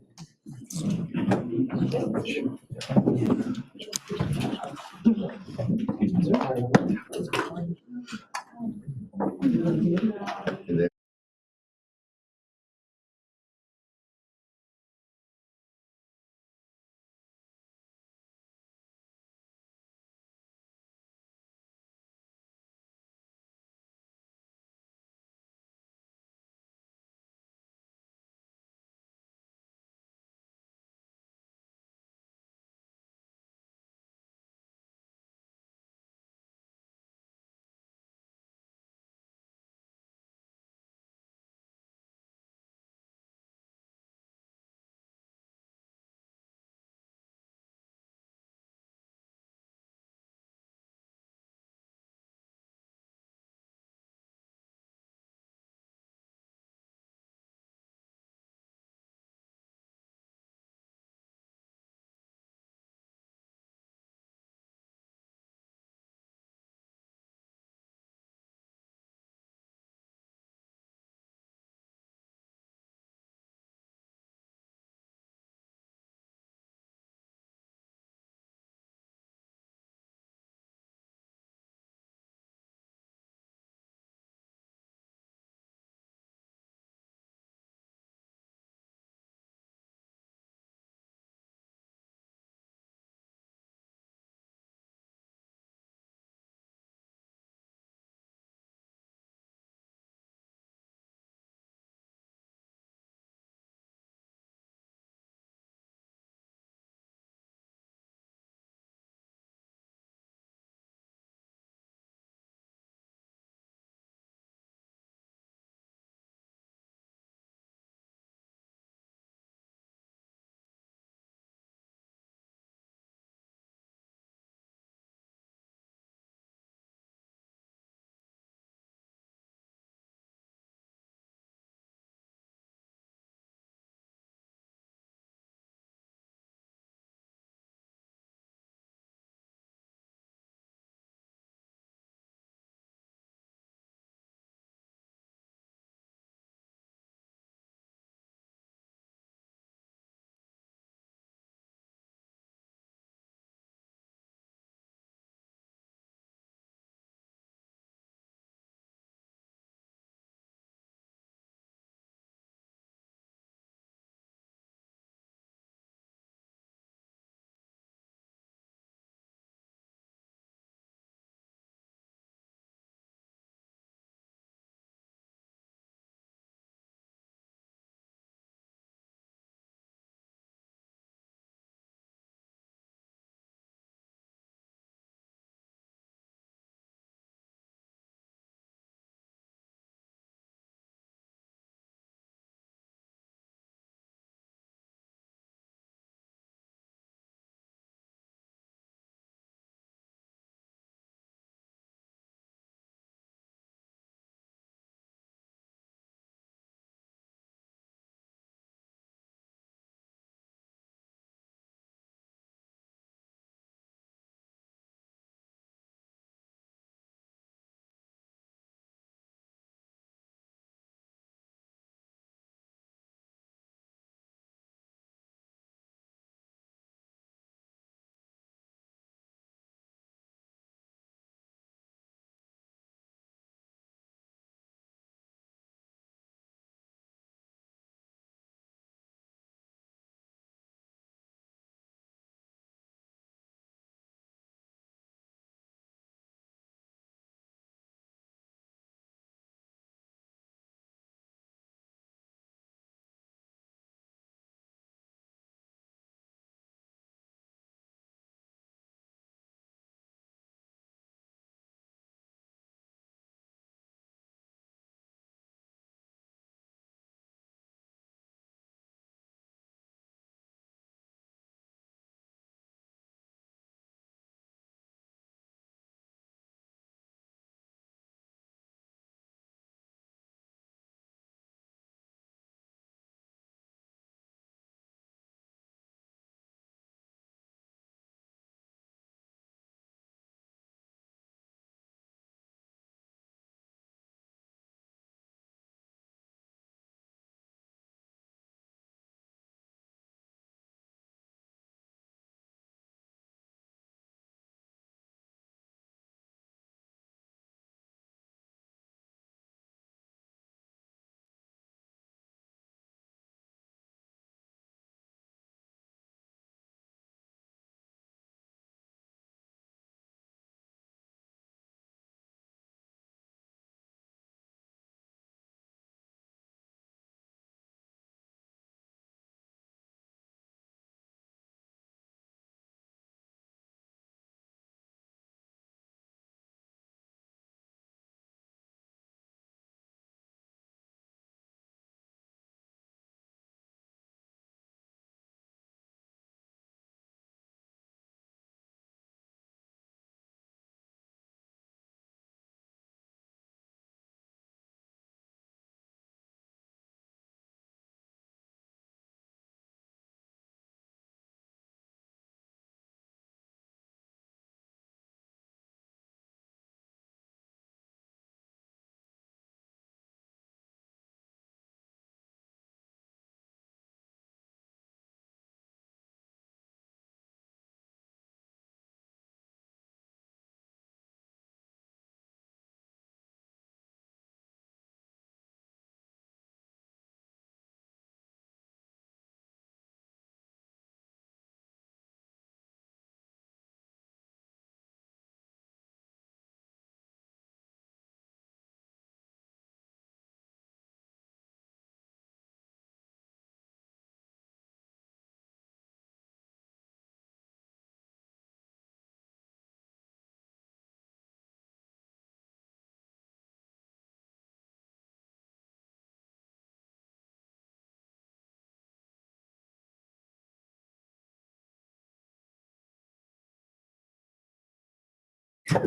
All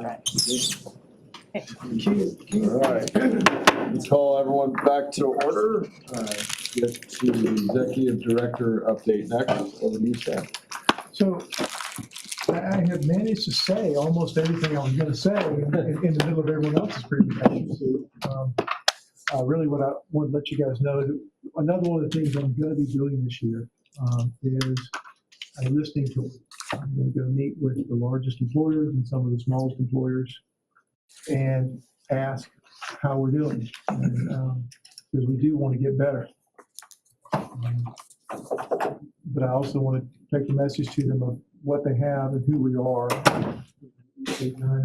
right, let's call everyone back to order. Get to the executive director update next. Over to you, Stan. So I have managed to say almost everything I was going to say in the middle of everyone else's presentation. So really what I want to let you guys know, another one of the things I'm going to be doing this year is I'm listening to, I'm going to go meet with the largest employers and some of the smallest employers and ask how we're doing. Because we do want to get better. But I also want to take the message to them of what they have and who we are. $9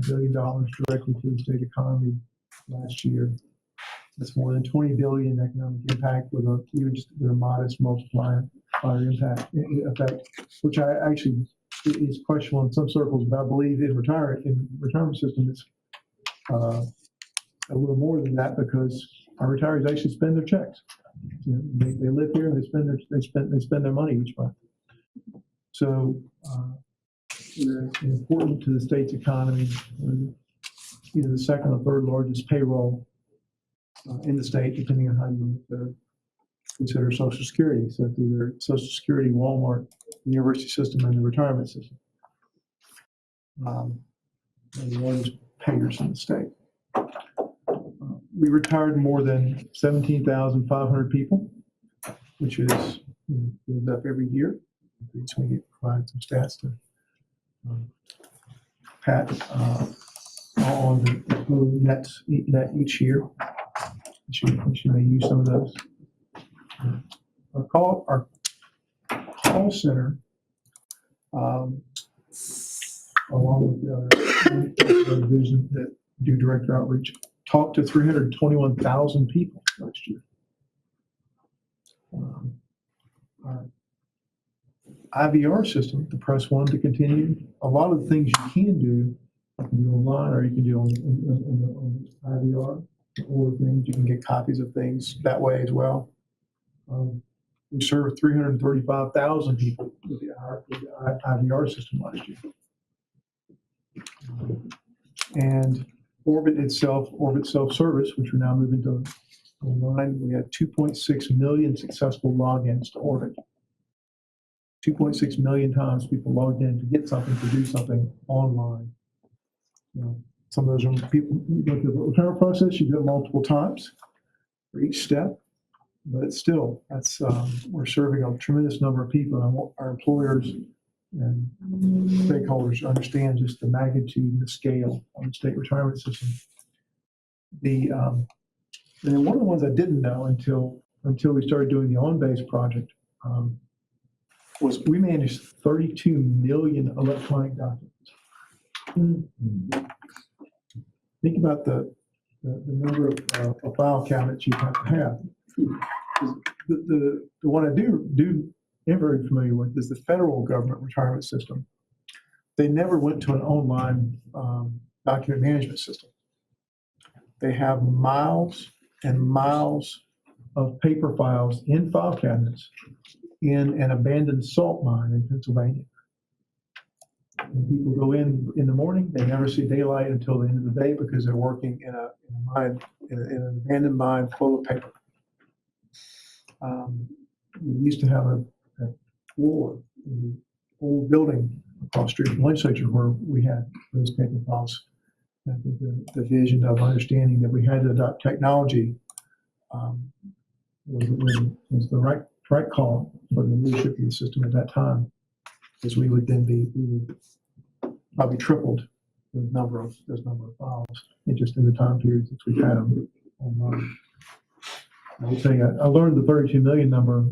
billion directly to the state economy last year. That's more than 20 billion in economic impact with a modest multiplier impact effect, which I actually is questionable in some circles, but I believe in retirement system it's a little more than that because our retirees actually spend their checks. You know, they live here and they spend their money each month. So we're important to the state's economy. We're either the second or third largest payroll in the state, depending on how you consider Social Security. So it's either Social Security, Walmart, the university system, and the retirement system. The largest payers in the state. We retired more than 17,500 people, which is goes up every year. So we provide some stats to Pat on the net each year. She may use some of those. Our call center, along with the other division that do direct outreach, talked to 321,000 people last year. Our IVR system, the press one to continue. A lot of the things you can do online, or you can do on IVR, or things you can get copies of things that way as well. We served 335,000 people with the IVR system last year. And Orbit self-service, which we're now moving to online, we had 2.6 million successful logins to Orbit. 2.6 million times people logged in to get something, to do something online. You know, some of those are people, you go through the return process, you do it multiple times for each step, but it's still, that's, we're serving a tremendous number of people. And I want our employers and stakeholders to understand just the magnitude and the scale of the state retirement system. And then one of the ones I didn't know until we started doing the on-base project was we managed 32 million electronic documents. Think about the number of file cabinets you have to have. The one I am very familiar with is the federal government retirement system. They never went to an online document management system. They have miles and miles of paper files in file cabinets in an abandoned salt mine in Pennsylvania. And people go in the morning, they never see daylight until the end of the day because they're working in a mine, in an abandoned mine full of paper. We used to have a floor in the old building across the street from the legislature where we had those paper files. I think the vision of understanding that we had to adopt technology was the right call for the leadership of the system at that time, because we would probably tripled those number of files in the time period since we've had them online. I will tell you, I learned the 32 million number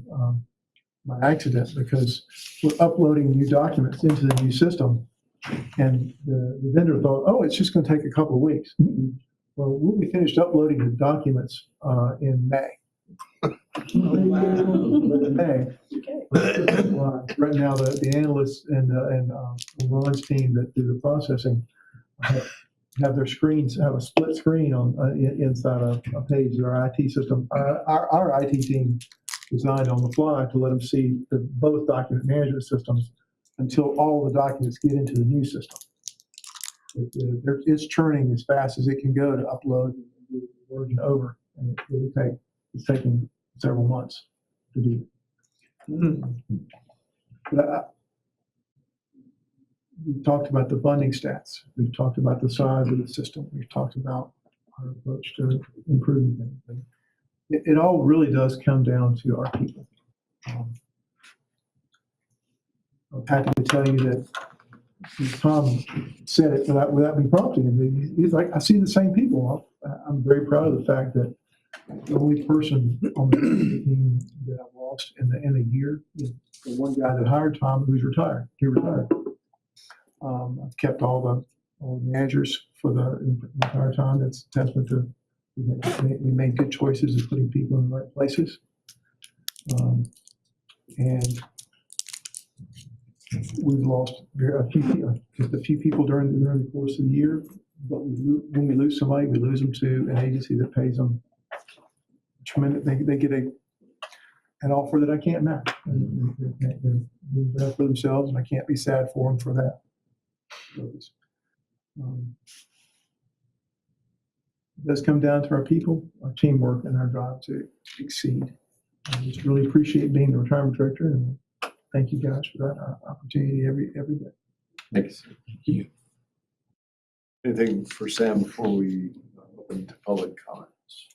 by accident because we're uploading new documents into the new system, and the vendor thought, oh, it's just going to take a couple of weeks. Well, we'll be finished uploading the documents in May. May. Right now, the analysts and Ron's team that do the processing have their screens, have a split screen on inside a page of our IT system. Our IT team designed on the fly to let them see both document management systems until all the documents get into the new system. It's churning as fast as it can go to upload and do the version over. And it's taking several months to do. But we've talked about the funding stats. We've talked about the size of the system. We've talked about our approach to improving things. It all really does come down to our people. I'm happy to tell you that Tom said it without me prompting him. He's like, I see the same people. I'm very proud of the fact that the only person on the team that I've lost in a year is the one guy that hired Tom, who's retired. He retired. I've kept all the managers for the entire time. That's a testament to we made good choices of putting people in the right places. And we've lost just a few people during the course of the year. But when we lose somebody, we lose them to an agency that pays them tremendous. They get an offer that I can't match. They're there for themselves, and I can't be sad for them for that. It does come down to our people, our teamwork, and our drive to succeed. I just really appreciate being the retirement director, and thank you guys for that opportunity every day. Thanks. Thank you. Anything for Sam before we open to public comments?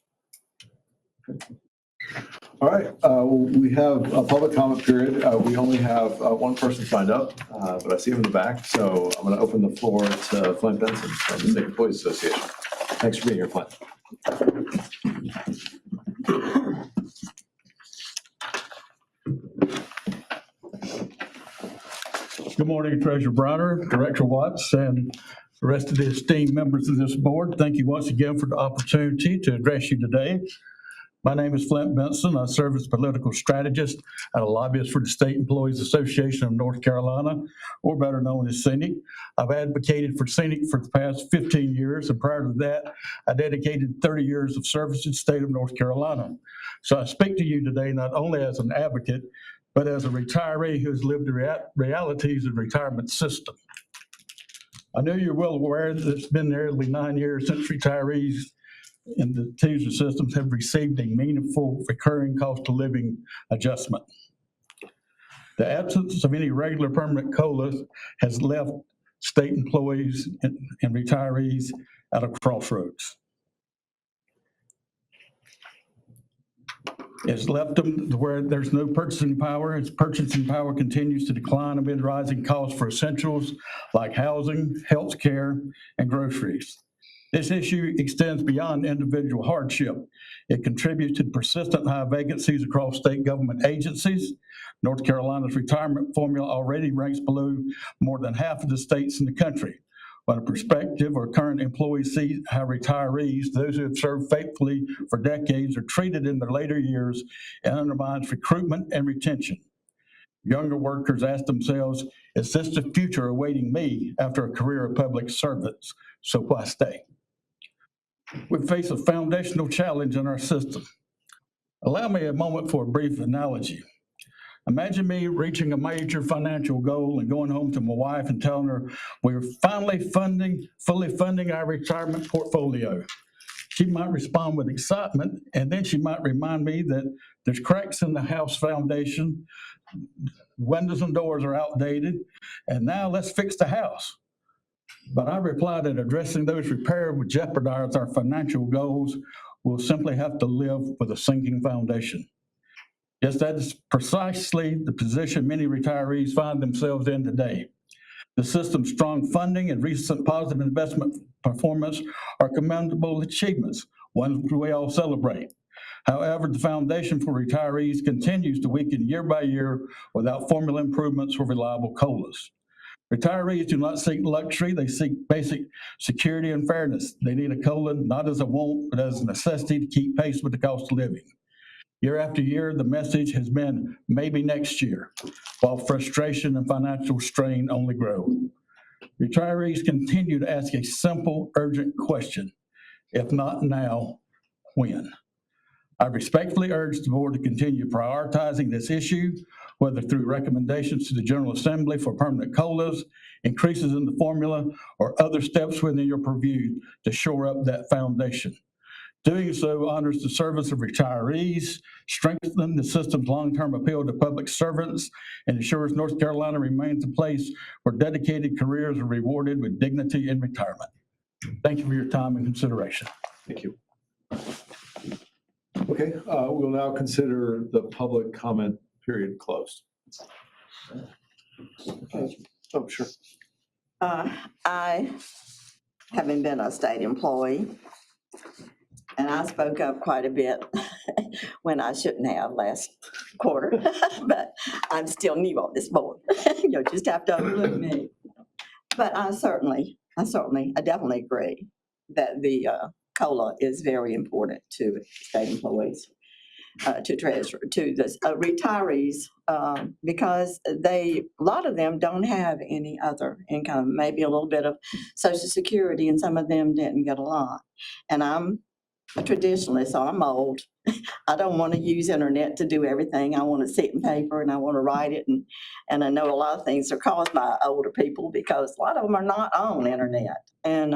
All right, we have a public comment period. We only have one person signed up, but I see him in the back, so I'm going to open the floor to Flint Benson from the State Employees Association. Thanks for being here, Flint. Good morning, Treasurer Browner, Director Watts, and the rest of the esteemed members of this board. Thank you once again for the opportunity to address you today. My name is Flint Benson. I serve as political strategist and a lobbyist for the State Employees Association of North Carolina, or better known as SENIC. I've advocated for SENIC for the past 15 years, and prior to that, I dedicated 30 years of service to the state of North Carolina. So I speak to you today not only as an advocate, but as a retiree who has lived the realities of the retirement system. I know you're well aware that it's been nearly 9 years since retirees in the TSERS systems have received a meaningful recurring cost of living adjustment. The absence of any regular permanent COLA has left state employees and retirees at a crossroads. It's left them to where there's no purchasing power. Its purchasing power continues to decline amid rising costs for essentials like housing, health care, and groceries. This issue extends beyond individual hardship. It contributes to persistent high vacancies across state government agencies. North Carolina's retirement formula already ranks below more than half of the states in the country. When a prospective or current employee sees how retirees, those who have served faithfully for decades, are treated in their later years, it undermines recruitment and retention. Younger workers ask themselves, is this the future awaiting me after a career of public service? So why stay? We face a foundational challenge in our system. Allow me a moment for a brief analogy. Imagine me reaching a major financial goal and going home to my wife and telling her we're finally fully funding our retirement portfolio. She might respond with excitement, and then she might remind me that there's cracks in the house foundation, windows and doors are outdated, and now let's fix the house. But I reply that addressing those repairs would jeopardize our financial goals. We'll simply have to live with a sinking foundation. Yes, that is precisely the position many retirees find themselves in today. The system's strong funding and recent positive investment performance are commendable achievements, ones we all celebrate. However, the foundation for retirees continues to weaken year by year without formula improvements or reliable COLAs. Retirees do not seek luxury, they seek basic security and fairness. They need a COLA not as a want, but as a necessity to keep pace with the cost of living. Year after year, the message has been maybe next year, while frustration and financial strain only grow. Retirees continue to ask a simple, urgent question. If not now, when? I respectfully urge the board to continue prioritizing this issue, whether through recommendations to the General Assembly for permanent COLAs, increases in the formula, or other steps within your purview to shore up that foundation. Doing so honors the service of retirees, strengthens the system's long-term appeal to public servants, and ensures North Carolina remains a place where dedicated careers are rewarded with dignity in retirement. Thank you for your time and consideration. Thank you. Okay, we'll now consider the public comment period closed. Oh, sure. I, having been a state employee, and I spoke up quite a bit when I shouldn't have last quarter, but I'm still new on this board. You'll just have to overlook me. But I definitely agree that the COLA is very important to state employees, to treasurer, to the retirees, because a lot of them don't have any other income, maybe a little bit of Social Security, and some of them didn't get a lot. And I'm a traditionalist, so I'm old. I don't want to use internet to do everything. I want to sit in paper and I want to write it. And I know a lot of things are caused by older people because a lot of them are not on internet and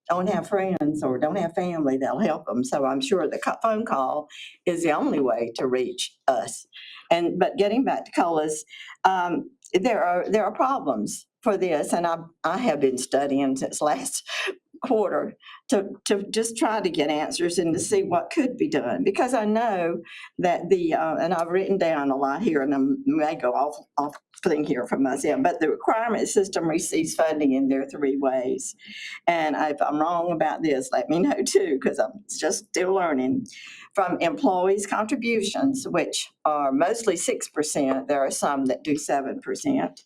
don't have friends or don't have family that'll help them. So I'm sure the phone call is the only way to reach us. But getting back to COLAs, there are problems for this, and I have been studying since last quarter to just try to get answers and to see what could be done, because I know that and I've written down a lot here, and I may go off thing here from myself, but the requirement system receives funding in their 3 ways. And if I'm wrong about this, let me know too, because I'm just still learning. From employees' contributions, which are mostly 6%, there are some that do 7%.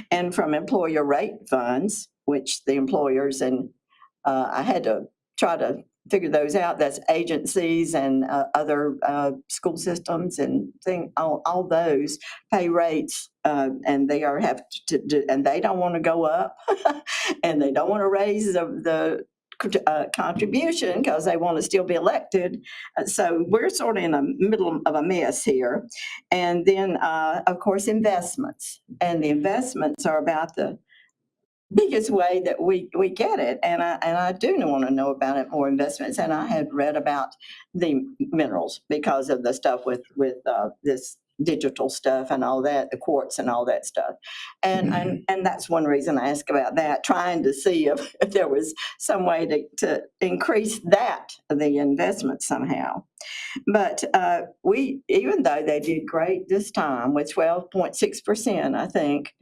And from employer rate funds, which the employers and I had to try to figure those out. That's agencies and other school systems and all those pay rates, and they have to do, and they don't want to go up, and they don't want to raise the contribution because they want to still be elected. So we're sort of in the middle of a mess here. And then, of course, investments, and the investments are about the biggest way that we get it. And I do want to know about it, more investments. And I had read about the minerals because of the stuff with this digital stuff and all that, the quartz and all that stuff. And that's one reason I asked about that, trying to see if there was some way to increase the investment somehow. But even though they did great this time with 12.6%, I think,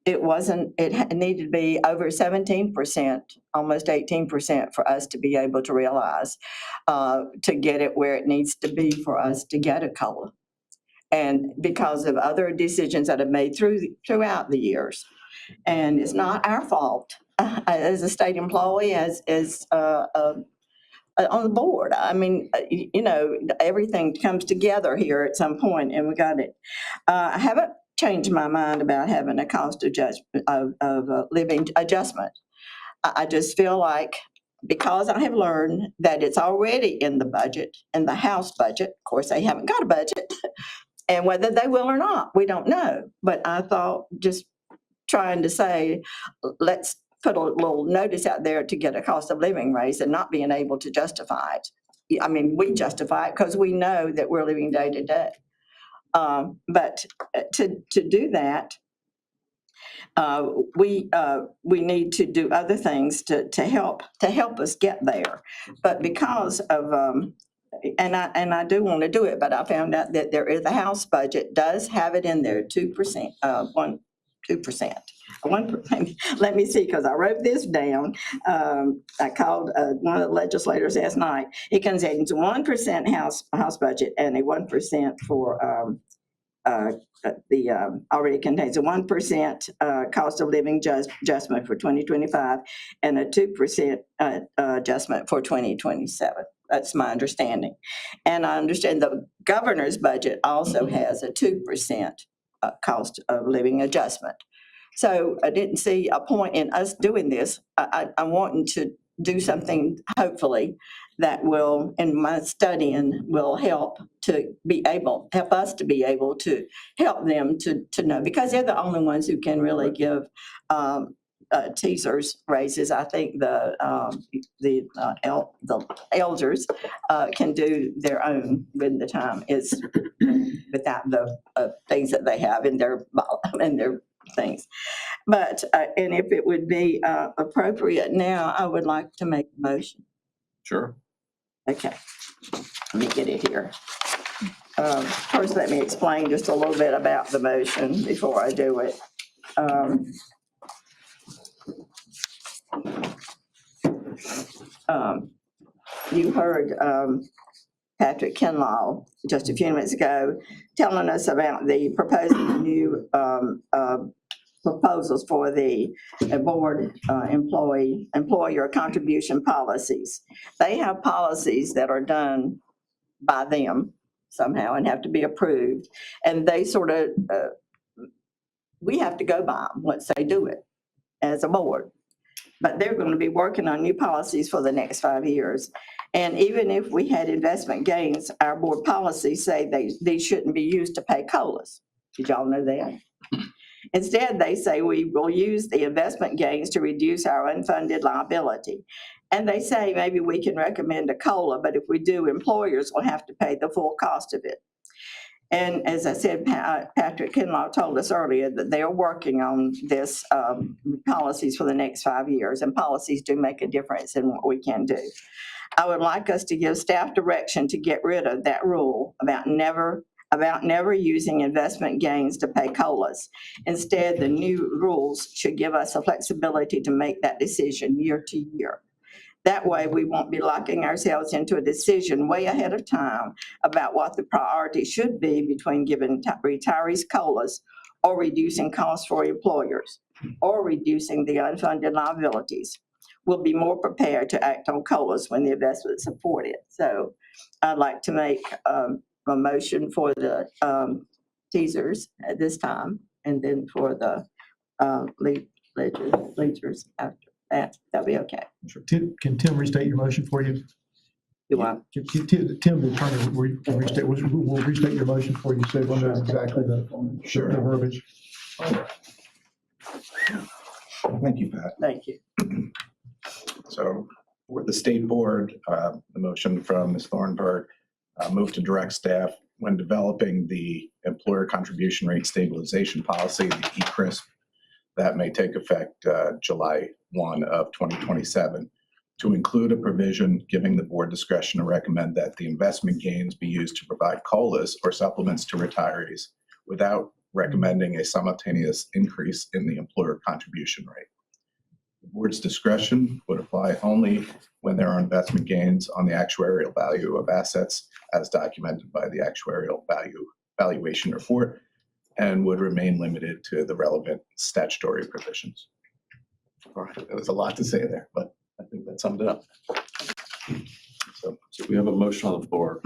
it needed to be over 17%, almost 18% for us to be able to realize, to get it where it needs to be for us to get a COLA. And because of other decisions that have made throughout the years. And it's not our fault as a state employee, as on the board. I mean, everything comes together here at some point, and we got it. I haven't changed my mind about having a cost of living adjustment. I just feel like, because I have learned that it's already in the budget, in the House budget. Of course, they haven't got a budget, and whether they will or not, we don't know. But I thought, just trying to say, let's put a little notice out there to get a cost of living raise and not being able to justify it. I mean, we justify it because we know that we're living day to day. But to do that, we need to do other things to help us get there. But because of and I do want to do it, but I found out that there is, the House budget does have it in there, 2%, 2%. Let me see, because I wrote this down. I called one of the legislators last night. It contains 1% House budget and a 1% for already contains a 1% cost of living adjustment for 2025 and a 2% adjustment for 2027. That's my understanding. And I understand the governor's budget also has a 2% cost of living adjustment. So I didn't see a point in us doing this. I'm wanting do something, hopefully, that will, in my studying, will help us to be able to help them to know, because they're the only ones who can really give TSERS raises. I think the LGERS can do their own when the time is without the things that they have in their things. But, and if it would be appropriate now, I would like to make a motion. Sure. Okay, let me get it here. First, let me explain just a little bit about the motion before I do it. You heard Patrick Kinlaw just a few minutes ago telling us about the proposed new proposals for the board employer contribution policies. They have policies that are done by them somehow and have to be approved. And they sort of, we have to go by them once they do it as a board. But they're going to be working on new policies for the next 5 years. And even if we had investment gains, our board policies say they shouldn't be used to pay COLAs. Did y'all know that? Instead, they say we will use the investment gains to reduce our unfunded liability. And they say maybe we can recommend a COLA, but if we do, employers will have to pay the full cost of it. And as I said, Patrick Kinlaw told us earlier that they are working on this policies for the next 5 years, and policies do make a difference in what we can do. I would like us to give staff direction to get rid of that rule about never using investment gains to pay COLAs. Instead, the new rules should give us the flexibility to make that decision year to year. That way, we won't be locking ourselves into a decision way ahead of time about what the priority should be between giving retirees COLAs or reducing costs for employers or reducing the unfunded liabilities. We'll be more prepared to act on COLAs when the investments support it. So I'd like to make a motion for the TSERS at this time, and then for the LGERS after that. That'll be okay. Sure. Can Tim restate your motion for you? Do I? Tim will try to restate, we'll restate your motion for you, so we'll know exactly the verbiage. Thank you, Pat. Thank you. So for the state board, the motion from Ms. Thornburg, move to direct staff when developing the employer contribution rate stabilization policy, the ECRISP, that may take effect July 1 of 2027, to include a provision giving the board discretion to recommend that the investment gains be used to provide COLAs or supplements to retirees without recommending a simultaneous increase in the employer contribution rate. The board's discretion would apply only when there are investment gains on the actuarial value of assets as documented by the actuarial valuation report, and would remain limited to the relevant statutory provisions. All right, there was a lot to say there, but I think that summed it up. So we have a motion on the floor.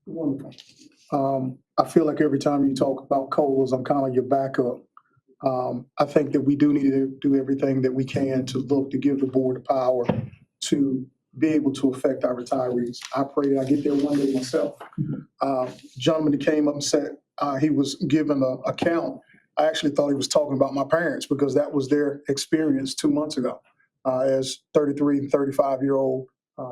Wonderful. I feel like every time you talk about COLAs, I'm kind of your backup. I think that we do need to do everything that we can to look to give the board the power to be able to affect our retirees. I pray that I get there one day myself. Gentleman that came up and said he was given an account. I actually thought he was talking about my parents because that was their experience 2 months ago as 33 and 35-year-old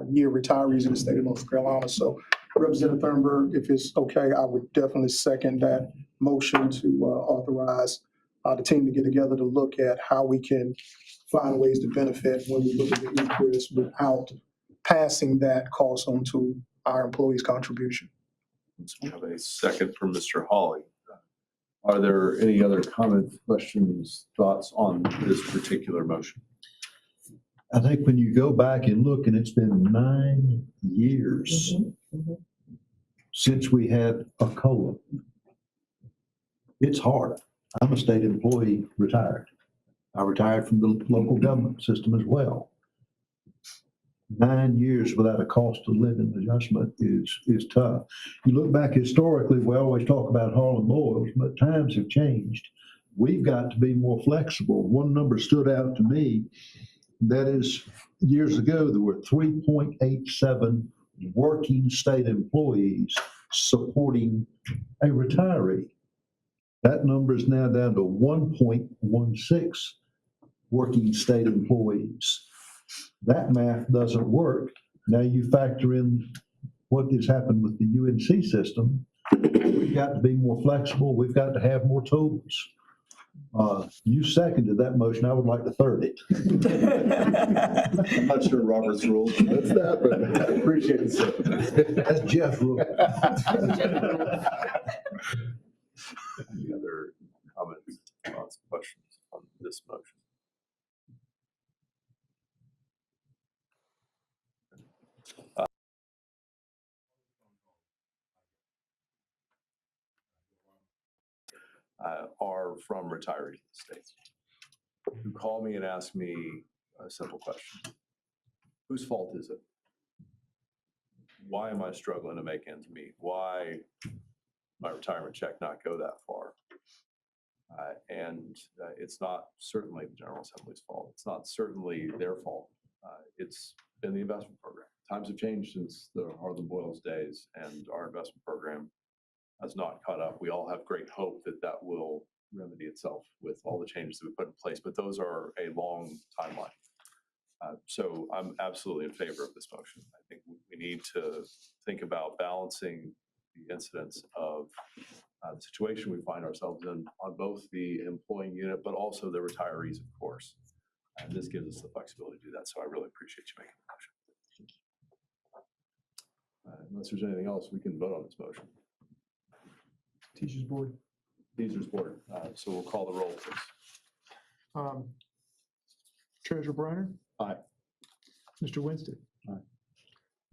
year retirees in the state of North Carolina. So Representative Thornburg, if it's okay, I would definitely second that motion to authorize the team to get together to look at how we can find ways to benefit when we look at the ECRIS without passing that cost on to our employees' contribution. We have a second from Mr. Hawley. Are there any other comments, questions, thoughts on this particular motion? I think when you go back and look, and it's been 9 years since we had a COLA, it's hard. I'm a state employee retired. I retired from the local government system as well. 9 years without a cost of living adjustment is tough. You look back historically, we always talk about Harlan Boyles, but times have changed. we've got to be more flexible. One number stood out to me. That is, years ago, there were 3.87 working state employees supporting a retiree. That number is now down to 1.16 working state employees. That math doesn't work. Now you factor in what has happened with the UNC system. We've got to be more flexible. We've got to have more tools. You seconded that motion. I would like to third it. I'm not sure Robert's rules, that's that, but I appreciate the second. That's Jeff's rule. Any other comments, thoughts, questions on this motion? Are from retirees in the States who call me and ask me a simple question. Whose fault is it? Why am I struggling to make ends meet? Why my retirement check not go that far? And it's not certainly the General Assembly's fault. It's not certainly their fault. It's been the investment program. Times have changed since the Harlan Boyle's days, and our investment program has not caught up. We all have great hope that that will remedy itself with all the changes that we put in place, but those are a long timeline. So I'm absolutely in favor of this motion. I think we need to think about balancing the incidents of the situation we find ourselves in on both the employing unit, but also the retirees, of course. And this gives us the flexibility to do that. So I really appreciate you making the motion. Unless there's anything else, we can vote on this motion. Teachers Board. Teachers Board. So we'll call the roll, please. Treasurer Briner. Aye. Mr. Winstead. Aye.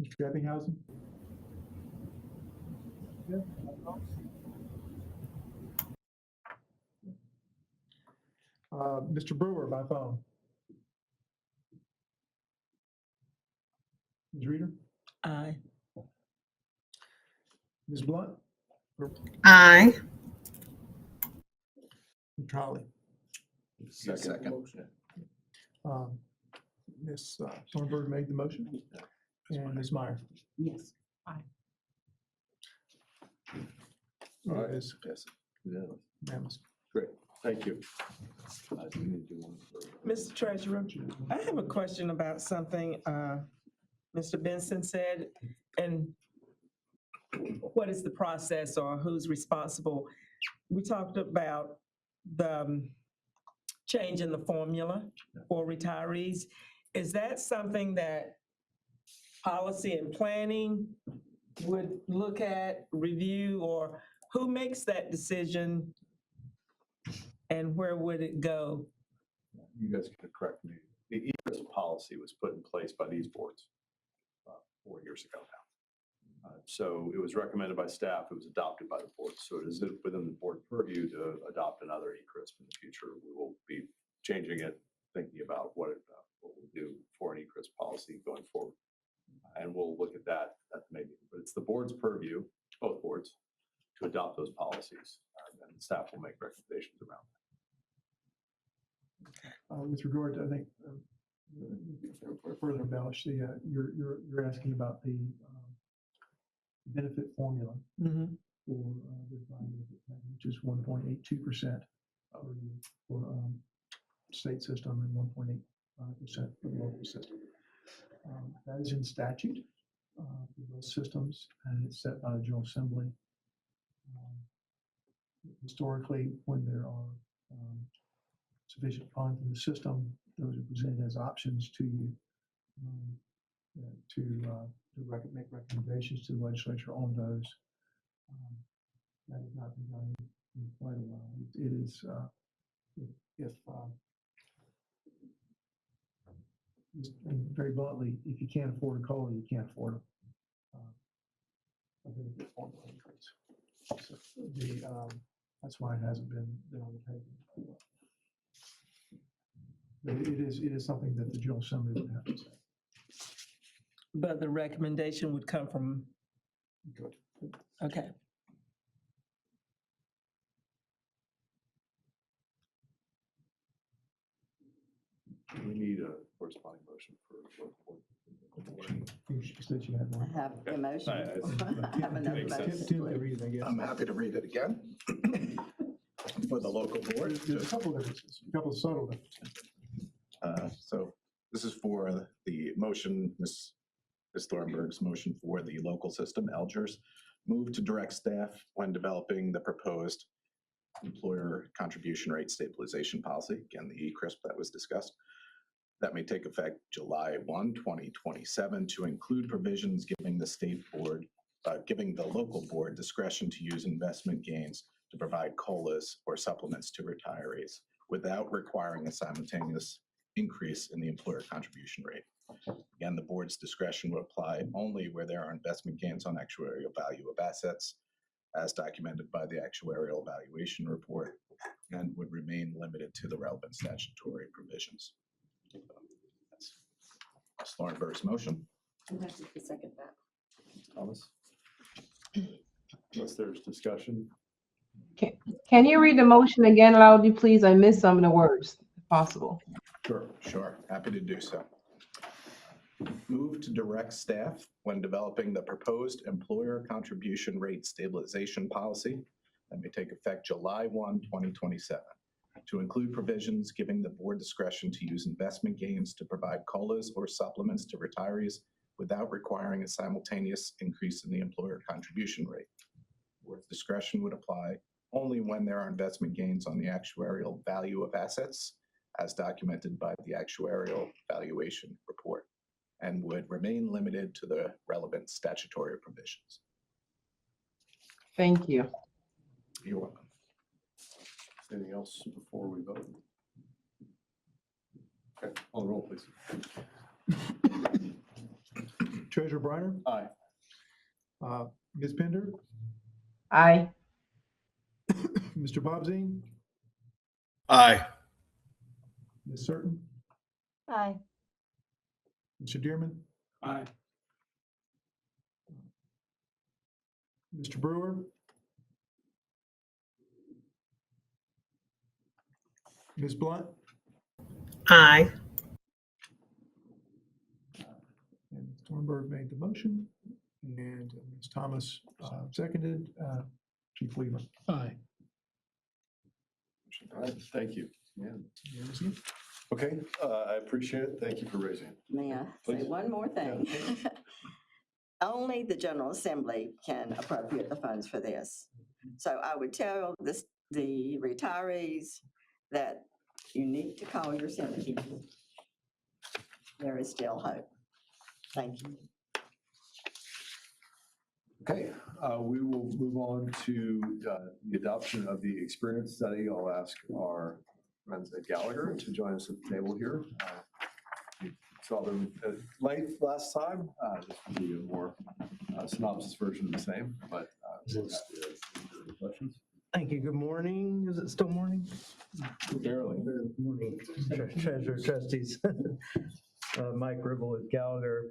Mr. Ebbinghausen. Mr. Brewer by phone. Ms. Reader. Aye. Ms. Blunt. Aye. Mr. Holly. Second. Ms. Thornburg made the motion. And Ms. Meyer. Yes. Aye. All right. Yes. Yes. Unanimous. Unanimous. Great. Thank you. Do we need to do one for- Mr. Treasurer, I have a question about something Mr. Benson said, and what is the process or who's responsible? We talked about the change in the formula for retirees. Is that something that policy and planning would look at, review, or who makes that decision and where would it go? You guys can correct me. The ERS policy was put in place by these boards 4 years ago now. So it was recommended by staff, it was adopted by the board. So it is within the board purview to adopt another ECRISP in the future. We will be changing it, thinking about what we'll do for an ECRISP policy going forward. And we'll look at that at the meeting. But it's the board's purview, both boards, to adopt those policies. And staff will make recommendations around that. With regard to, I think, further embellish you're asking about the benefit formula for the defined benefit plan, which is 1.82% for state system and 1.85% for the local system. That is in statute for those systems, and it's set by the General Assembly. Historically, when there are sufficient funds in the system, those are presented as options to you to make recommendations to the legislature on those. That has not been done in quite a while. It is, very bluntly, if you can't afford a COLA, you can't afford a benefit formula increase. So that's why it hasn't been on the table. But it is something that the General Assembly would have to say. But the recommendation would come from, okay. We need a corresponding motion for local board. You said you had I one. have the motion. I- I have another Makes sense. motion. Tim, can read it, I guess. I'm happy to read it again. For the local board. There's a couple differences, a couple of subtle differences. So this is for the motion, Ms. Thornburg's motion for the local system, LGERS. Move to direct staff when developing the proposed employer contribution rate stabilization policy, again, the ECRISP that was discussed, that may take effect July 1, 2027, to include provisions giving the state board, giving the local board discretion to use investment gains to provide COLAs or supplements to retirees without requiring a simultaneous increase in the employer contribution rate. Again, the board's discretion will apply only where there are investment gains on actuarial value of assets, as documented by the actuarial evaluation report, and would remain limited to the relevant statutory provisions. That's Ms. Thornburg's motion. I'm happy to second that. Thomas? Unless there's discussion. Can you read the motion again loudly, please? I missed some of the words, if possible. Sure. Happy to do so. Move to direct staff when developing the proposed employer contribution rate stabilization policy that may take effect July 1, 2027, to include provisions giving the board discretion to use investment gains to provide COLAs or supplements to retirees without requiring a simultaneous increase in the employer contribution rate. Board's discretion would apply only when there are investment gains on the actuarial value of assets, as documented by the actuarial valuation report, and would remain limited to the relevant statutory provisions. Thank you. You're welcome. Anything else before we vote? Okay, call the roll, please. Treasurer Briner? Aye. Ms. Pender? Aye. Mr. Bobzine? Aye. Ms. Certain? Aye. Mr. Dearman? Aye. Mr. Brewer? Ms. Blunt? Aye. And Ms. Thornburg made the motion, and Ms. Thomas seconded. Chief Weaver? Aye. All right, thank you. Yeah. Okay, I appreciate it. Thank you for raising it. May I say Please. one more thing? Only the General Assembly can appropriate the funds for this. So I would tell the retirees that you need to call your senators. There is still hope. Thank you. Okay, we will move on to the adoption of the experience study. I'll ask our friends at Gallagher to join us at the table here. You saw them at length last time. This will be a more synopsis version of the same, but questions? Thank you. Good morning. Is it still morning? Barely. Good morning, Treasurer, trustees. Mike Ribble with Gallagher.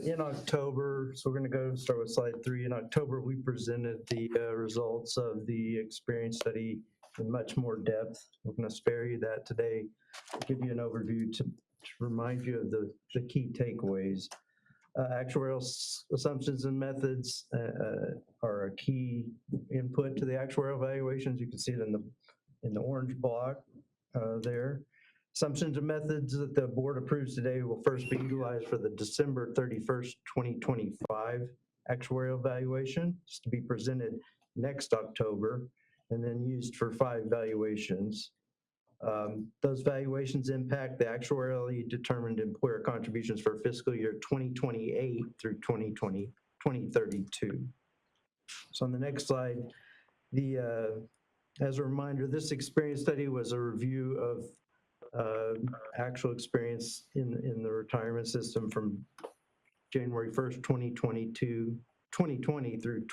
In October, so we're going to start with slide 3. In October, we presented the results of the experience study in much more depth. I'm going to spare you that today, give you an overview to remind you of the key takeaways. Actuarial assumptions and methods are a key input to the actuarial evaluations. You can see it in the orange block there. Assumptions and methods that the board approves today will first be utilized for the December 31st, 2025 actuarial evaluation. It's to be presented next October and then used for 5 valuations. Those valuations impact the actuarially determined employer contributions for fiscal year 2028 through 2032. So on the next slide, as a reminder, this experience study was a review of actual experience in the retirement system from January 1st, 2020 through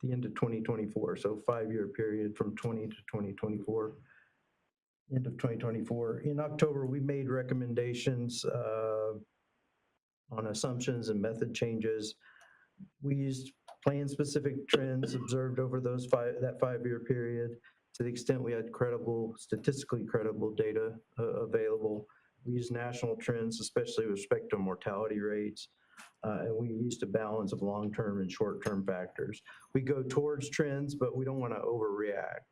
the end of 2024. So 5-year period from 20 to 2024, end of 2024. In October, we made recommendations on assumptions and method changes. We used plan-specific trends observed over that 5-year period. To the extent we had statistically credible data available, We use national trends, especially with respect to mortality rates. And we used a balance of long-term and short-term factors. We go towards trends, but we don't want to overreact.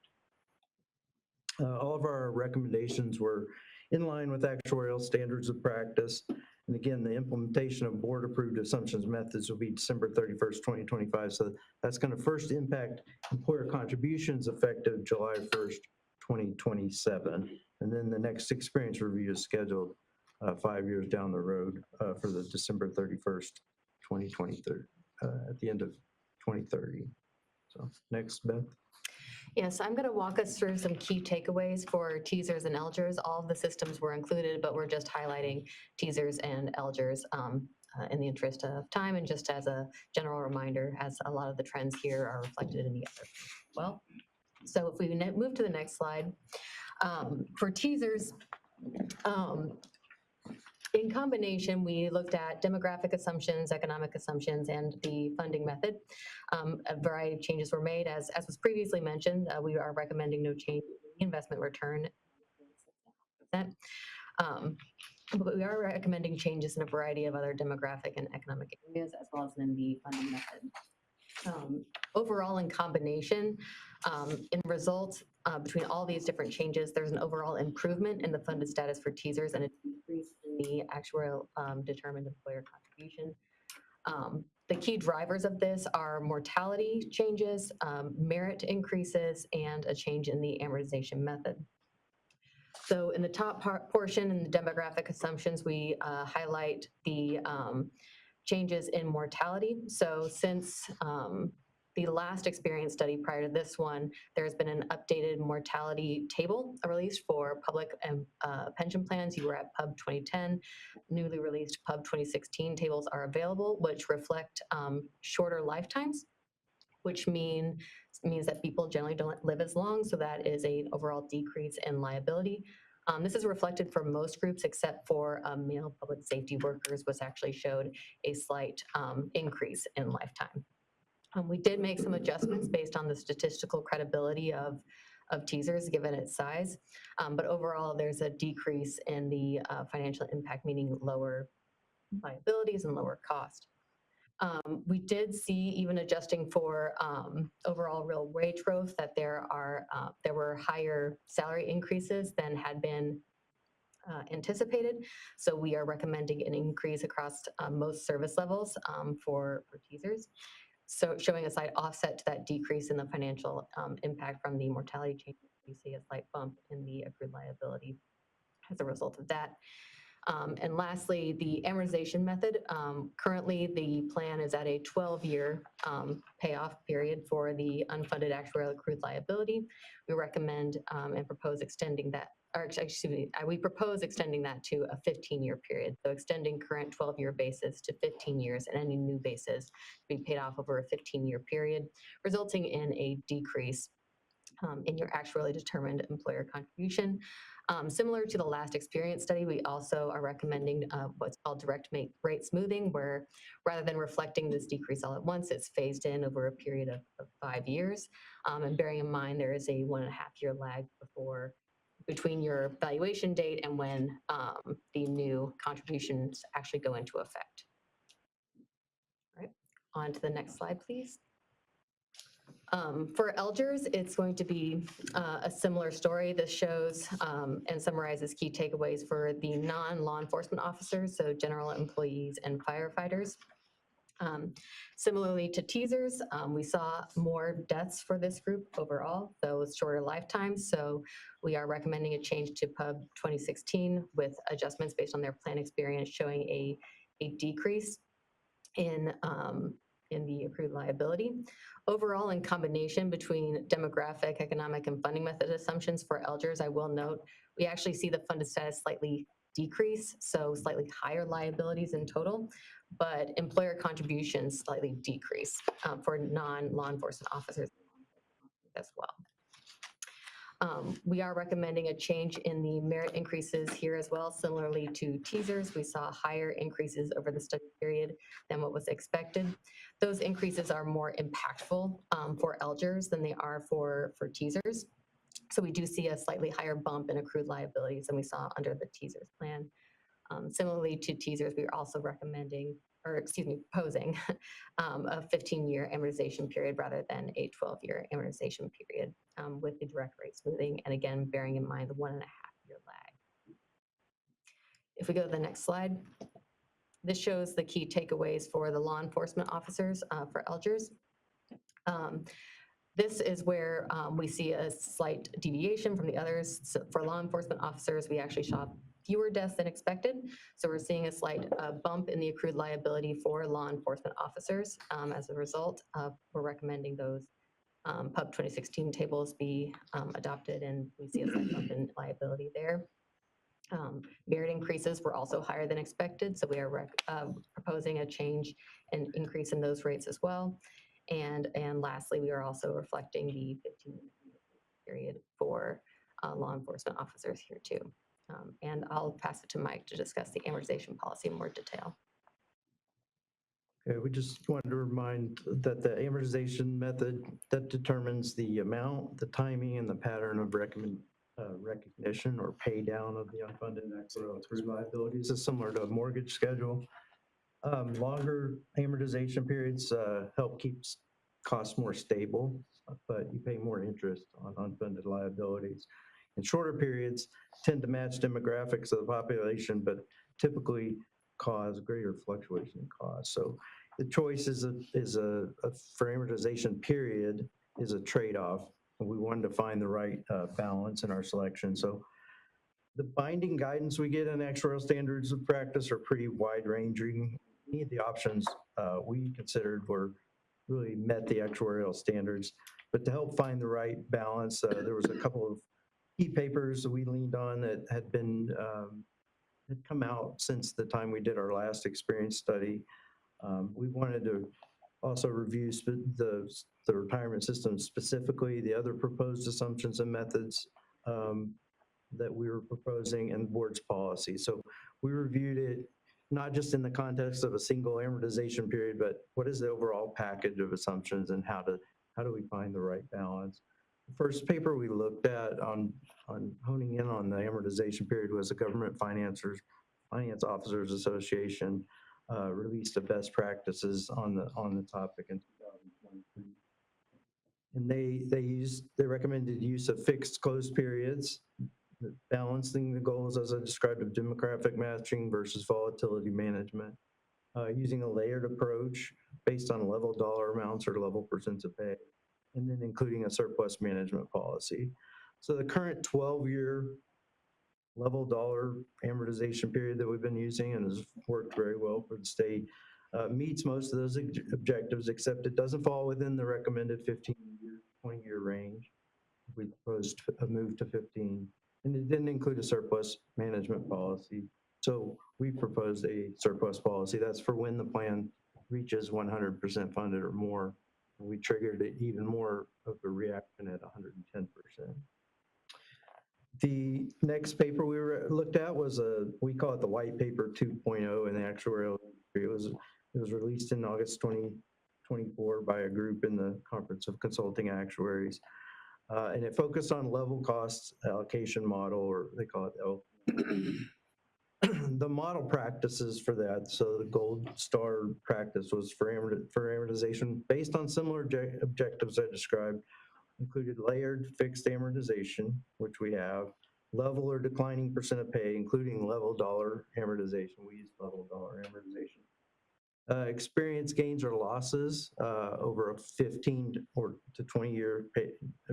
All of our recommendations were in line with actuarial standards of practice. And again, the implementation of board-approved assumptions methods will be December 31st, 2025. So that's going to first impact employer contributions effective July 1st, 2027. And then the next experience review is scheduled 5 years down the road for the December 31st, 2023, at the end of 2030. So next, Beth. Yes, I'm going to walk us through some key takeaways for TSERS and LGERS. All of the systems were included, but we're just highlighting TSERS and LGERS in the interest of time and just as a general reminder, as a lot of the trends here are reflected in the other. Well, so if we move to the next slide, for TSERS, in combination, we looked at demographic assumptions, economic assumptions, and the funding method. A variety of changes were made. As was previously mentioned, we are recommending no change in the investment return. But we are recommending changes in a variety of other demographic and economic areas, as well as in the funding method. Overall, in combination, in results between all these different changes, there's an overall improvement in the funded status for TSERS and a decrease in the actuarial determined employer contribution. The key drivers of this are mortality changes, merit increases, and a change in the amortization method. So in the top portion in the demographic assumptions, we highlight the changes in mortality. So since the last experience study prior to this one, there's been an updated mortality table released for public and pension plans. You were at Pub 2010. Newly released Pub 2016 tables are available, which reflect shorter lifetimes, which means that people generally don't live as long. So that is an overall decrease in liability. This is reflected for most groups except for male public safety workers, which actually showed a slight increase in lifetime. We did make some adjustments based on the statistical credibility of TSERS given its size, but overall there's a decrease in the financial impact, meaning lower liabilities and lower cost. We did see, even adjusting for overall real wage growth, that there were higher salary increases than had been anticipated. So we are recommending an increase across most service levels for TSERS. So showing a slight offset to that decrease in the financial impact from the mortality change. We see a slight bump in the accrued liability as a result of that. And lastly, the amortization method. Currently, the plan is at a 12-year payoff period for the unfunded actuarial accrued liability. We recommend and propose extending that, or excuse me, we propose extending that to a 15-year period. So extending current 12-year basis to 15 years and any new basis to be paid off over a 15-year period, resulting in a decrease in your actuarially determined employer contribution. Similar to the last experience study, we also are recommending what's called direct rate smoothing, where rather than reflecting this decrease all at once, it's phased in over a period of 5 years. And bearing in mind, there is a 1.5-year lag between your valuation date and when the new contributions actually go into effect. All right, on to the next slide, please. For LGERS, it's going to be a similar story. This shows and summarizes key takeaways for the non-law enforcement officers, so general employees and firefighters. Similarly to TSERS, we saw more deaths for this group overall, though with shorter lifetimes. So we are recommending a change to Pub 2016 with adjustments based on their plan experience, showing a decrease in the accrued liability. Overall, in combination between demographic, economic, and funding method assumptions for LGERS, I will note, we actually see the funded status slightly decrease, so slightly higher liabilities in total, but employer contributions slightly decrease for non-law enforcement officers as well. We are recommending a change in the merit increases here as well. Similarly to TSERS, we saw higher increases over the study period than what was expected. Those increases are more impactful for LGERS than they are for TSERS. So we do see a slightly higher bump in accrued liabilities than we saw under the TSERS plan. Similarly to TSERS, we are also recommending, or excuse me, proposing a 15-year amortization period rather than a 12-year amortization period with the direct rate smoothing, and again, bearing in mind the 1.5-year lag. If we go to the next slide, this shows the key takeaways for the law enforcement officers for LGERS. This is where we see a slight deviation from the others. So for law enforcement officers, we actually saw fewer deaths than expected. So we're seeing a slight bump in the accrued liability for law enforcement officers. As a result, we're recommending those Pub 2016 tables be adopted, and we see a slight bump in liability there. Merit increases were also higher than expected, so we are proposing a change and increase in those rates as well. And lastly, we are also reflecting the 15-year period for law enforcement officers here too. And I'll pass it to Mike to discuss the amortization policy in more detail. Okay, we just wanted to remind that the amortization method that determines the amount, the timing, and the pattern of recognition or pay down of the unfunded accrued liabilities is similar to a mortgage schedule. Longer amortization periods help keep costs more stable, but you pay more interest on unfunded liabilities. And shorter periods tend to match demographics of the population, but typically cause greater fluctuation in cost. So the choice for amortization period is a trade-off. And we wanted to find the right balance in our selection. So the binding guidance we get in actuarial standards of practice are pretty wide-ranging. Any of the options we considered really met the actuarial standards. But to help find the right balance, there was a couple of key papers that we leaned on that had come out since the time we did our last experience study. We wanted to also review the retirement system specifically, the other proposed assumptions and methods that we were proposing, and board's policy. So we reviewed it not just in the context of a single amortization period, but what is the overall package of assumptions and how do we find the right balance? The first paper we looked at on honing in on the amortization period was the Government Finance Officers Association released a best practices on the topic in 2023. And they recommended use of fixed close periods, balancing the goals as I described of demographic matching versus volatility management, using a layered approach based on level dollar amounts or level percents of pay, and then including a surplus management policy. So the current 12-year level dollar amortization period that we've been using and has worked very well for the state meets most of those objectives, except it doesn't fall within the recommended 15-year, 20-year range. We proposed a move to 15, and it didn't include a surplus management policy. So we proposed a surplus policy. That's for when the plan reaches 100% funded or more. We triggered it even more of a reaction at 110%. The next paper we looked at was we call it the white paper 2.0 in the actuarial industry. It was released in August 2024 by a group in the Conference of Consulting Actuaries. And it focused on level cost allocation model, or they call it L. The model practices for that, so the gold star practice was for amortization based on similar objectives I described, included layered fixed amortization, which we have, level or declining percent of pay, including level dollar amortization. We use level dollar amortization. Experience gains or losses over a 15 or to 20-year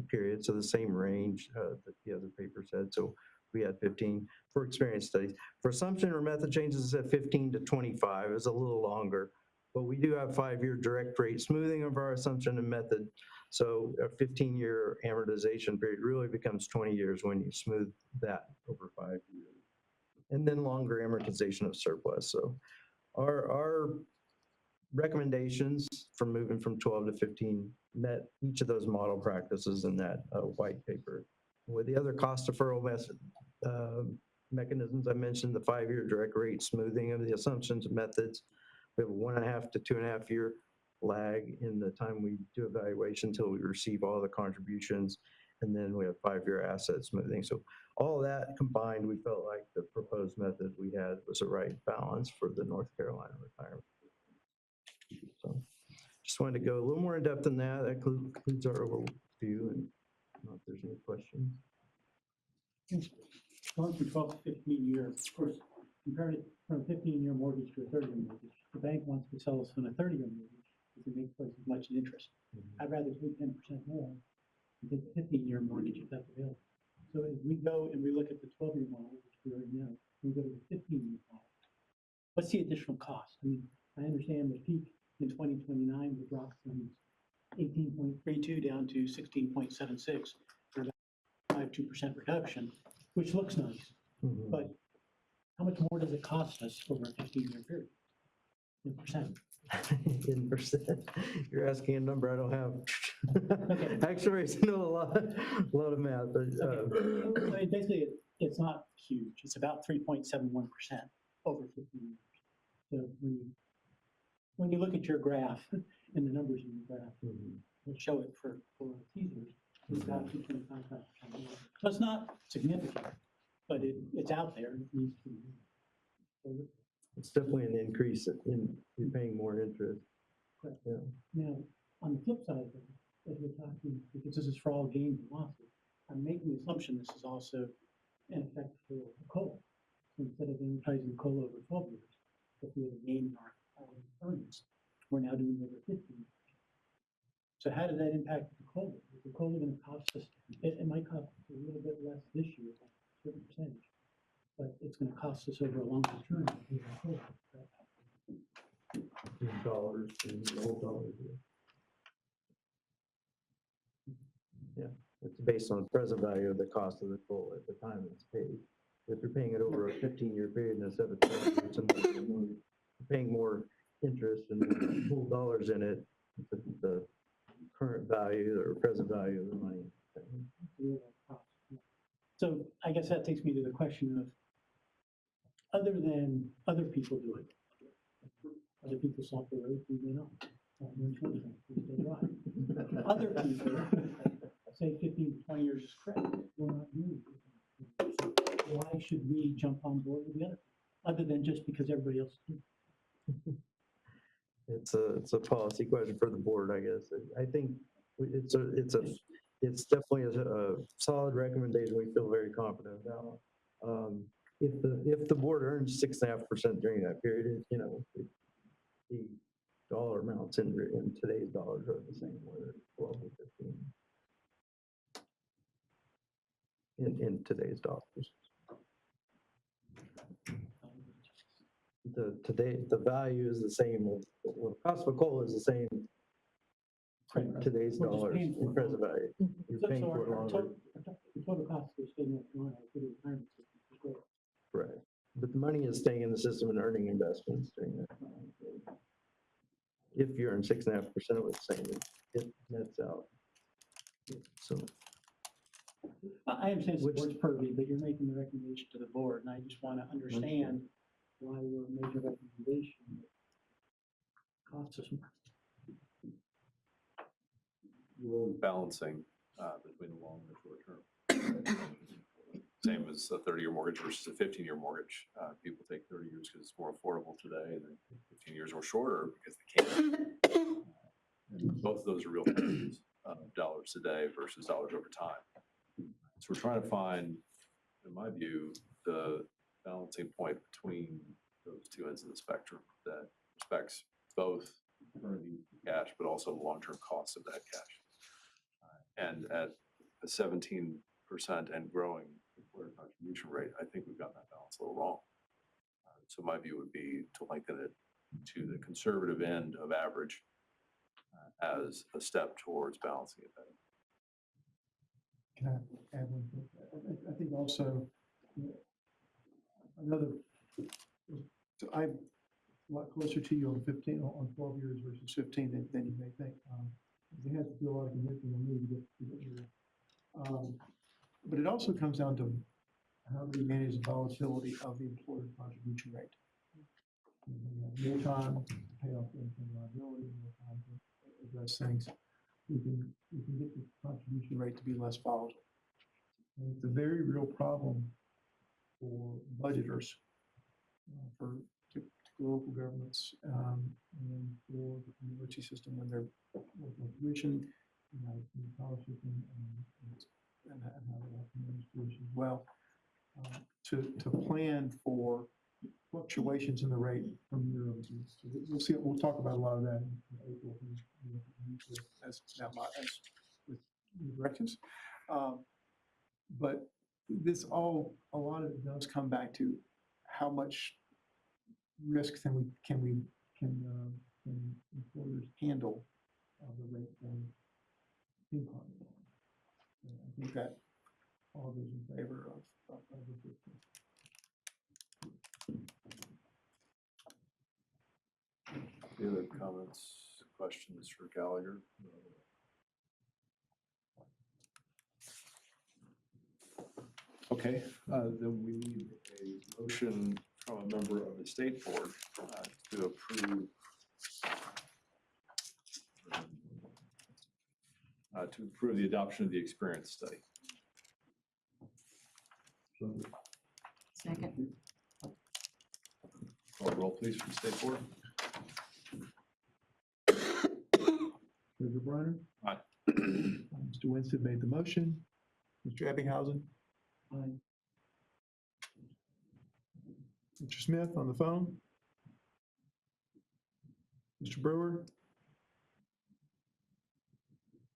period, so the same range that the other paper said. So we had 15 for experience studies. For assumption or method changes, at 15 to 25 is a little longer, but we do have 5-year direct rate smoothing of our assumption and method. So a 15-year amortization period really becomes 20 years when you smooth that over 5 years. And then longer amortization of surplus. So our recommendations for moving from 12 to 15 met each of those model practices in that white paper. With the other cost deferral mechanisms, I mentioned the 5-year direct rate smoothing of the assumptions and methods. We have a 1.5 to 2.5 year lag in the time we do evaluation until we receive all the contributions. and then we have 5-year asset smoothing. So all that combined, we felt like the proposed method we had was the right balance for the North Carolina retirement. So just wanted to go a little more in depth than that. That concludes our overview, and I don't know if there's any questions. Going from 12 to 15 years, of course, compared it from a 15-year mortgage to a 30-year mortgage, the bank wants to sell us on a 30-year mortgage because it makes twice as much in interest. I'd rather pay 10% more and take a 15-year mortgage if that's available. So as we go and we look at the 12-year model, which we already know, we go to the 15-year model. What's the additional cost? I mean, I understand the peak in 2029 will drop from 18.32 down to 16.76 for about 5.2% reduction, which looks nice. But how much more does it cost us over a 15-year period in percent? In percent, you're asking a number I don't have. Actuaries know a lot of math, but I mean, basically, it's not huge. It's about 3.71% over 15 years. So when you look at your graph and the numbers in your graph, we'll show it for TSERS. It's about 2.55% more. So it's not significant, but it's out there. It needs to be. it's definitely an increase in you're paying more interest. Correct. Yeah. Now, on the flip side of it, as we're talking, because this is for all gains and losses, I'm making the assumption this is also in effect for the COLA. So instead of amortizing COLA over 12 years, if we have a gain in our earnings, we're now doing over 15 years. So how does that impact the COLA? Is the COLA going to cost us, it might cost us a little bit less this year, by a certain percentage, but it's going to cost us over a longer term. Dollars and dollars. Yeah, it's based on the present value of the cost of the coal at the time it's paid. If you're paying it over a 15-year period instead of 12 years, you're paying more interest and more dollars in it, the current value or present value of the money. So I guess that takes me to the question of, other than other people do it, other people salt the road, we may not. Other people say 15 to 20 years is correct. We're not doing it. So why should we jump on board with the other than just because everybody else is doing it? It's a policy question for the board, I guess. I think it's definitely a solid recommendation. We feel very confident about. If the board earns 6.5% during that period, the dollar amounts in today's dollars are the same, whether it's 12 or 15 in today's dollars. The value is the same. The cost of a coal is the same. Today's dollars in present value. You're paying for it longer. The total cost of staying in the retirement system is great. Right. But the money is staying in the system and earning investments during that time. If you earn 6.5%, it was saying it nets out. So I understand it's the board's purview, but you're making the recommendation to the board, and I just want to understand why we're making a recommendation that costs us more. We're balancing between the long and the short term. Same as a 30-year mortgage versus a 15-year mortgage. People take 30 years because it's more affordable today, and then 15 years or shorter because they can't. And both of those are real values of dollars today versus dollars over time. So we're trying to find, in my view, the balancing point between those two ends of the spectrum that respects both current cash, but also the long-term costs of that cash. And at a 17% and growing employer contribution rate, I think we've got that balance a little wrong. So my view would be to lengthen it to the conservative end of average as a step towards balancing it better. Can I add one thing? I think also another, so I'm a lot closer to you on 12 years versus 15 than you may think. They have to do a lot of convincing on me to get here. But it also comes down to how do we manage the volatility of the employer contribution rate. More time to pay off income liability, more time to address things. we can get the contribution rate to be less volatile. And it's a very real problem for budgeters, for local governments, and for the university system when they're working with tuition, scholarship, and how they have to manage tuition as well. To plan for fluctuations in the rate from year over year. So we'll see, we'll talk about a lot of that in April, as with new directions. But this all, a lot of it does come back to how much risk can employers handle the rate going ping pong. I think that all goes in favor of the system. Any other comments, questions for Gallagher? Okay, then we need a motion from a member of the state board to approve the adoption of the experience study. Second. Call roll, please, from state board. Mr. Brunner? Aye. Mr. Winston made the motion. Mr. Ebbinghausen? Aye. Mr. Smith on the phone? Mr. Brewer?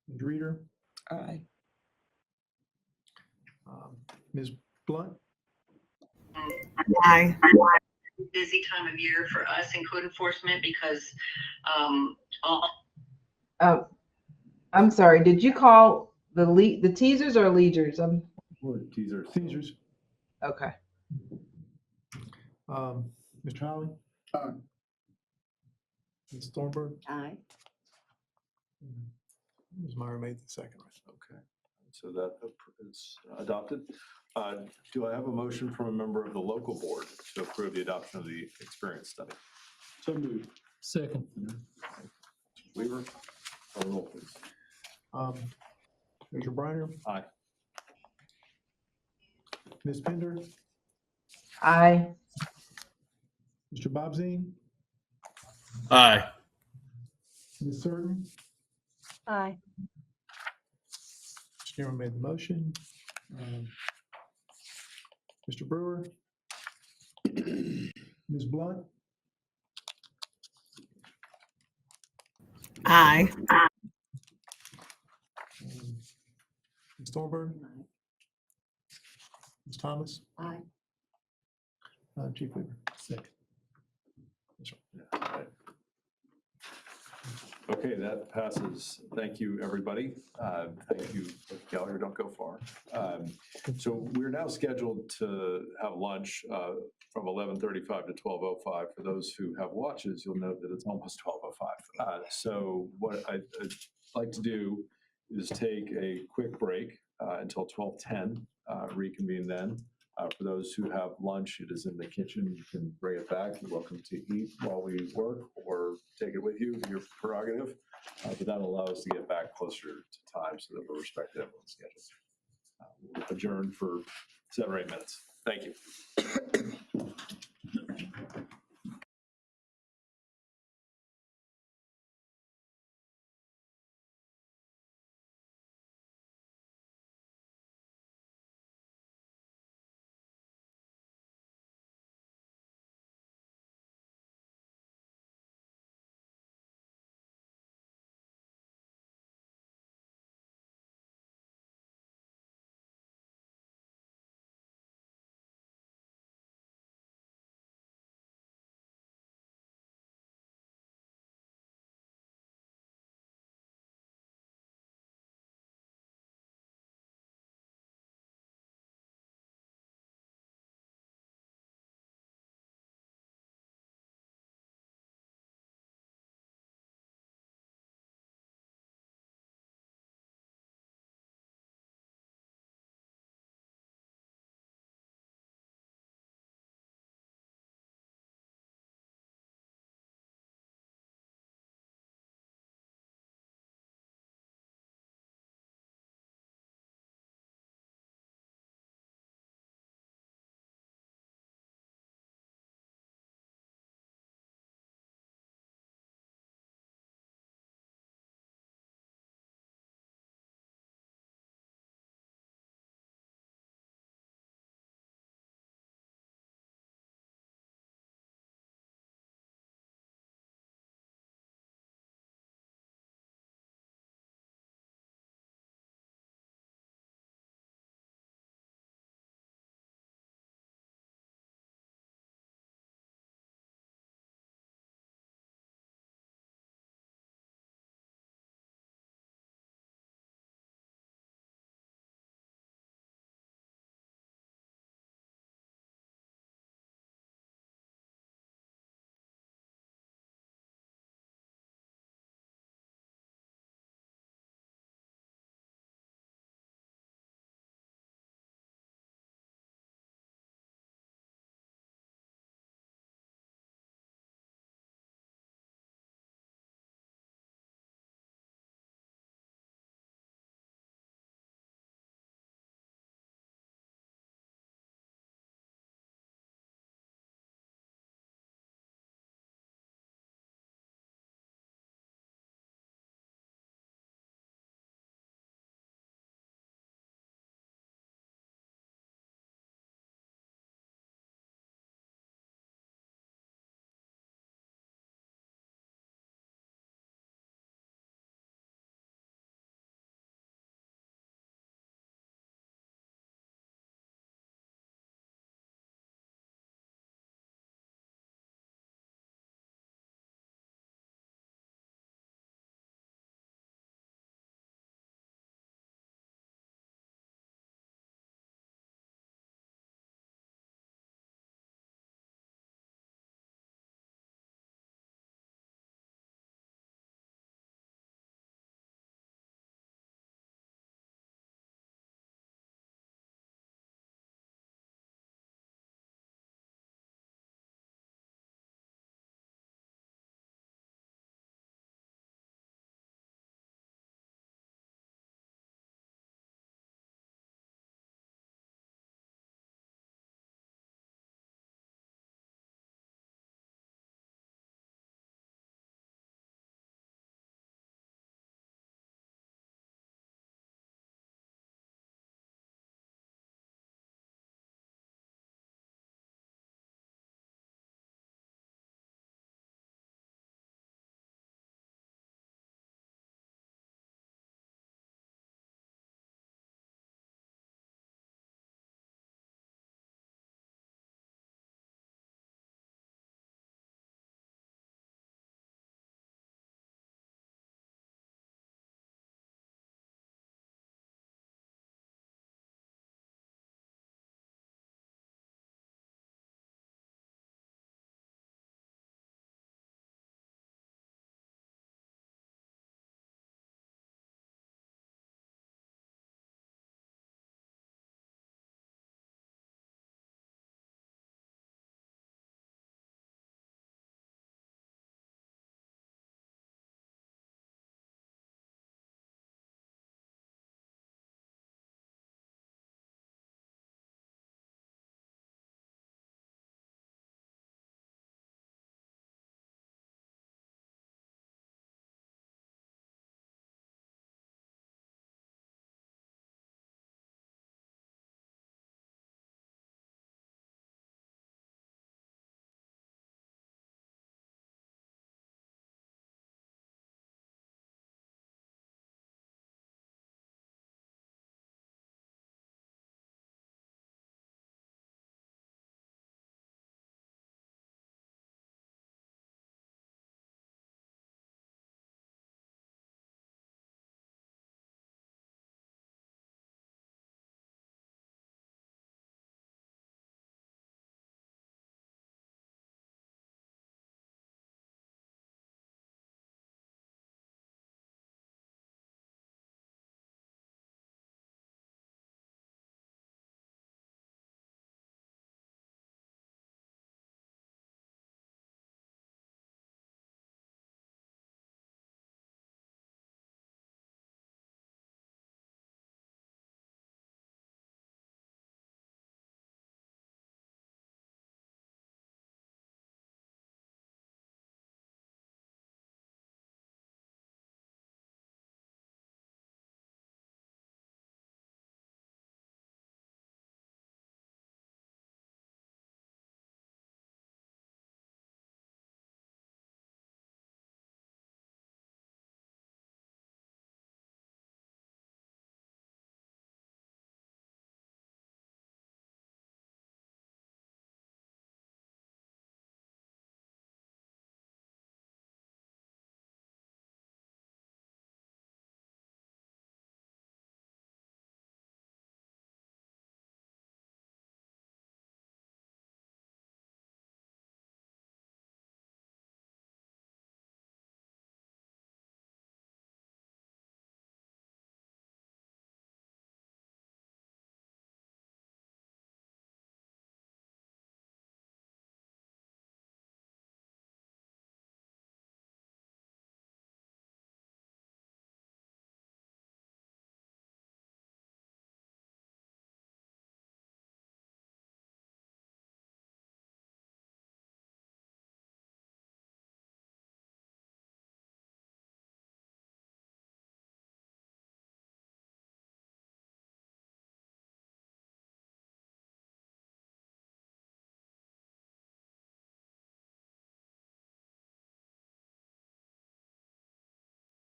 Ms. Reader? Aye. Ms. Blunt? Aye. Busy time of year for us in code enforcement because all I'm sorry, did you call the TSERS or LGERS? Teasers. Teasers. Okay. Mr. Holly? Aye. Ms. Thornburg? Aye. Ms. Meyer made the second. Okay, so that is adopted. Do I have a motion from a member of the local board to approve the adoption of the experience study? So moved. Second. Weaver, call roll, please. Mr. Briner? Aye. Ms. Pender? Aye. Mr. Bobzine? Aye. Ms. Certain? Aye. Mr. Chairman made the motion. Mr. Brewer? Ms. Blunt? Aye. Ms. Thornburg? Ms. Thomas? Aye. Chief Weaver? Second. Okay, that passes. Thank you, everybody. Thank you, Gallagher, don't go far. So we're now scheduled to have lunch from 11:35 to 12:05. For those who have watches, you'll note that it's almost 12:05. So what I'd like to do is take a quick break until 12:10, reconvene then. For those who have lunch, it is in the kitchen. You can bring it back. You're welcome to eat while we work or take it with you, your prerogative. But that'll allow us to get back closer to time so that we're respecting everyone's schedules. We'll adjourn for 7 or 8 minutes. Thank you.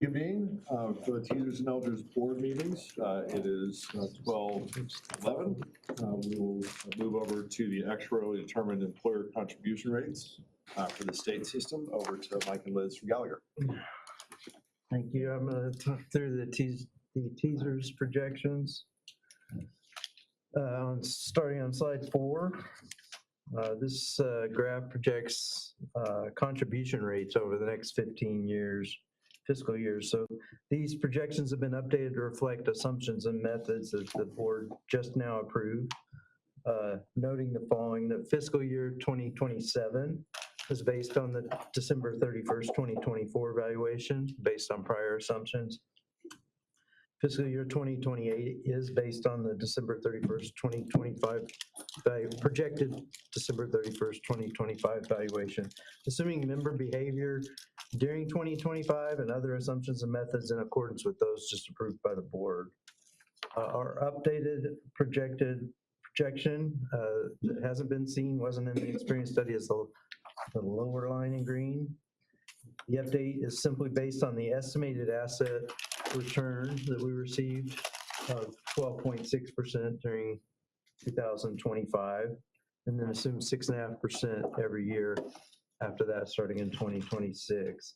Convene for the TSERS and LGERS board meetings. It is 12:11. We will move over to the actuarially determined employer contribution rates for the state system. Over to Mike and Liz from Gallagher. Thank you. I'm going to talk through the TSERS projections. Starting on slide 4, this graph projects contribution rates over the next 15 years. Fiscal years. So these projections have been updated to reflect assumptions and methods that the board just now approved. Noting the following: that fiscal year 2027 is based on the December 31st, 2024 valuation based on prior assumptions. Fiscal year 2028 is based on the December 31st, 2025 projected December 31st, 2025 valuation, assuming member behavior during 2025 and other assumptions and methods in accordance with those just approved by the board. Our updated projection that hasn't been seen, wasn't in the experience study, is the lower line in green. The update is simply based on the estimated asset return that we received of 12.6% during 2025, and then assume 6.5% every year after that, starting in 2026.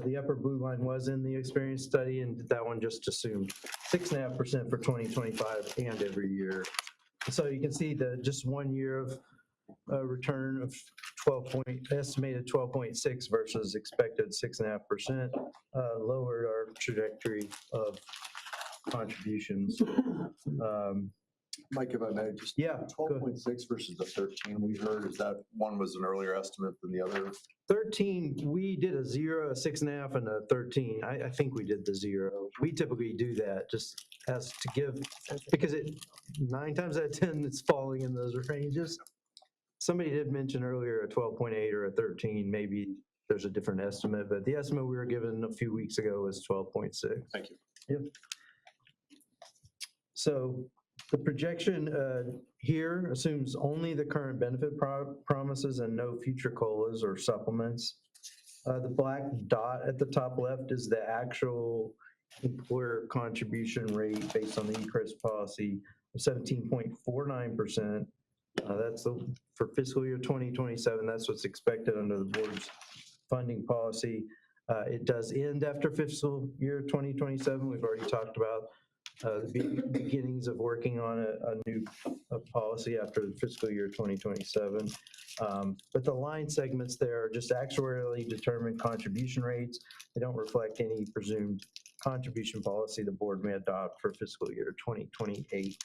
The upper blue line was in the experience study, and that one just assumed 6.5% for 2025 and every year. So you can see that just 1 year of return of estimated 12.6 versus expected 6.5% lowered our trajectory of contributions. Mike, if I may, just 12.6 versus the 13 we heard, is that one was an earlier estimate than the other? 13, we did a 0, a 6.5, and a 13. I think we did the 0. We typically do that just as to give, because 9 times out of 10, it's falling in those ranges. Somebody did mention earlier a 12.8 or a 13, maybe there's a different estimate, but the estimate we were given a few weeks ago was 12.6. Thank you. Yep. So the projection here assumes only the current benefit promises and no future COLAs or supplements. The black dot at the top left is the actual employer contribution rate based on the ECRIS policy of 17.49%. That's for fiscal year 2027. That's what's expected under the board's funding policy. It does end after fiscal year 2027. We've already talked about the beginnings of working on a new policy after the fiscal year 2027. But the line segments there are just actuarially determined contribution rates. They don't reflect any presumed contribution policy the board may adopt for fiscal year 2028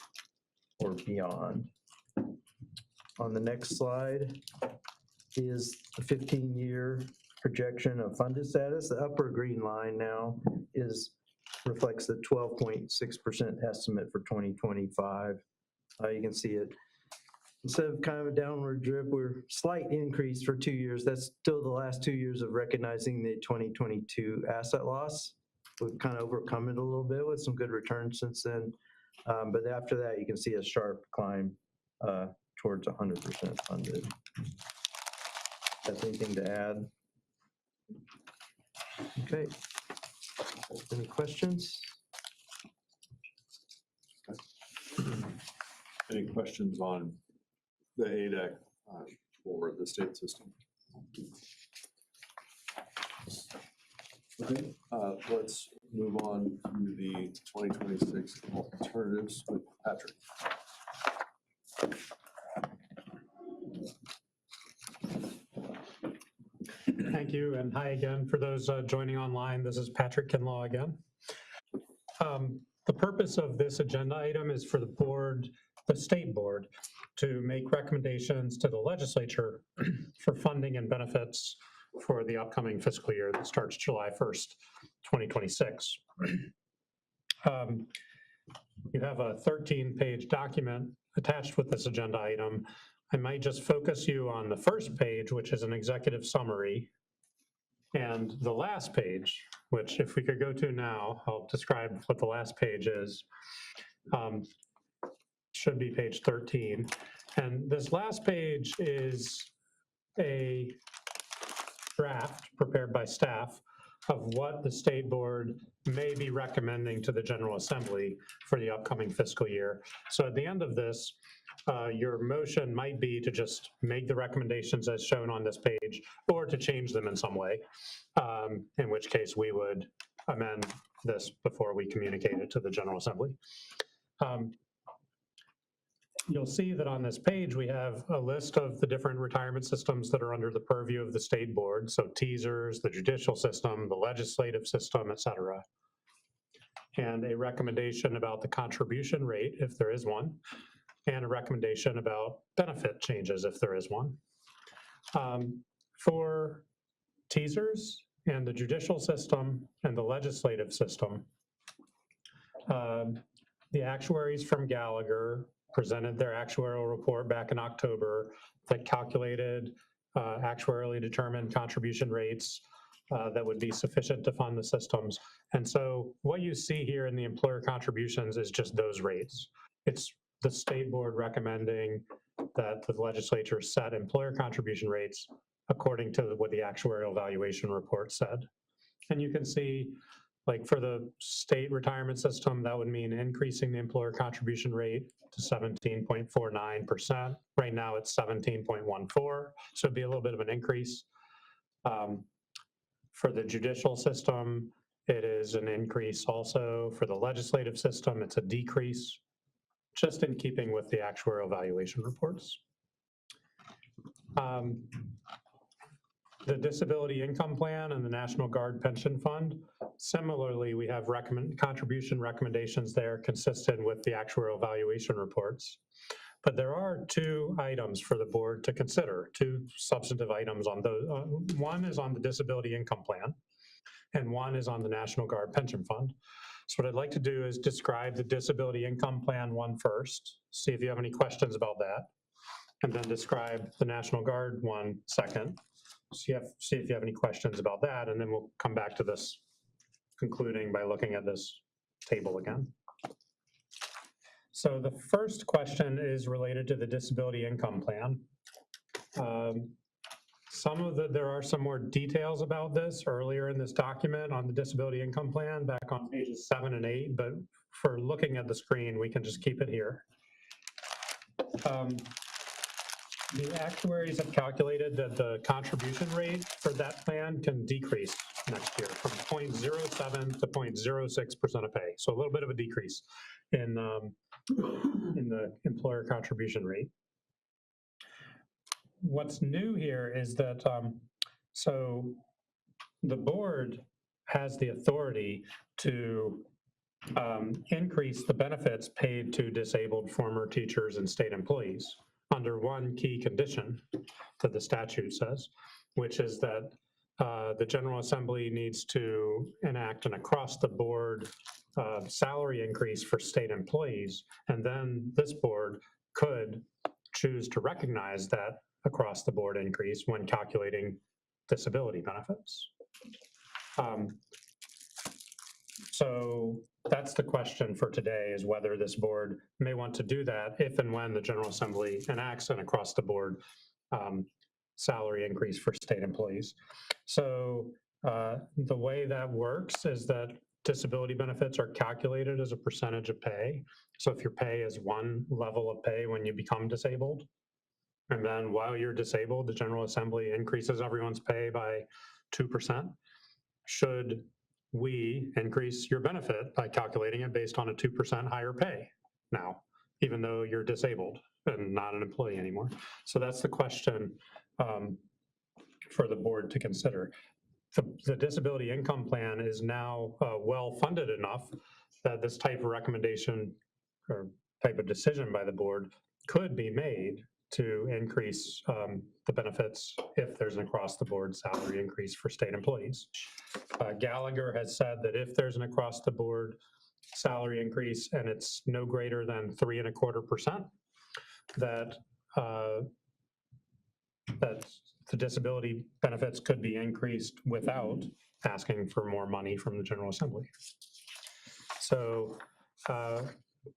or beyond. On the next slide is the 15-year projection of funded status. The upper green line now reflects the 12.6% estimate for 2025. You can see it. Instead of kind of a downward drip, we're slight increase for 2 years. That's still the last 2 years of recognizing the 2022 asset loss. We've kind of overcome it a little bit with some good returns since then. But after that, you can see a sharp climb towards 100% funded. Has anything to add? Okay. Any questions? Any questions on the ADEC for the state system? Okay, let's move on to the 2026 alternatives with Patrick. Thank you, and hi again for those joining online. This is Patrick Kinlaw again. The purpose of this agenda item is for the board, the state board, to make recommendations to the legislature for funding and benefits for the upcoming fiscal year that starts July 1st, 2026. You have a 13-page document attached with this agenda item. I might just focus you on the first page, which is an executive summary, and the last page, which if we could go to now, I'll describe what the last page is. Should be page 13. And this last page is a draft prepared by staff of what the state board may be recommending to the General Assembly for the upcoming fiscal year. So at the end of this, your motion might be to just make the recommendations as shown on this page, or to change them in some way, in which case we would amend this before we communicate it to the General Assembly. You'll see that on this page, we have a list of the different retirement systems that are under the purview of the state board. So TSERS, the judicial system, the legislative system, et cetera. And a recommendation about the contribution rate, if there is one, and a recommendation about benefit changes, if there is one. For TSERS and the judicial system and the legislative system, the actuaries from Gallagher presented their actuarial report back in October that calculated actuarially determined contribution rates that would be sufficient to fund the systems. And so what you see here in the employer contributions is just those rates. It's the state board recommending that the legislature set employer contribution rates according to what the actuarial valuation report said. And you can see, like for the state retirement system, that would mean increasing the employer contribution rate to 17.49%. Right now it's 17.14, so it'd be a little bit of an increase. For the judicial system, it is an increase also. For the legislative system, it's a decrease, just in keeping with the actuarial valuation reports. The disability income plan and the National Guard pension fund, similarly, we have contribution recommendations there consistent with the actuarial valuation reports. But there are two items for the board to consider, two substantive items on those. One is on the disability income plan, and one is on the National Guard pension fund. So what I'd like to do is describe the disability income plan one first, see if you have any questions about that, and then describe the National Guard one second. See if you have any questions about that, and then we'll come back to this, concluding by looking at this table again. So the first question is related to the disability income plan. There are some more details about this earlier in this document on the disability income plan back on pages 7 and 8, but for looking at the screen, we can just keep it here. The actuaries have calculated that the contribution rate for that plan can decrease next year from 0.07 to 0.06% of pay. So a little bit of a decrease in the employer contribution rate. What's new here is that, so the board has the authority to increase the benefits paid to disabled former teachers and state employees under one key condition that the statute says, which is that the General Assembly needs to enact an across-the-board salary increase for state employees, and then this board could choose to recognize that across-the-board increase when calculating disability benefits. So that's the question for today, is whether this board may want to do that if and when the General Assembly enacts an across-the-board salary increase for state employees. So the way that works is that disability benefits are calculated as a percentage of pay. So if your pay is one level of pay when you become disabled, and then while you're disabled, the General Assembly increases everyone's pay by 2%, should we increase your benefit by calculating it based on a 2% higher pay now, even though you're disabled and not an employee anymore? So that's the question for the board to consider. The disability income plan is now well-funded enough that this type of recommendation or type of decision by the board could be made to increase the benefits if there's an across-the-board salary increase for state employees. Gallagher has said that if there's an across-the-board salary increase and it's no greater than 3.25%, that the disability benefits could be increased without asking for more money from the General Assembly. So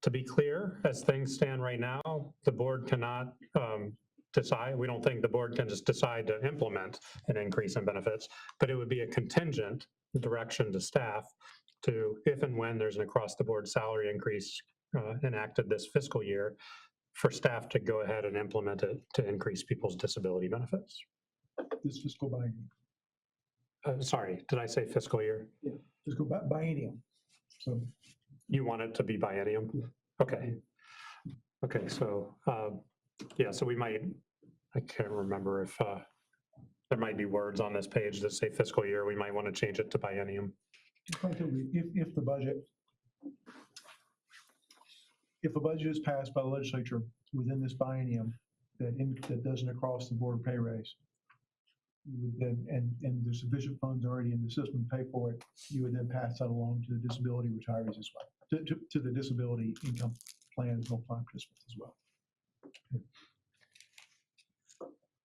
to be clear, as things stand right now, the board cannot decide. We don't think the board can just decide to implement an increase in benefits, but it would be a contingent direction to staff to, if and when there's an across-the-board salary increase enacted this fiscal year, for staff to go ahead and implement it to increase people's disability benefits. This fiscal biennium. Sorry, did I say fiscal year? Yeah, fiscal biennium. So you want it to be biennium? Okay. Okay, so yeah, so we might, I can't remember if there might be words on this page that say fiscal year. We might want to change it to biennium. Effectively, if the budget is passed by the legislature within this biennium that doesn't across the board pay raise, you would then, and there's sufficient funds already in the system to pay for it, you would then pass that along to the disability retirees as well, to the disability income plans, no plan participants as well.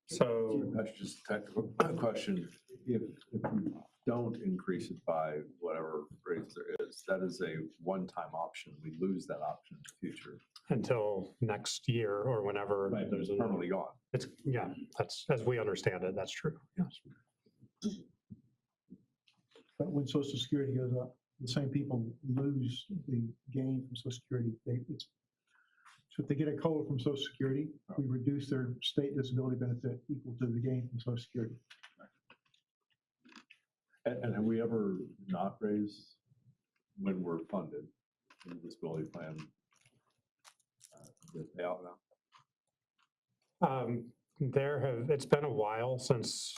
So that's just a technical question. If we don't increase it by whatever raise there is, that is a one-time option. We lose that option in the future. Until next year or whenever there's permanently gone. It's, yeah, that's, as we understand it, that's true. Yes. But when Social Security goes up, the same people lose the gain from Social Security. So if they get a COLA from Social Security, we reduce their state disability benefit equal to the gain from Social Security. And have we ever not raised when we're funded in the disability plan? The payout now? It's been a while since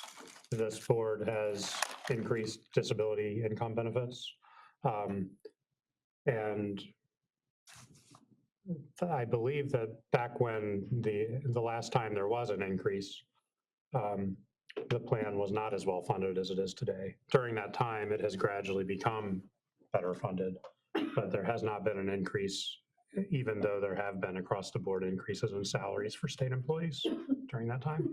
this board has increased disability income benefits. And I believe that back when the last time there was an increase, the plan was not as well funded as it is today. During that time, it has gradually become better funded, but there has not been an increase, even though there have been across the board increases in salaries for state employees during that time.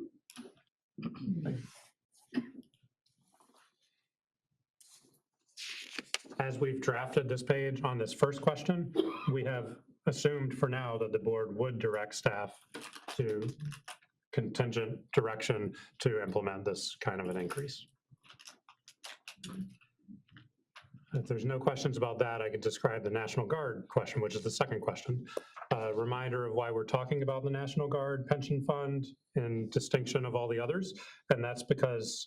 As we've drafted this page on this first question, we have assumed for now that the board would direct staff to contingent direction to implement this kind of an increase. If there's no questions about that, I could describe the National Guard question, which is the second question. Reminder of why we're talking about the National Guard pension fund in distinction of all the others. And that's because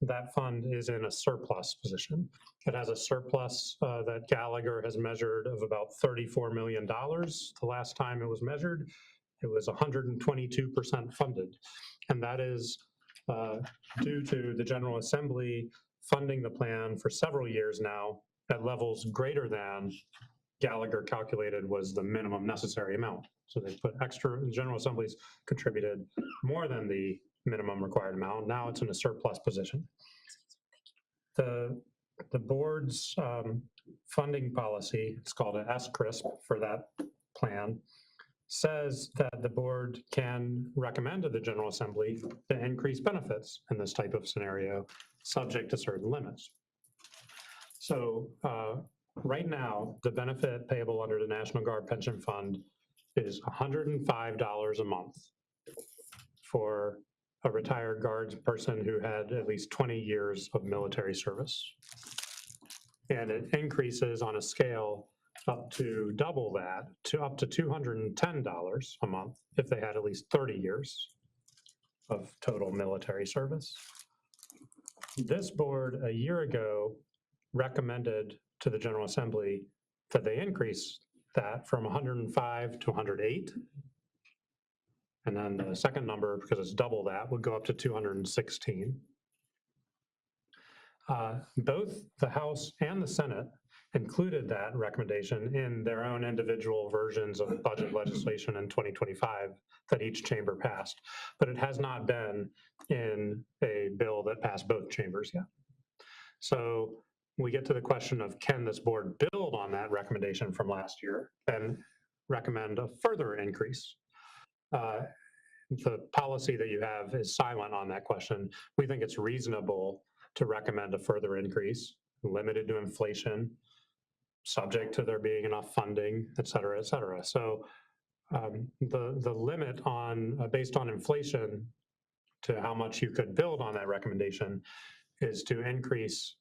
that fund is in a surplus position. It has a surplus that Gallagher has measured of about $34 million. The last time it was measured, it was 122% funded. And that is due to the General Assembly funding the plan for several years now at levels greater than Gallagher calculated was the minimum necessary amount. So they put extra, the General Assembly's contributed more than the minimum required amount. Now it's in a surplus position. The board's funding policy, it's called an SCRISP for that plan, says that the board can recommend to the General Assembly to increase benefits in this type of scenario, subject to certain limits. So right now, the benefit payable under the National Guard Pension Fund is $105 a month for a retired Guards person who had at least 20 years of military service. And it increases on a scale up to double that, to up to $210 a month if they had at least 30 years of total military service. This board a year ago recommended to the General Assembly that they increase that from 105 to 108. And then the second number, because it's double that, would go up to 216. Both the House and the Senate included that recommendation in their own individual versions of budget legislation in 2025 that each chamber passed, but it has not been in a bill that passed both chambers yet. So we get to the question of, can this board build on that recommendation from last year and recommend a further increase? The policy that you have is silent on that question. We think it's reasonable to recommend a further increase, limited to inflation, subject to there being enough funding, et cetera, et cetera. So the limit on based on inflation to how much you could build on that recommendation is to increase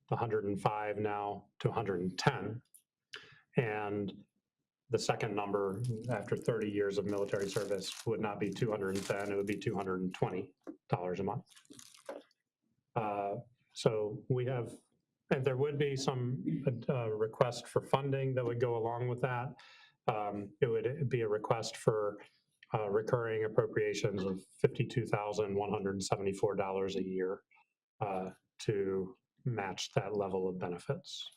the 105 now to 110. And the second number after 30 years of military service would not be 210, it would be $220 a month. So we have, and there would be some request for funding that would go along with that. It would be a request for recurring appropriations of $52,174 a year to match that level of benefits.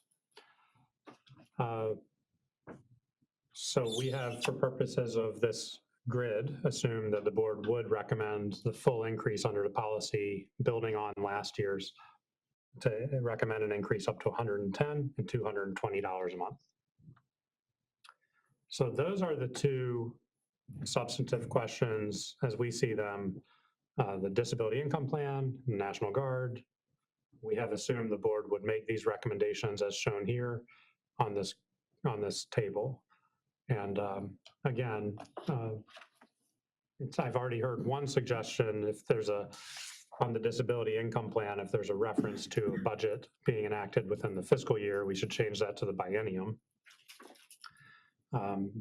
So we have, for purposes of this grid, assumed that the board would recommend the full increase under the policy, building on last year's, to recommend an increase up to $110 and $220 a month. So those are the two substantive questions as we see them. The disability income plan, National Guard. We have assumed the board would make these recommendations as shown here on this table. And again, I've already heard one suggestion, if there's on the disability income plan, if there's a reference to a budget being enacted within the fiscal year, we should change that to the biennium.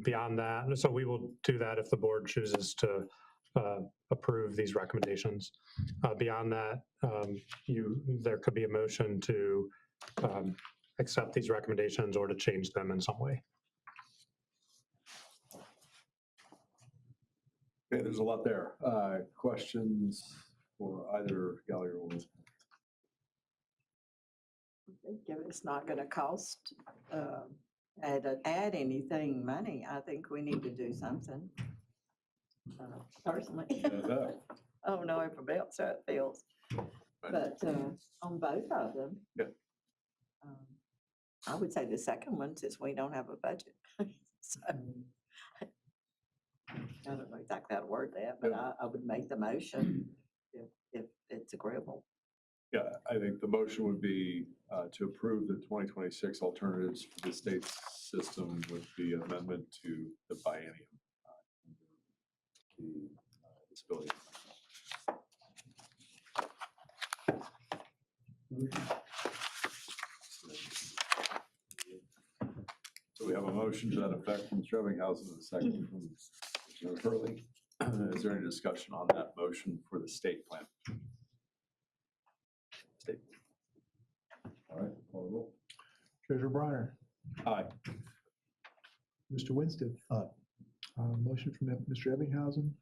Beyond that, so we will do that if the board chooses to approve these recommendations. Beyond that, there could be a motion to accept these recommendations or to change them in some way. Okay, there's a lot there. Questions for either Gallagher or Winston? If it's not going to cost, add anything money, I think we need to do something. Personally. I don't know everybody else how it feels. But on both of them, I would say the second one, since we don't have a budget. So I don't know exactly how to word that, but I would make the motion if it's agreeable. Yeah, I think the motion would be to approve the 2026 alternatives for the state system with the amendment to the biennium. The disability. So we have a motion to that effect from Mr. Ebbinghausen and a second from Mr. Hurley. Is there any discussion on that motion for the state plan? State. All right, call the roll. Treasurer Briner. Aye. Mr. Winstead. Aye. Motion from Mr. Ebbinghausen.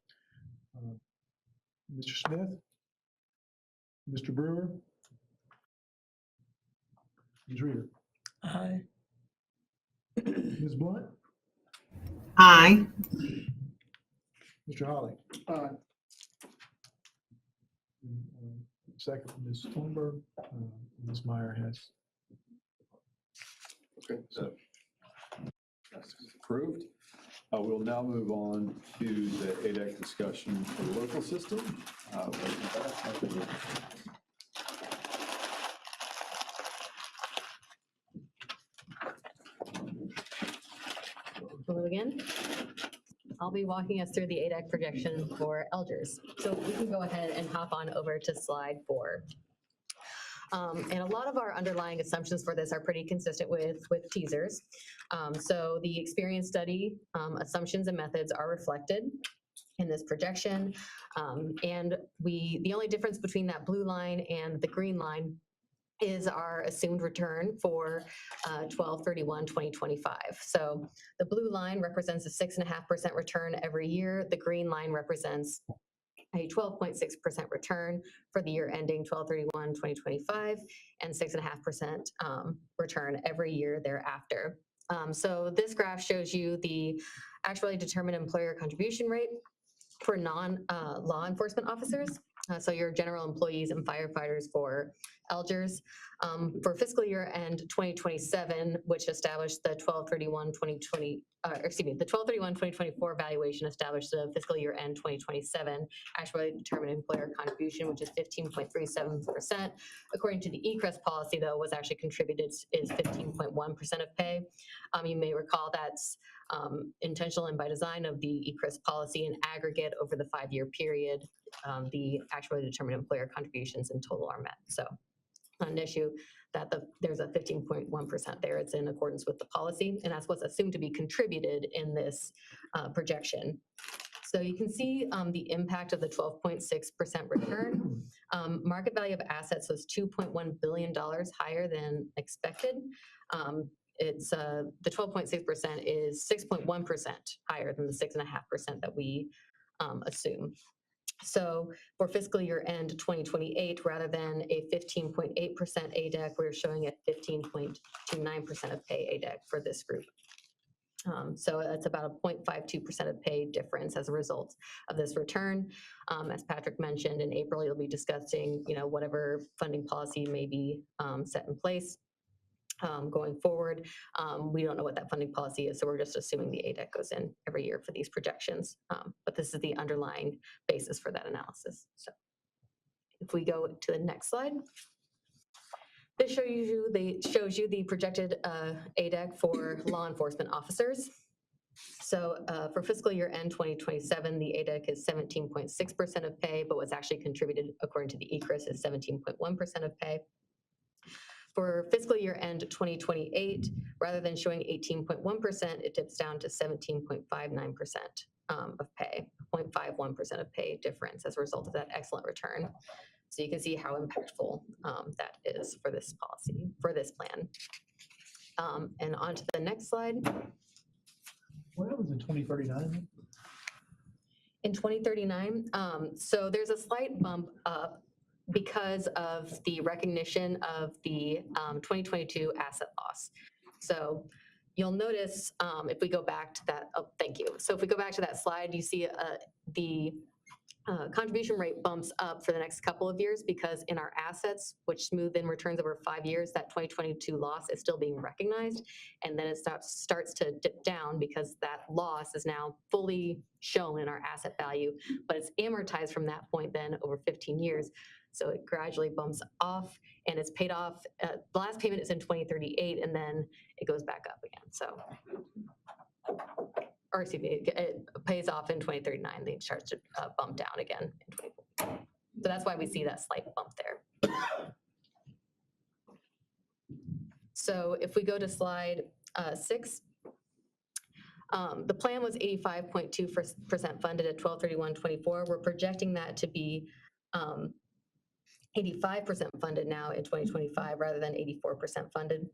Mr. Smith. Mr. Brewer. Ms. Reader. Aye. Ms. Blunt. Aye. Mr. Holly. Aye. Second from Ms. Thornburg. Ms. Meyer has. Okay, so that's approved. We'll now move on to the ADEC discussion for the local system. Hello again. I'll be walking us through the ADEC projection for LGERS. So we can go ahead and hop on over to slide 4. And a lot of our underlying assumptions for this are pretty consistent with TSERS. So the experience study assumptions and methods are reflected in this projection. And the only difference between that blue line and the green line is our assumed return for 12/31/2025. So the blue line represents a 6.5% return every year. The green line represents a 12.6% return for the year ending 12/31/2025 and 6.5% return every year thereafter. So this graph shows you the actually determined employer contribution rate for non-law enforcement officers. So your general employees and firefighters for LGERS. For fiscal year end 2027, which established the 12/31/2024 valuation established the fiscal year end 2027 actually determined employer contribution, which is 15.37%. According to the ECRES policy, though, was actually contributed is 15.1% of pay. You may recall that's intentional and by design of the ECRES policy in aggregate over the 5-year period. The actually determined employer contributions in total are met. So an issue, that there's a 15.1% there. It's in accordance with the policy, and that's what's assumed to be contributed in this projection. So you can see the impact of the 12.6% return. Market value of assets was $2.1 billion higher than expected. It's the 12.6% is 6.1% higher than the 6.5% that we assume. So for fiscal year end 2028, rather than a 15.8% ADEC, we're showing at 15.29% of pay ADEC for this group. So that's about a 0.52% of pay difference as a result of this return. As Patrick mentioned, in April, you'll be discussing, whatever funding policy may be set in place going forward. We don't know what that funding policy is, so we're just assuming the ADEC goes in every year for these projections. But this is the underlying basis for that analysis. So if we go to the next slide. This shows you the projected ADEC for law enforcement officers. So for fiscal year end 2027, the ADEC is 17.6% of pay, but what's actually contributed according to the ECRIS is 17.1% of pay. For fiscal year end 2028, rather than showing 18.1%, it dips down to 17.59% of pay, 0.51% of pay difference as a result of that excellent return. So you can see how impactful that is for this policy, for this plan. And on to the next slide. What happens in 2039? In 2039, so there's a slight bump up because of the recognition of the 2022 asset loss. So you'll notice if we go back to that, oh, thank you. So if we go back to that slide, you see the contribution rate bumps up for the next couple of years because in our assets, which smooth in returns over 5 years, that 2022 loss is still being recognized. And then it starts to dip down because that loss is now fully shown in our asset value, but it's amortized from that point then over 15 years. So it gradually bumps off and it's paid off. The last payment is in 2038 and then it goes back up again. So, or excuse me, it pays off in 2039, then it starts to bump down again in 2040. So that's why we see that slight bump there. So if we go to slide 6, the plan was 85.2% funded at 12/31/24. We're projecting that to be 85% funded now in 2025 rather than 84% funded.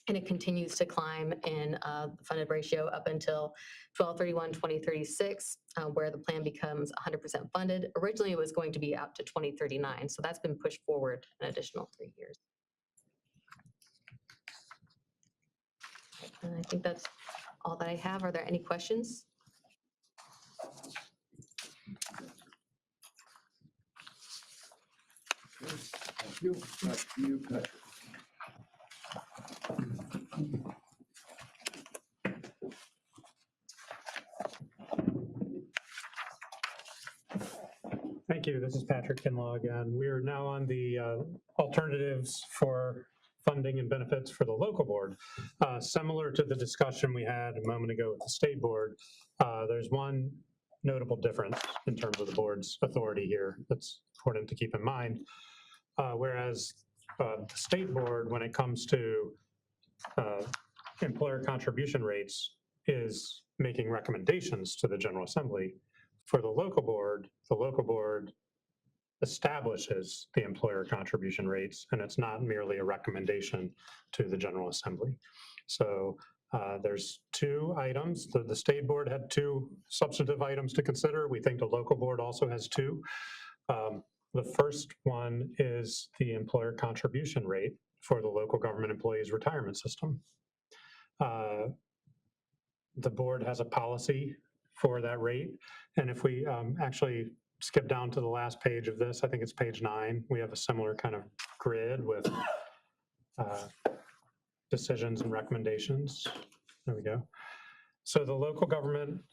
And it continues to climb in the funded ratio up until 12/31/2036, where the plan becomes 100% funded. Originally, it was going to be out to 2039, so that's been pushed forward an additional 3 years. And I think that's all that I have. Are there any questions? Thank you. Back to you, Patrick. Thank you. This is Patrick Kinlaw again. We are now on the alternatives for funding and benefits for the local board. Similar to the discussion we had a moment ago with the state board, there's one notable difference in terms of the board's authority here that's important to keep in mind. Whereas the state board, when it comes to employer contribution rates, is making recommendations to the General Assembly. For the local board establishes the employer contribution rates, and it's not merely a recommendation to the General Assembly. So there's 2 items. The state board had 2 substantive items to consider. We think the local board also has 2. The first one is the employer contribution rate for the local government employees retirement system. The board has a policy for that rate. And if we actually skip down to the last page of this, I think it's page 9, we have a similar kind of grid with decisions and recommendations. There we go. So the local government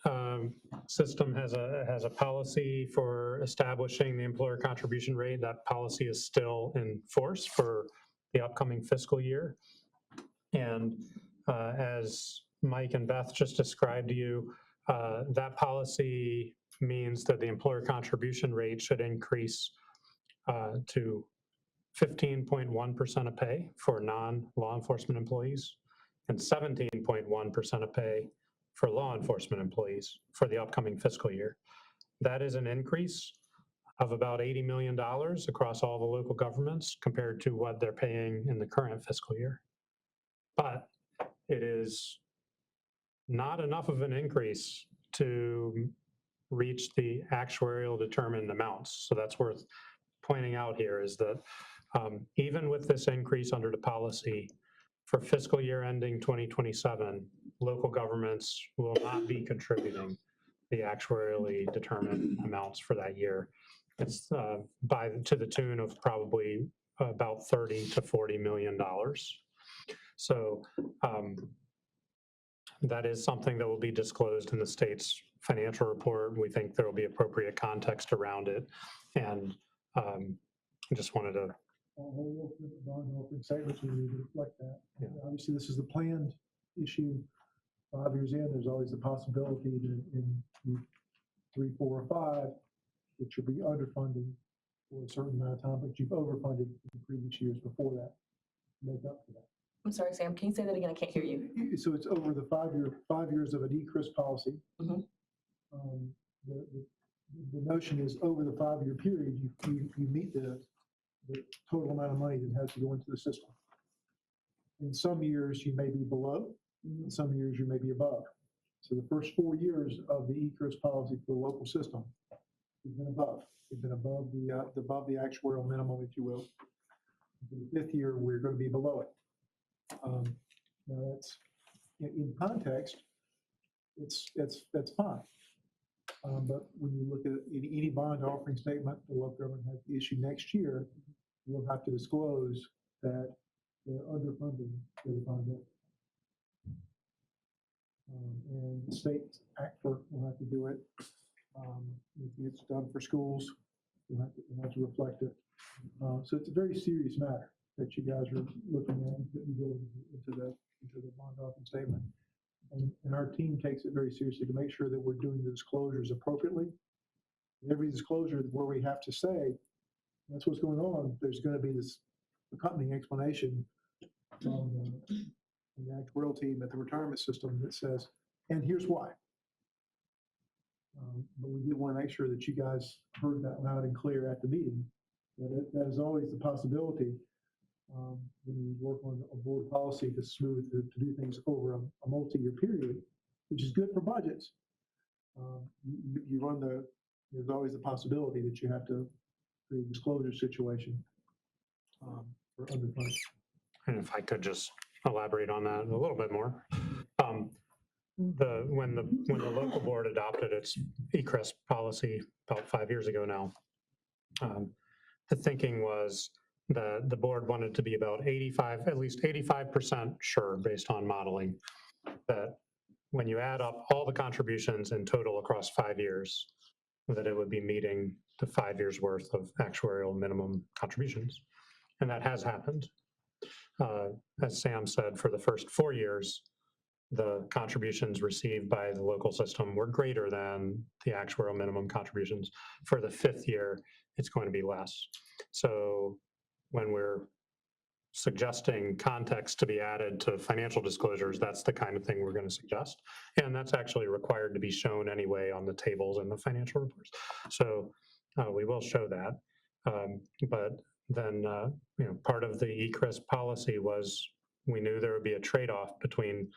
system has a policy for establishing the employer contribution rate. That policy is still in force for the upcoming fiscal year. And as Mike and Beth just described to you, that policy means that the employer contribution rate should increase to 15.1% of pay for non-law enforcement employees and 17.1% of pay for law enforcement employees for the upcoming fiscal year. That is an increase of about $80 million across all the local governments compared to what they're paying in the current fiscal year. But it is not enough of an increase to reach the actuarial determined amounts. So that's worth pointing out here is that even with this increase under the policy for fiscal year ending 2027, local governments will not be contributing the actuarially determined amounts for that year. It's to the tune of probably about $30 to $40 million. So that is something that will be disclosed in the state's financial report. We think there will be appropriate context around it. And I just wanted to. Statements, we need to reflect that. Yeah. Obviously, this is the planned issue. 5 years in, there's always the possibility that in 3, 4, or 5, it should be underfunding for a certain amount of time, but you've overfunded in previous years before that to make up for that. I'm sorry, Sam, can you say that again? I can't hear you. So it's over the 5 years of an ECRIS policy. Mm-hmm. The notion is over the 5-year period, you meet the total amount of money that has to go into the system. In some years, you may be below. In some years, you may be above. So the first 4 years of the ECRIS policy for the local system has been above. It's been above the actuarial minimum, if you will. For the 5th year, we're going to be below it. Now that's in context. That's fine. But when you look at any bond offering statement the local government has to issue next year, we'll have to disclose that they're underfunding the bond. And the state ACFR will have to do it. If it's done for schools, we'll have to reflect it. So it's a very serious matter that you guys are looking at that you go into the bond offering statement. And our team takes it very seriously to make sure that we're doing the disclosures appropriately. Every disclosure where we have to say, that's what's going on, there's going to be this accompanying explanation from the actuarial team at the retirement system that says, and here's why. But we do want to make sure that you guys heard that loud and clear at the meeting. That is always the possibility when you work on a board policy to do things over a multi-year period, which is good for budgets. There's always the possibility that you have to create a disclosure situation for underfunding. And if I could just elaborate on that a little bit more. When the local board adopted its ECRIS policy about 5 years ago now, the thinking was that the board wanted to be about at least 85% sure based on modeling that when you add up all the contributions in total across 5 years, that it would be meeting the 5 years worth of actuarial minimum contributions. And that has happened. As Sam said, for the first 4 years, the contributions received by the local system were greater than the actuarial minimum contributions. For the 5th year, it's going to be less. So when we're suggesting context to be added to financial disclosures, that's the kind of thing we're going to suggest. And that's actually required to be shown anyway on the tables in the financial reports. So we will show that. But then, part of the ECRIS policy was we knew there would be a trade-off between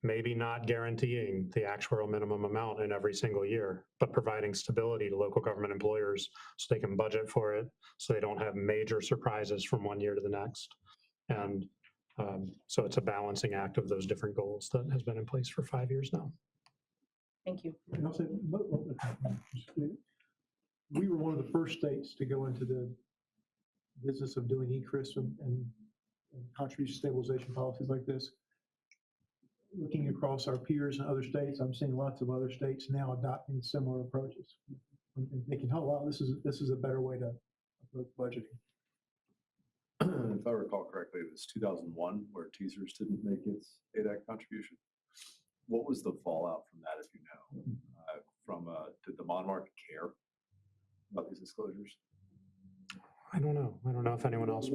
maybe not guaranteeing the actuarial minimum amount in every single year, but providing stability to local government employers so they can budget for it, so they don't have major surprises from one year to the next. And so it's a balancing act of those different goals that has been in place for 5 years now. Thank you. And I'll say, we were one of the first states to go into the business of doing ECRIS and contribution stabilization policies like this. Looking across our peers in other states, I'm seeing lots of other states now adopting similar approaches and thinking, oh, wow, this is a better way to approach budgeting. If I recall correctly, it was 2001 where TSERS didn't make its ADAC contribution. What was the fallout from that, if you know? Did the bond market care about these disclosures? I don't know. I don't know if anyone else.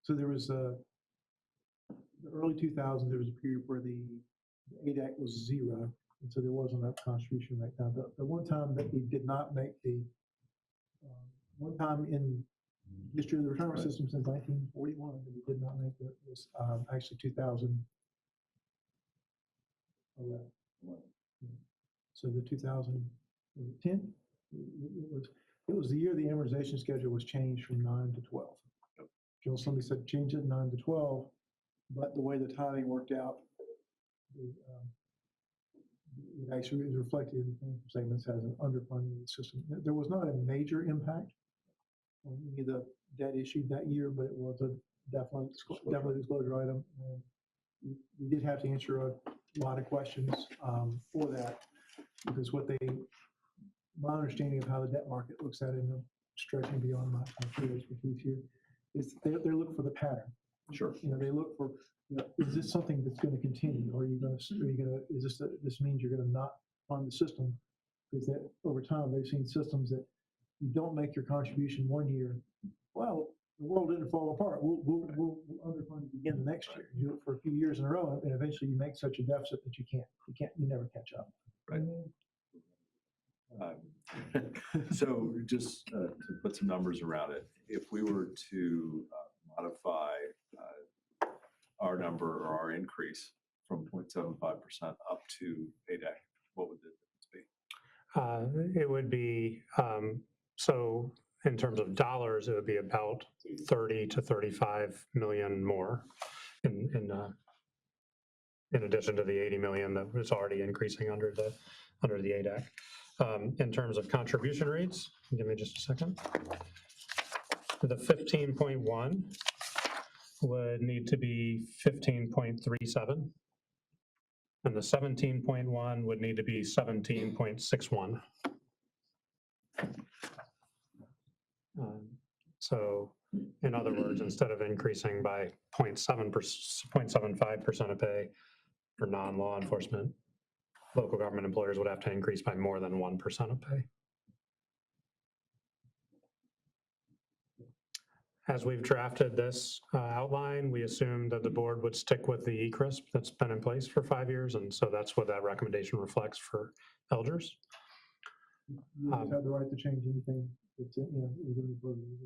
So there was the early 2000s, there was a period where the ADAC was zero, and so there wasn't a contribution right now. The one time that we did not make one time in history of the retirement system since 1941 that we did not make it was actually 2011. So the 2010, it was the year the amortization schedule was changed from 9 to 12. Somebody said change it 9 to 12, but the way the timing worked out, it actually is reflected in the financial statements as an underfunding of the system. There was not a major impact on any of the debt issued that year, but it was a definite disclosure item. And we did have to answer a lot of questions for that, because my understanding of how the debt market looks at it, and I'm stretching beyond my field expertise here, is they're looking for the pattern. Sure. They look for, is this something that's going to continue? Or this means you're going to not fund the system? Because that over time, they've seen systems that you don't make your contribution one year. Well, the world didn't fall apart. We'll underfund it again the next year. You do it for a few years in a row, and eventually you make such a deficit that you never catch up. Right. So just to put some numbers around it, if we were to modify our number or our increase from 0.75% up to ADAC, what would the difference be? It would be, so in terms of dollars, it would be about 30 to 35 million more in addition to the 80 million that was already increasing under the ADAC. In terms of contribution rates, give me just a second. The 15.1 would need to be 15.37. And the 17.1 would need to be 17.61. So in other words, instead of increasing by 0.75% of pay for non-law enforcement, local government employers would have to increase by more than 1% of pay. As we've drafted this outline, we assumed that the board would stick with the ECRISP that's been in place for 5 years, and so that's what that recommendation reflects for LGERS. You have the right to change anything that's, within the program.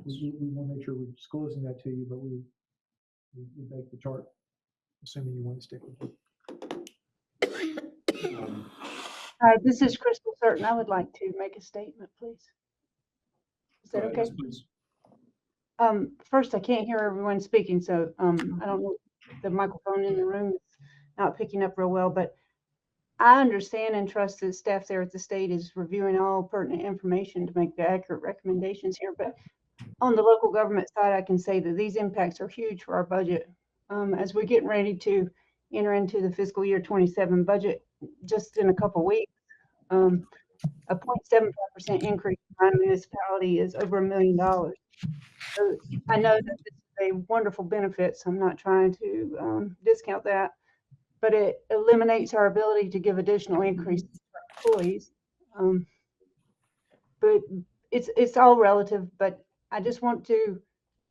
We want to make sure we're disclosing that to you, but we make the chart assuming you want to stick with it. Hi, this is Crystal Certain. I would like to make a statement, please. Is that okay? Yes, please. First, I can't hear everyone speaking, so I don't know if the microphone in the room is not picking up real well, but I understand and trust that staff there at the state is reviewing all pertinent information to make the accurate recommendations here. But on the local government side, I can say that these impacts are huge for our budget. As we're getting ready to enter into the fiscal year 27 budget just in a couple of weeks, a 0.75% increase in my municipality is over $1 million. So I know that this is a wonderful benefit, so I'm not trying to discount that, but it eliminates our ability to give additional increases to our employees. But it's all relative, but I just want to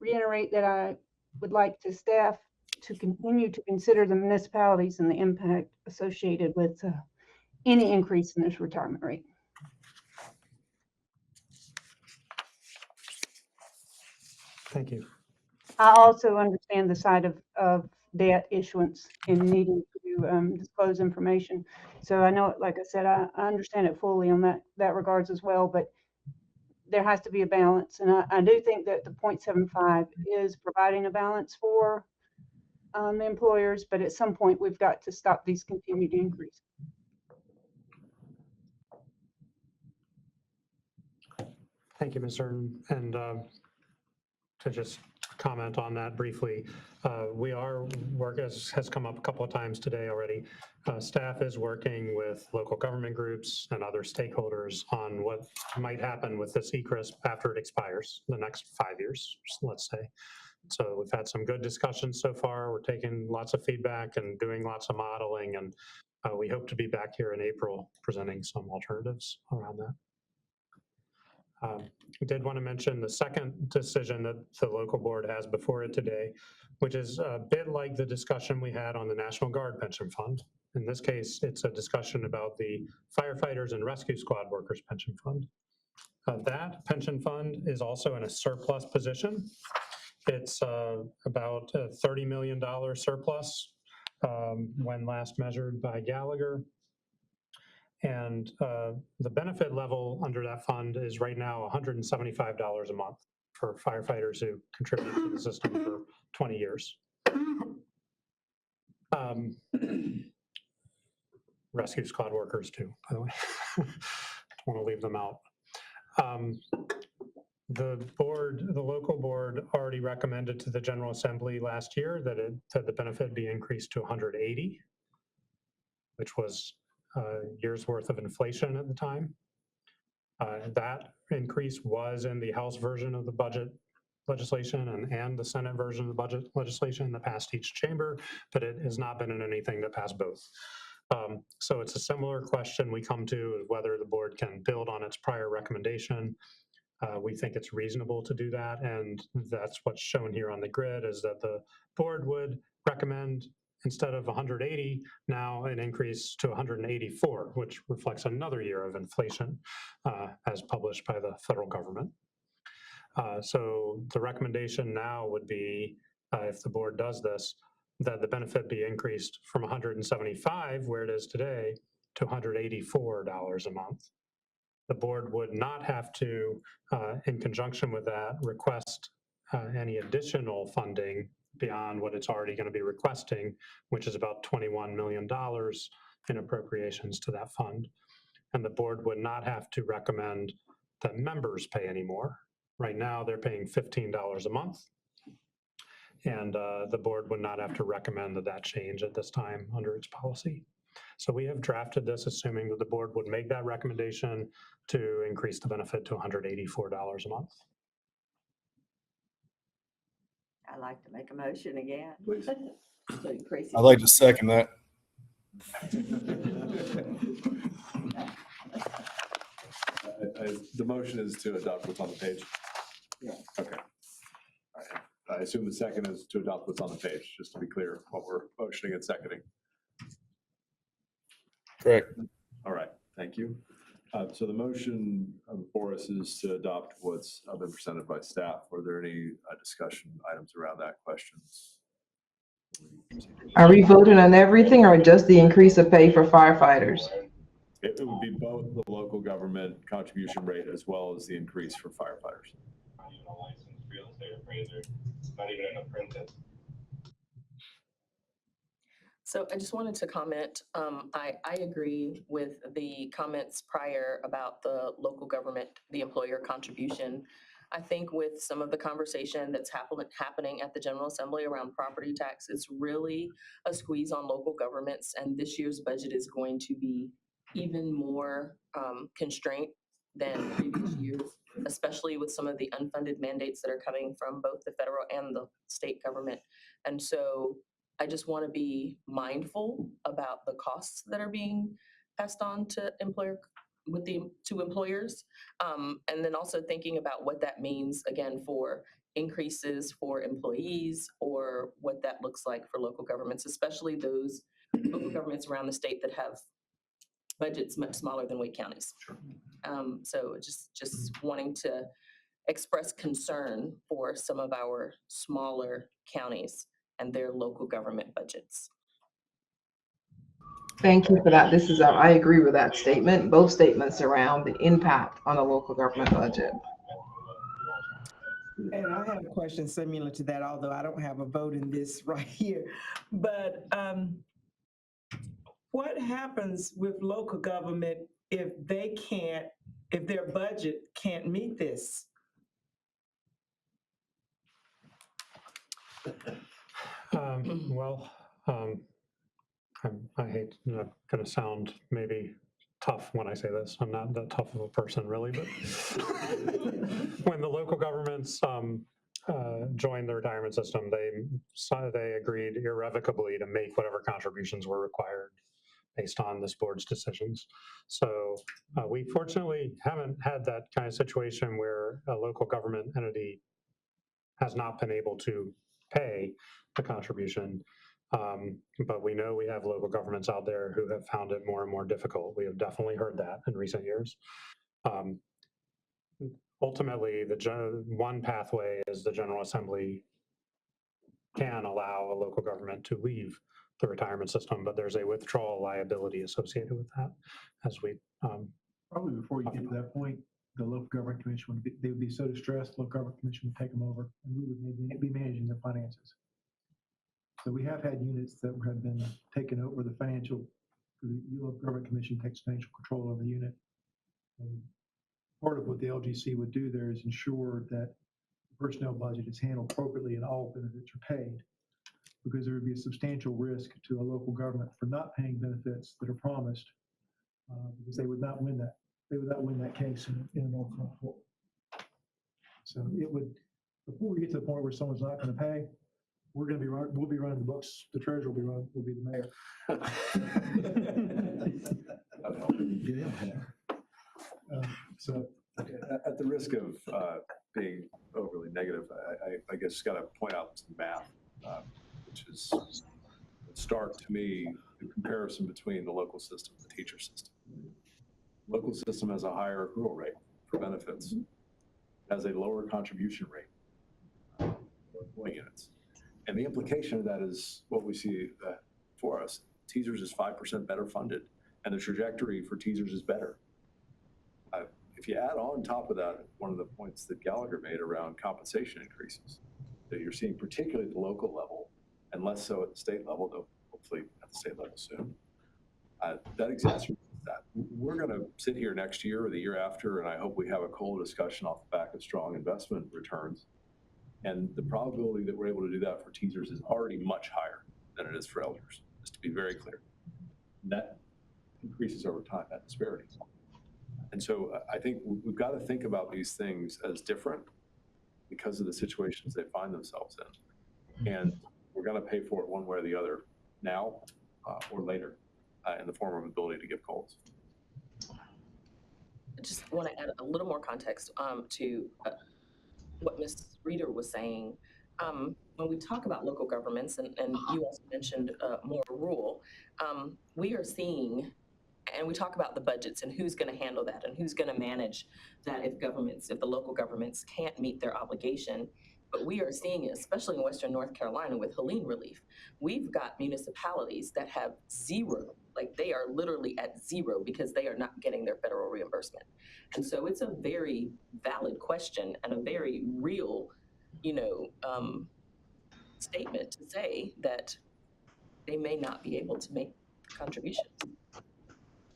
reiterate that I would like to staff to continue to consider the municipalities and the impact associated with any increase in this retirement rate. Thank you. I also understand the side of debt issuance and needing to disclose information. So I know, like I said, I understand it fully on that regards as well, but there has to be a balance. And I do think that the 0.75 is providing a balance for the employers, but at some point we've got to stop these continued increases. Thank you, Ms. Certain. And to just comment on that briefly, we are has come up a couple of times today already. Staff is working with local government groups and other stakeholders on what might happen with this ECRISP after it expires, the next 5 years, let's say. So we've had some good discussions so far. We're taking lots of feedback and doing lots of modeling, and we hope to be back here in April presenting some alternatives around that. I did want to mention the second decision that the local board has before it today, which is a bit like the discussion we had on the National Guard Pension Fund. In this case, it's a discussion about the firefighters and rescue squad workers pension fund. That pension fund is also in a surplus position. It's about a $30 million surplus when last measured by Gallagher. And the benefit level under that fund is right now $175 a month for firefighters who contribute to the system for 20 years. Rescue squad workers too, by the way. Don't want to leave them out. The local board already recommended to the General Assembly last year that the benefit be increased to 180, which was a year's worth of inflation at the time. That increase was in the House version of the budget legislation and the Senate version of the budget legislation that passed each chamber, but it has not been in anything that passed both. So it's a similar question we come to whether the board can build on its prior recommendation. We think it's reasonable to do that, and that's what's shown here on the grid is that the board would recommend instead of 180, now an increase to 184, which reflects another year of inflation as published by the federal government. So the recommendation now would be, if the board does this, that the benefit be increased from 175, where it is today, to $184 a month. The board would not have to, in conjunction with that, request any additional funding beyond what it's already going to be requesting, which is about $21 million in appropriations to that fund. And the board would not have to recommend that members pay any more. Right now, they're paying $15 a month. And the board would not have to recommend that change at this time under its policy. So we have drafted this assuming that the board would make that recommendation to increase the benefit to $184 a month. I'd like to make a motion again. Please. I'd like to second that. The motion is to adopt what's on the page? Yeah. Okay. All right. I assume the second is to adopt what's on the page, just to be clear what we're motioning and seconding. Correct. All right, thank you. So the motion before us is to adopt what's been presented by staff. Were there any discussion items around that question? Are we voting on everything or just the increase of pay for firefighters? It would be both the local government contribution rate as well as the increase for firefighters. Not even an apprentice. So I just wanted to comment, I agree with the comments prior about the local government, the employer contribution. I think with some of the conversation that's happening at the General Assembly around property tax, it's really a squeeze on local governments, and this year's budget is going to be even more constraint than previous years, especially with some of the unfunded mandates that are coming from both the federal and the state government. And so I just want to be mindful about the costs that are being passed on to employers. And then also thinking about what that means, again, for increases for employees or what that looks like for local governments, especially those local governments around the state that have budgets much smaller than Wake counties. So just wanting to express concern for some of our smaller counties and their local government budgets. Thank you for that. This is, I agree with that statement, both statements around the impact on the local government budget. And I have a question similar to that, although I don't have a vote in this right here. But what happens with local government if their budget can't meet this? I hate, I'm going to sound maybe tough when I say this. I'm not that tough of a person really, but when the local governments joined the retirement system, they agreed irrevocably to make whatever contributions were required based on this board's decisions. So we fortunately haven't had that kind of situation where a local government entity has not been able to pay the contribution. But we know we have local governments out there who have found it more and more difficult. We have definitely heard that in recent years. Ultimately, one pathway is the General Assembly can allow a local government to leave the retirement system, but there's a withdrawal liability associated with that, as we Probably before you get to that point, the local government commission would be, they would be so distressed, local government commission would take them over, and we would maybe be managing their finances. So we have had units that have been taken over the financial, the local government commission takes financial control over the unit. And part of what the LGC would do there is ensure that the personnel budget is handled appropriately and all benefits are paid. Because there would be a substantial risk to a local government for not paying benefits that are promised, because they would not win that. They would not win that case in an ultimate court. So it would, before we get to the point where someone's not going to pay, we'll be running the books. The treasurer will be the mayor. So at the risk of being overly negative, I guess got to point out some math, which is stark to me, the comparison between the local system and the teacher system. Local system has a higher accrual rate for benefits, has a lower contribution rate for employee units. And the implication of that is what we see for us. TSERS is 5% better funded, and the trajectory for TSERS is better. If you add on top of that, one of the points that Gallagher made around compensation increases that you're seeing, particularly at the local level, and less so at the state level, though hopefully at the state level soon, that exacerbates that. We're going to sit here next year or the year after, and I hope we have a cold discussion off the back of strong investment returns. And the probability that we're able to do that for TSERS is already much higher than it is for LGERS, just to be very clear. And that increases over time, that disparity. And so I think we've got to think about these things as different because of the situations they find themselves in. And we're going to pay for it one way or the other, now or later, in the form of ability to give calls. I just want to add a little more context to what Ms. Reeder was saying. When we talk about local governments, and you also mentioned more rural, we are seeing, and we talk about the budgets and who's going to handle that and who's going to manage that if the local governments can't meet their obligation. But we are seeing it, especially in Western North Carolina with Helene relief. We've got municipalities that have zero, like they are literally at zero because they are not getting their federal reimbursement. And so it's a very valid question and a very real, statement to say that they may not be able to make contributions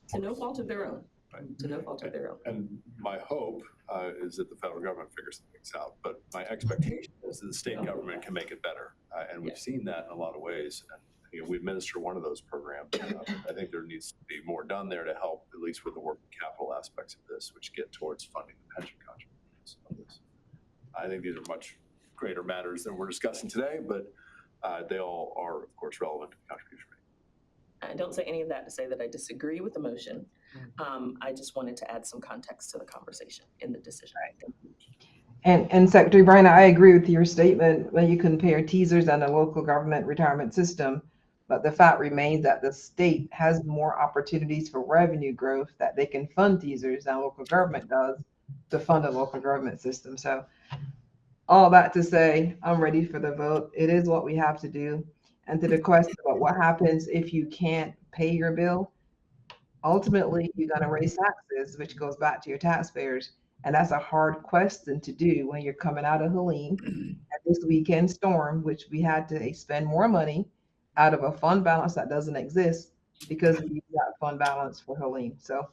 to no fault of their own. Right. To no fault of their own. And my hope is that the federal government figures some things out, but my expectation is that the state government can make it better. And we've seen that in a lot of ways. And, we administer one of those programs. I think there needs to be more done there to help, at least with the working capital aspects of this, which get towards funding the pension contributions of this. I think these are much greater matters than we're discussing today, but they all are, of course, relevant to the contribution rate. I don't say any of that to say that I disagree with the motion. I just wanted to add some context to the conversation in the decision. Thank you. And Secretary Bryan, I agree with your statement when you compare TSERS and the local government retirement system. But the fact remains that the state has more opportunities for revenue growth that they can fund TSERS than local government does to fund a local government system. So all that to say, I'm ready for the vote. It is what we have to do. And to the question about what happens if you can't pay your bill, ultimately you're going to raise taxes, which goes back to your taxpayers. And that's a hard question to do when you're coming out of Helene at this weekend storm, which we had to spend more money out of a fund balance that doesn't exist because we got fund balance for Helene. So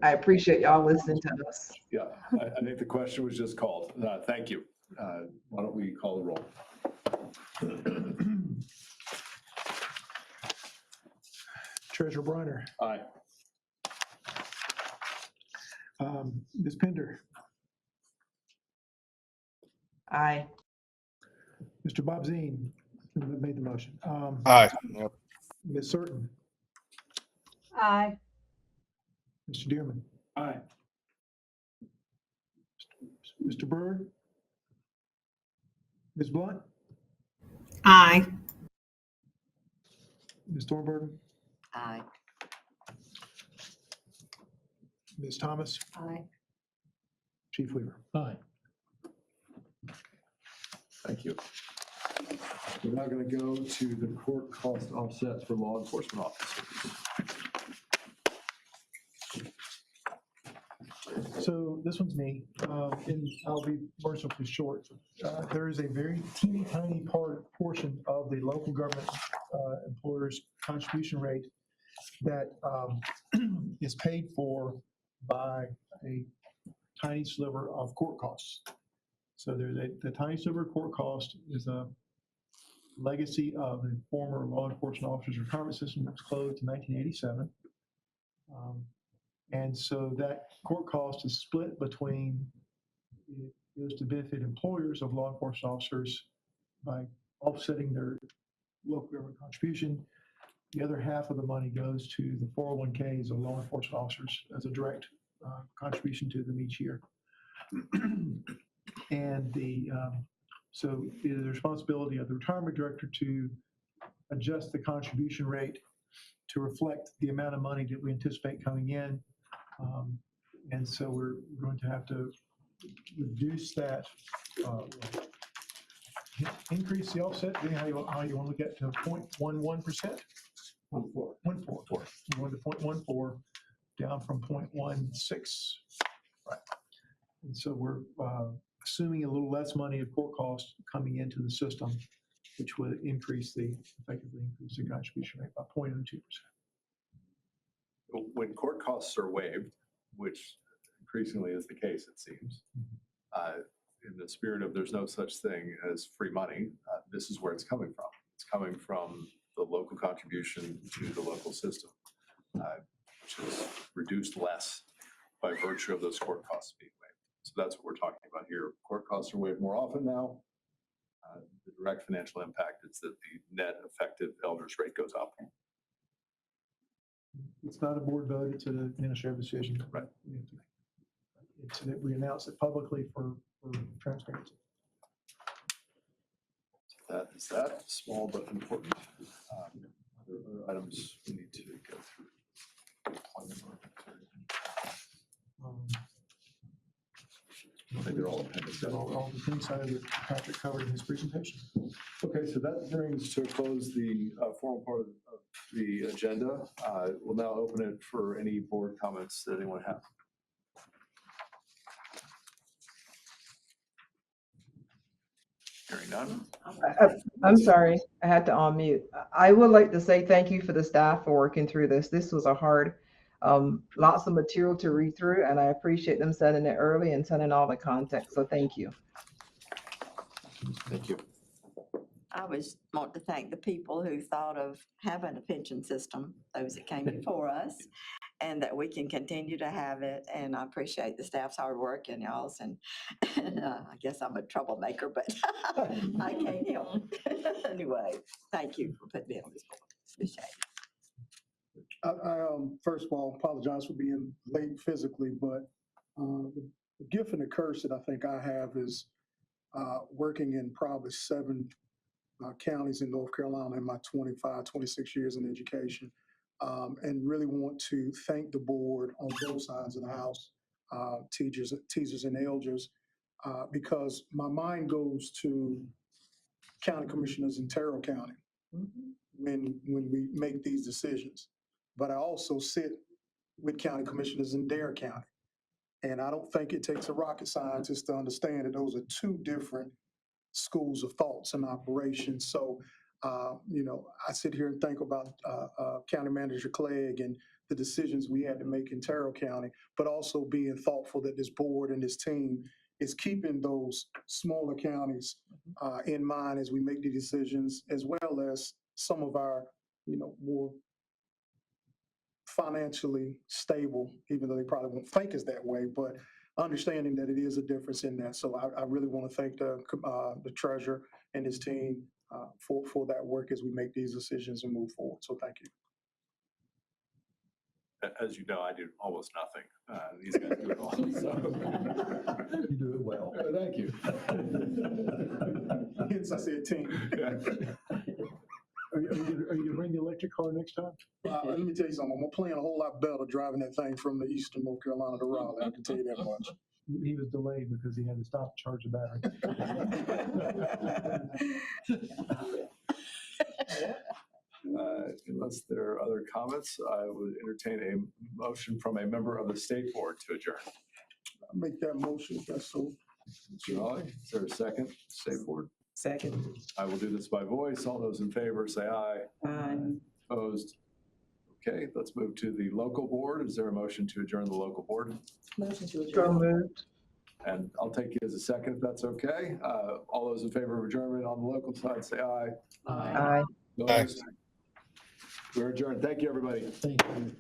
I appreciate y'all listening to us. Yeah, I think the question was just called. Thank you. Why don't we call the roll? Treasurer Briner. Aye. Ms. Pender. Aye. Mr. Bob Zine. Made the motion. Aye. Yep. Ms. Certain, Aye. Mr. Dearman, Aye. Mr. Byrd, Ms. Blunt, Aye. Ms. Thornburg, Aye. Ms. Thomas, Aye. Chief Weaver. Aye. Thank you. We're now going to go to the court cost offsets for law enforcement officers. So this one's me, and I'll be mercifully short. There is a very teeny tiny portion of the local government employers' contribution rate that is paid for by a tiny sliver of court costs. So there's the tiny sliver of court cost is a legacy of the former law enforcement officers retirement system that was closed in 1987. And so that court cost is split between, it goes to benefit employers of law enforcement officers by offsetting their local government contribution. The other half of the money goes to the 401ks of law enforcement officers as a direct contribution to them each year. And so it is the responsibility of the retirement director to adjust the contribution rate to reflect the amount of money that we anticipate coming in. And so we're going to have to reduce that, increase the offset, depending how you want to look at, to 0.11%. 1.4. We want to 0.14 down from 0.16. Right. And so we're assuming a little less money of court costs coming into the system, which would effectively increase the contribution rate by 0.02%. When court costs are waived, which increasingly is the case, it seems, in the spirit of there's no such thing as free money, this is where it's coming from. It's coming from the local contribution to the local system, which is reduced less by virtue of those court costs being waived. So that's what we're talking about here. Court costs are waived more often now. The direct financial impact is that the net effective LGERS rate goes up. It's not a board vote, it's an administrative decision. Right. It's that we announce it publicly for transparency. That is that, small but important. Other items we need to go through. They're all appendix. All the things that Patrick covered in his presentation. Okay, so that brings to a close the formal part of the agenda. We'll now open it for any board comments that anyone has. Hearing none. I'm sorry, I had to unmute. I would like to say thank you for the staff for working through this. This was a hard, lots of material to read through, and I appreciate them sending it early and sending all the context. So thank you. Thank you. I was want to thank the people who thought of having a pension system, those that came before us, and that we can continue to have it. And I appreciate the staff's hard work and y'all's. And I guess I'm a troublemaker, but I can't help. Anyway, thank you for putting me on this board. Appreciate it. I first of all, apologize for being late physically, but the gift and the curse that I think I have is working in probably 7 counties in North Carolina in my 25, 26 years in education, and really want to thank the board on both sides of the house, TSERS and LGERS, because my mind goes to county commissioners in Terrell County when we make these decisions. But I also sit with county commissioners in Dare County. And I don't think it takes a rocket scientist to understand that those are 2 different schools of thoughts and operations. So, I sit here and think about County Manager Clegg and the decisions we had to make in Terrell County, but also being thoughtful that this board and this team is keeping those smaller counties in mind as we make the decisions, as well as some of our, more financially stable, even though they probably won't think it's that way, but understanding that it is a difference in that. So I really want to thank the treasurer and his team for that work as we make these decisions and move forward. So thank you. As you know, I do almost nothing. These guys do it all. So. You do it well. Thank you. Hence I said team. Are you gonna bring the electric car next time? Let me tell you something. I'm playing a whole lot better driving that thing from the eastern North Carolina to Raleigh. I can tell you that much. He was delayed because he had to stop to charge the battery. Unless there are other comments, I would entertain a motion from a member of the state board to adjourn. I'll make that motion if that's so. Mr. Raleigh, is there a second? State board? Second. I will do this by voice. All those in favor say aye. Aye. Opposed? Okay, let's move to the local board. Is there a motion to adjourn the local board? Motion to So adjourn. moved. And I'll take you as a second if that's okay. All those in favor of adjournment on the local side say aye. Aye. Opposed? We're adjourned. Thank you, everybody. Thank you.